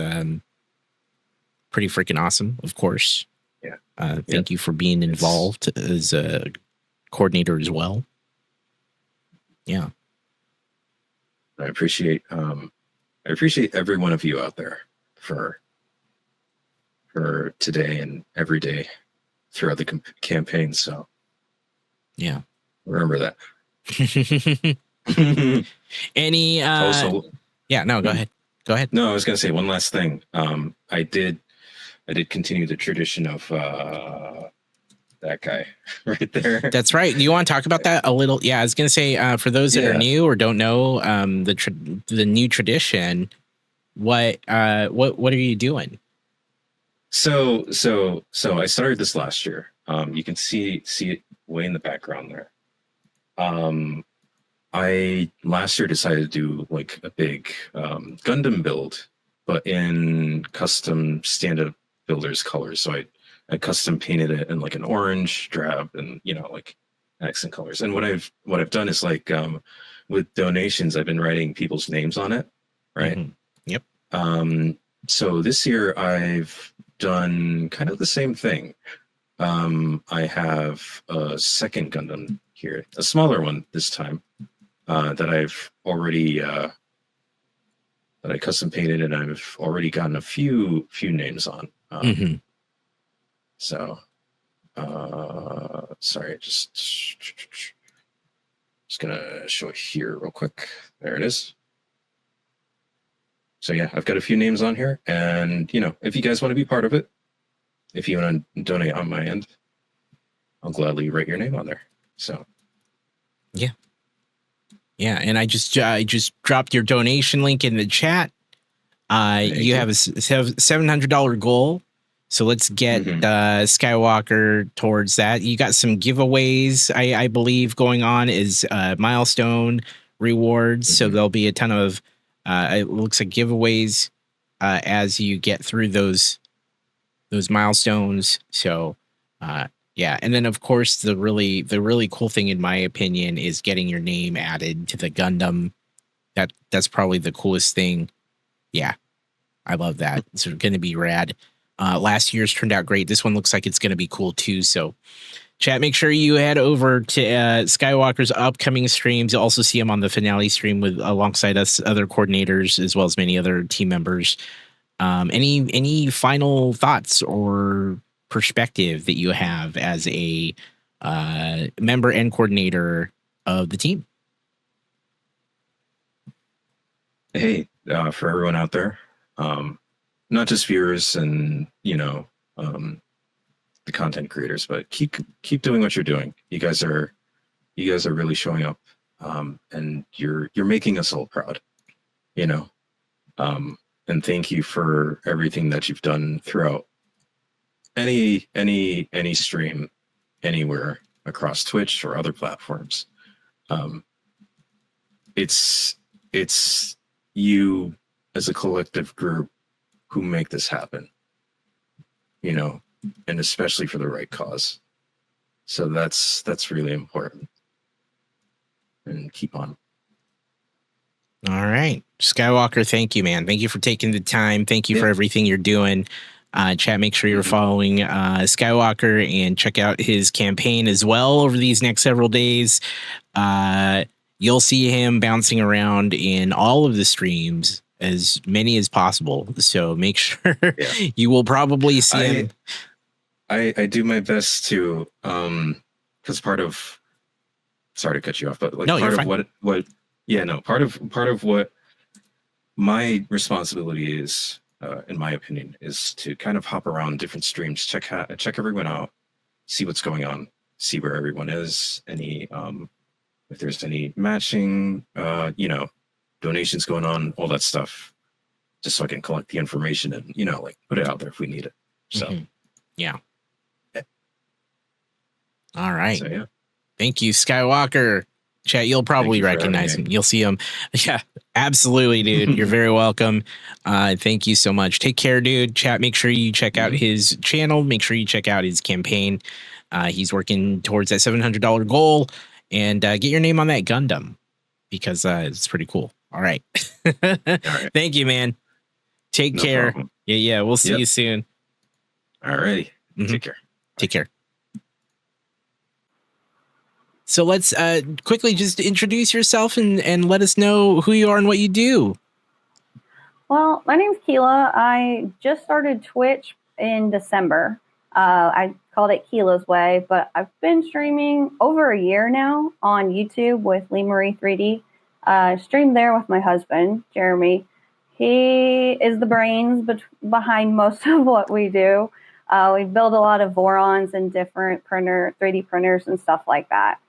pretty freaking awesome, of course. Yeah. Thank you for being involved as a coordinator as well. Yeah. I appreciate every one of you out there for today and every day throughout the campaign. So yeah, remember that. Any also, yeah, no, go ahead. No, I was gonna say one last thing. I did continue the tradition of that guy right there. That's right. Do you want to talk about that a little? Yeah, I was gonna say for those that are new or don't know the new tradition, what are you doing? So I started this last year. You can see it way in the background there. I last year decided to do like a big Gundam build, but in custom stand-up builders colors. So I custom painted it in like an orange, drab, and like accent colors. And what I've done is like with donations, I've been writing people's names on it, right? Mm-hmm. Yep. So this year I've done kind of the same thing. I have a second Gundam here, a smaller one this time, that I've already that I custom painted, and I've already gotten a few names on. Mm-hmm. So, sorry, just gonna show it here real quick. There it is. So yeah, I've got a few names on here, and if you guys want to be part of it, if you want to donate on my end, I'll gladly write your name on there. So yeah, and I just dropped your donation link in the chat. You have a $700 goal, so let's get Skywalker towards that. You got some giveaways, I believe, going on is milestone rewards. So there'll be a ton of it looks like giveaways as you get through those milestones. So yeah, and then of course the really cool thing in my opinion is getting your name added to the Gundam. That's probably the coolest thing. Yeah, I love that. It's going to be rad. Last year's turned out great. This one looks like it's going to be cool too. So chat, make sure you head over to Skywalker's upcoming streams. You'll also see him on the finale stream alongside us, other coordinators, as well as many other team members. Any final thoughts or perspective that you have as a member and coordinator of the team? Hey, for everyone out there, not just viewers and the content creators, but keep doing what you're doing. You guys are really showing up, and you're making us all proud, and and thank you for everything that you've done throughout any stream anywhere across Twitch or other platforms. It's you as a collective group who make this happen, you know, and especially for the right cause. So that's really important. And keep on. All right. Skywalker, thank you, man. Thank you for taking the time. Thank you for everything you're doing. Chat, make sure you're following Skywalker and check out his campaign as well over these next several days. You'll see him bouncing around in all of the streams, as many as possible. So make sure you will probably see him. I do my best to, because part of, sorry to cut you off, but like part of what my responsibility is, in my opinion, is to kind of hop around different streams, check everyone out, see what's going on, see where everyone is, any if there's any matching, you know, donations going on, all that stuff, just so I can collect the information and, you know, like put it out there if we need it. So yeah. All right. So yeah. Thank you, Skywalker. Chat, you'll probably recognize him. You'll see him. Yeah, absolutely, dude. You're very welcome. Thank you so much. Take care, dude. Chat, make sure you check out his channel. Make sure you check out his campaign. He's working towards that $700 goal. And get your name on that Gundam, because it's pretty cool. All right. All right. Thank you, man. Take care. Problem. Yeah. We'll see you soon. All right. Take care. Take care. So let's quickly just introduce yourself and let us know who you are and what you do. Well, my name's Keila. I just started Twitch in December. I called it keilasway, but I've been streaming over a year now on YouTube with Lee Marie 3D. Streamed there with my husband, Jeremy. He is the brains behind most of what we do. We build a lot of Vorons and different 3D printers and stuff like that.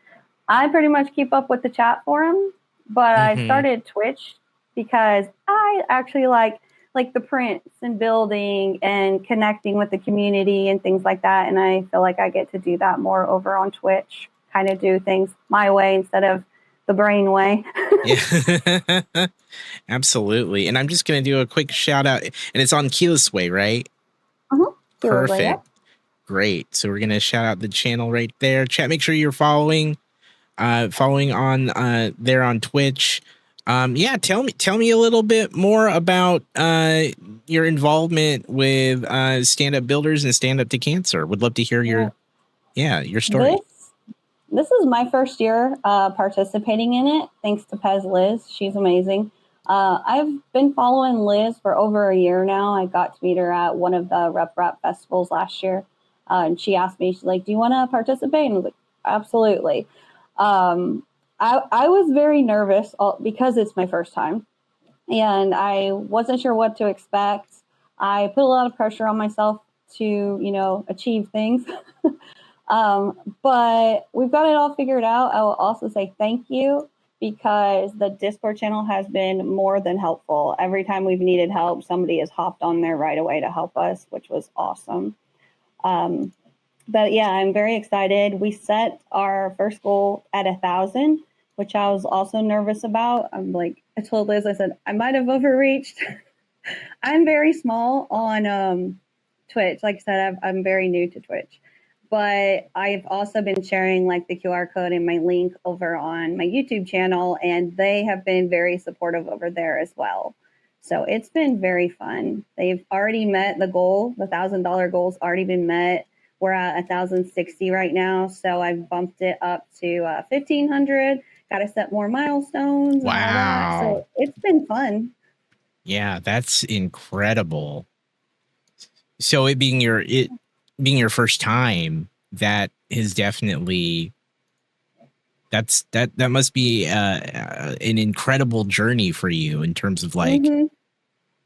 I pretty much keep up with the chat forum, but I started Twitch because I actually like the prints and building and connecting with the community and things like that. And I feel like I get to do that more over on Twitch, kind of do things my way instead of the brain way. Yeah. Absolutely. And I'm just going to do a quick shout out, and it's on keilasway, right? Perfect. Yeah. Great. So we're going to shout out the channel right there. Chat, make sure you're following on there on Twitch. Yeah, tell me a little bit more about your involvement with Stand Up Builders and Stand Up to Cancer. Would love to hear your story. This is my first year participating in it, thanks to PezLiz. She's amazing. I've been following Liz for over a year now. I got to meet her at one of the Rep festivals last year. And she asked me, she's like, do you want to participate? And I was like, absolutely. I was very nervous because it's my first time and I wasn't sure what to expect. I put a lot of pressure on myself to, achieve things. But we've got it all figured out. I will also say thank you because the Discord channel has been more than helpful. Every time we've needed help, somebody has hopped on there right away to help us, which was awesome. But yeah, I'm very excited. We set our first goal at 1,000, which I was also nervous about. I told Liz, I said, I might have overreached. I'm very small on Twitch. Like I said, I'm very new to Twitch. But I've also been sharing the QR code and my link over on my YouTube channel, and they have been very supportive over there as well. So it's been very fun. They've already met the goal. The $1,000 goal's already been met. We're at 1,060 right now, so I've bumped it up to 1,500. Got to set more milestones. Wow! So it's been fun. Yeah, that's incredible. So it being your first time, that is definitely that must be an incredible journey for you in terms of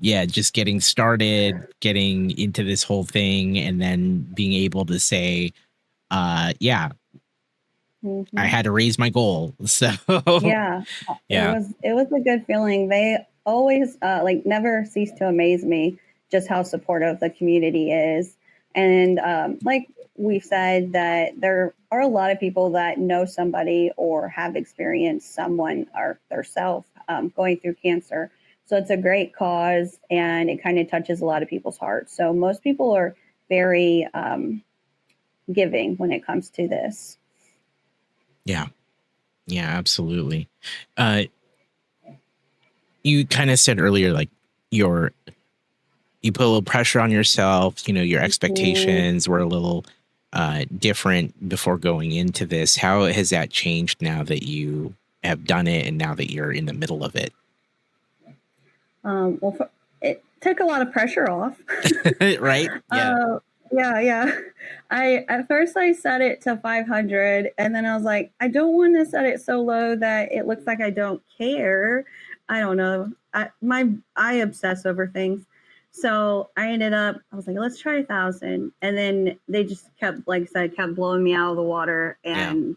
just getting started, getting into this whole thing, and then being able to say, I had to raise my goal. So yeah. It was a good feeling. always never cease to amaze me just how supportive the community is. And like we've said, that there are a lot of people that know somebody or have experienced someone or themselves going through cancer. So it's a great cause, and it kind of touches a lot of people's hearts. So most people are very giving when it comes to this. Yeah. Yeah, absolutely. You kind of said earlier, like you put a little pressure on yourself, your expectations were a little different before going into this. How has that changed now that you have done it and now that you're in the middle of it? Well, it took a lot of pressure off. Right? Yeah. Yeah. At first I set it to 500, and then I was like, I don't want to set it so low that it looks like I don't care. I don't know. I obsess over things. So I was like, let's try 1,000. And then they just kept blowing me out of the water. And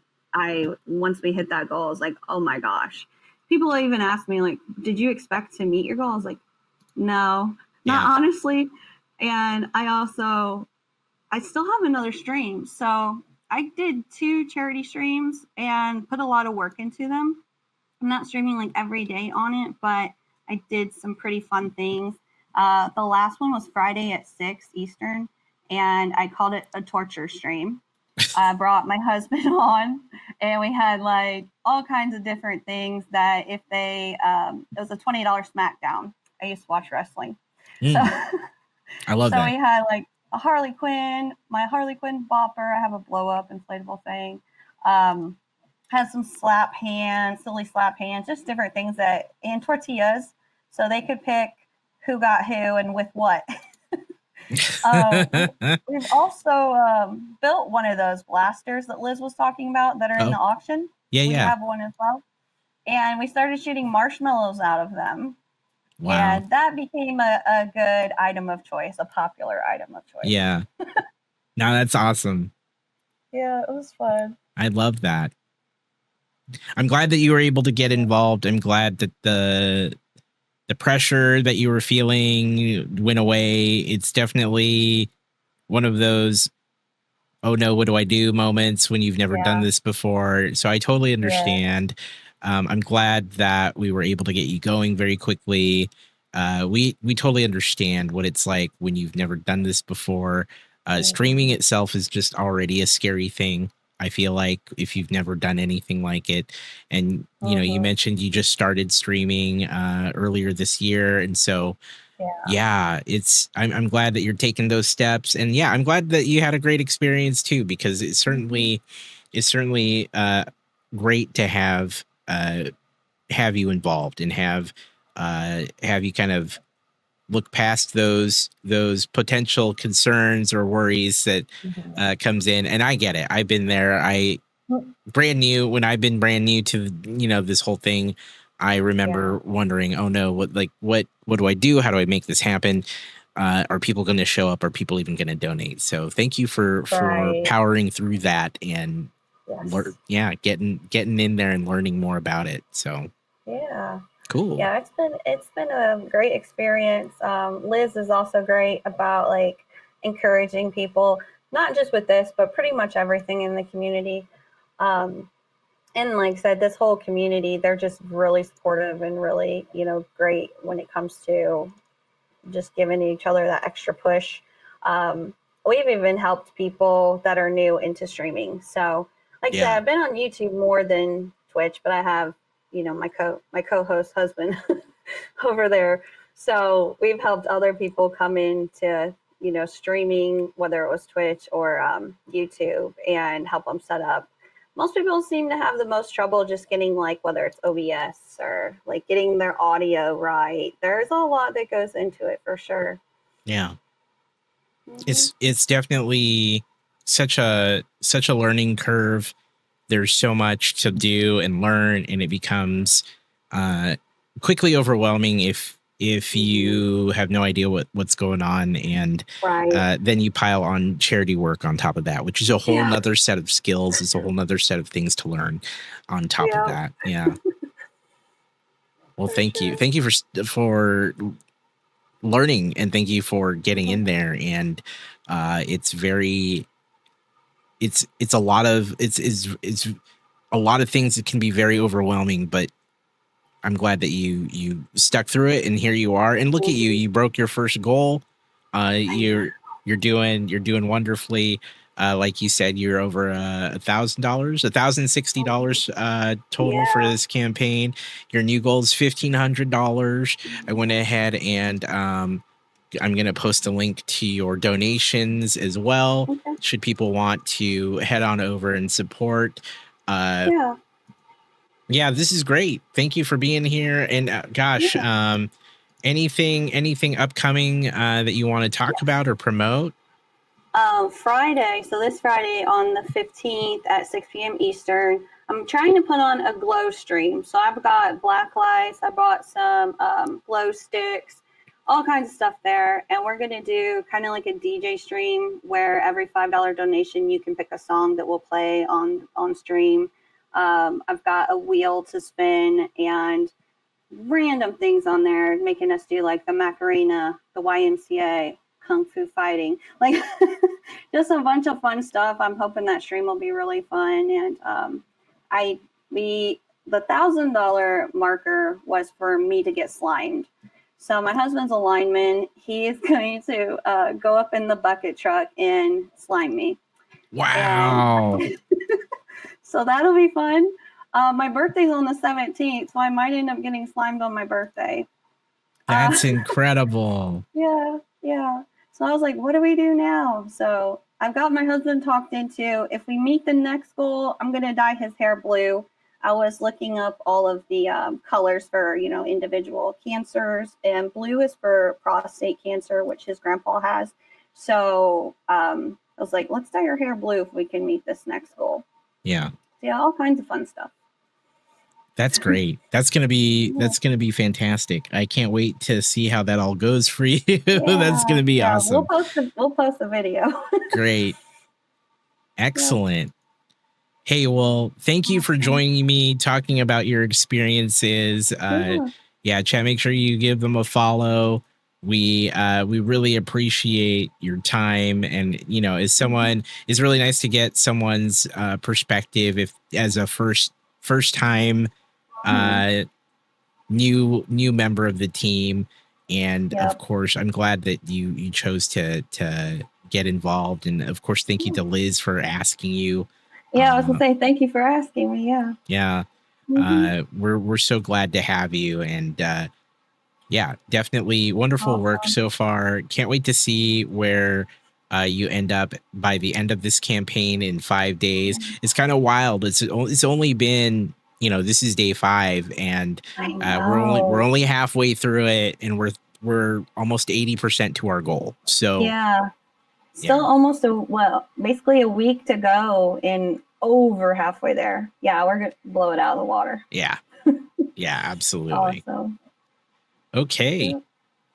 once we hit that goal, I was like, oh my gosh. People even asked me, like, did you expect to meet your goal? I was like, no, not honestly. And I still have another stream. So I did 2 charity streams and put a lot of work into them. I'm not streaming like every day on it, but I did some pretty fun things. The last one was Friday at 6 Eastern, and I called it a torture stream. I brought my husband on, and we had like all kinds of different things that if they, it was a $20 SmackDown. I used to watch wrestling. So I love that. So we had like a Harley Quinn, my Harley Quinn bopper. I have a blow up inflatable thing. Had some silly slap hands, just different things and tortillas. So they could pick who got who and with what. We've also built one of those blasters that Liz was talking about that are in the auction. We have one as well. And we started shooting marshmallows out of them. Wow. And that became a good item of choice, a popular item of choice. Yeah. No, that's awesome. Yeah, it was fun. I love that. I'm glad that you were able to get involved. I'm glad that the pressure that you were feeling went away. It's definitely one of those, oh no, what do I do moments when you've never done this before. So I totally understand. I'm glad that we were able to get you going very quickly. We totally understand what it's like when you've never done this before. Streaming itself is just already a scary thing. I feel like if you've never done anything like it, and you mentioned you just started streaming earlier this year, and so I'm glad that you're taking those steps, and I'm glad that you had a great experience too, because it's certainly great to have you involved and have you kind of look past those potential concerns or worries that comes in. And I get it. I've been there. When I've been brand new to, this whole thing, I remember wondering, oh no, what do I do? How do I make this happen? Are people going to show up? Are people even going to donate? So thank you for powering through that and getting in there and learning more about it. So cool. Yeah, it's been a great experience. Liz is also great about encouraging people, not just with this, but pretty much everything in the community. And like I said, this whole community, they're just really supportive and really, great when it comes to just giving each other that extra push. We've even helped people that are new into streaming. So like I said, I've been on YouTube more than Twitch, but I have, my co-host husband over there. So we've helped other people come into, streaming, whether it was Twitch or YouTube, and help them set up. Most people seem to have the most trouble just getting whether it's OBS or getting their audio right. There's a lot that goes into it for sure. Yeah. It's definitely such a learning curve. There's so much to do and learn, and it becomes quickly overwhelming if you have no idea what's going on, and then you pile on charity work on top of that, which is a whole nother set of skills. It's a whole nother set of things to learn on top of that. Yeah. Well, thank you. Thank you for learning, and thank you for getting in there. And it's a lot of it's a lot of things that can be very overwhelming, but I'm glad that you stuck through it, and here you are. And look at you. You broke your first goal. You're doing wonderfully. Like you said, you're over $1,000, $1,060 total for this campaign. Your new goal is $1,500. I went ahead and I'm going to post a link to your donations as well. Okay. Should people want to head on over and support. Yeah, this is great. Thank you for being here. And gosh, anything upcoming that you want to talk about or promote? Friday, so this Friday on the 15th at 6 p.m. Eastern, I'm trying to put on a glow stream. So I've got black lights, I bought some glow sticks, all kinds of stuff there. And we're going to do kind of like a DJ stream where every $5 donation, you can pick a song that will play on stream. I've got a wheel to spin and random things on there, making us do like the Macarena, the YMCA, Kung Fu fighting, like just a bunch of fun stuff. I'm hoping that stream will be really fun. And the $1,000 marker was for me to get slimed. So my husband's a lineman. He is going to go up in the bucket truck and slime me. Wow. So that'll be fun. My birthday's on the 17th, so I might end up getting slimed on my birthday. That's incredible. Yeah. So I was like, what do we do now? So I've got my husband talked into, if we meet the next goal, I'm going to dye his hair blue. I was looking up all of the colors for, individual cancers, and blue is for prostate cancer, which his grandpa has. So I was like, let's dye your hair blue if we can meet this next goal. Yeah. Yeah, all kinds of fun stuff. That's great. That's gonna be fantastic. I can't wait to see how that all goes for you. That's gonna be awesome. We'll post a video. Great. Excellent. Hey, well, thank you for joining me, talking about your experiences. Chat, make sure you give them a follow. We really appreciate your time, and as someone, it's really nice to get someone's perspective if as a first time new member of the team. And of course, I'm glad that you chose to get involved. And of course, thank you to Liz for asking you. Yeah, I was gonna say thank you for asking me. Yeah. We're so glad to have you, and definitely wonderful work so far. Can't wait to see where you end up by the end of this campaign in 5 days. It's kind of wild. It's only been, this is day 5, and we're only halfway through it, and we're almost 80% to our goal. So still almost basically a week to go, and over halfway there. Yeah, we're gonna blow it out of the water. Yeah, absolutely. Awesome. Okay.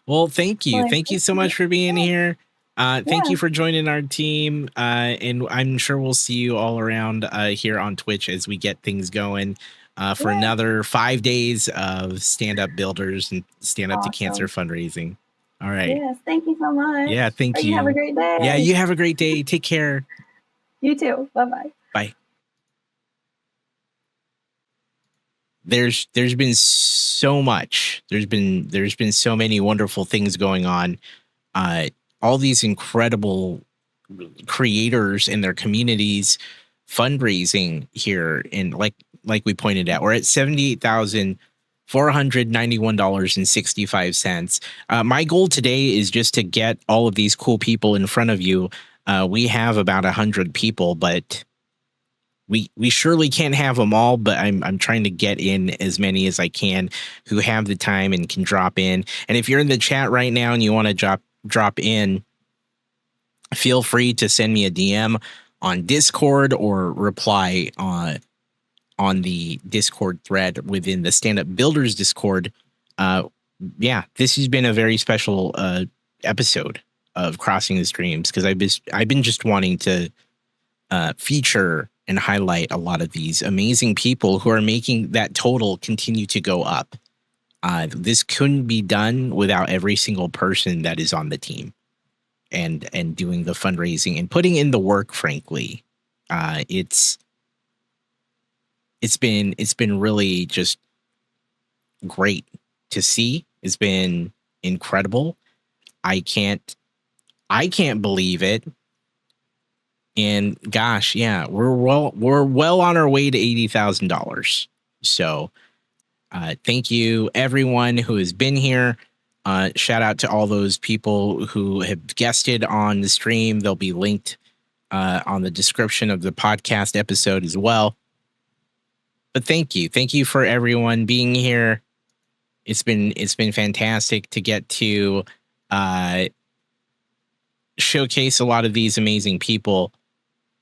Well, thank you. Thank you so much for being here. Thank you for joining our team. And I'm sure we'll see you all around here on Twitch as we get things going for another 5 days of Stand Up Builders and Stand Up to Cancer fundraising. All right. Yes, thank you so much. Yeah, thank you. Have a great day. Yeah, you have a great day. Take care. You too. Bye-bye. Bye. There's been so much. There's been so many wonderful things going on. All these incredible creators and their communities fundraising here, and like we pointed out, we're at $78,491.65. My goal today is just to get all of these cool people in front of you. We have about 100 people, but we surely can't have them all, but I'm trying to get in as many as I can who have the time and can drop in. And if you're in the chat right now and you want to drop in, feel free to send me a DM on Discord or reply on the Discord thread within the Stand Up Builders Discord. This has been a very special episode of Crossing the Streams, because I've been just wanting to feature and highlight a lot of these amazing people who are making that total continue to go up. This couldn't be done without every single person that is on the team and doing the fundraising and putting in the work. Frankly, it's been really just great to see. It's been incredible. I can't believe it. And gosh, yeah, we're well on our way to $80,000. So thank you everyone who has been here. Shout out to all those people who have guested on the stream. They'll be linked on the description of the podcast episode as well. But thank you for everyone being here. It's been fantastic to get to showcase a lot of these amazing people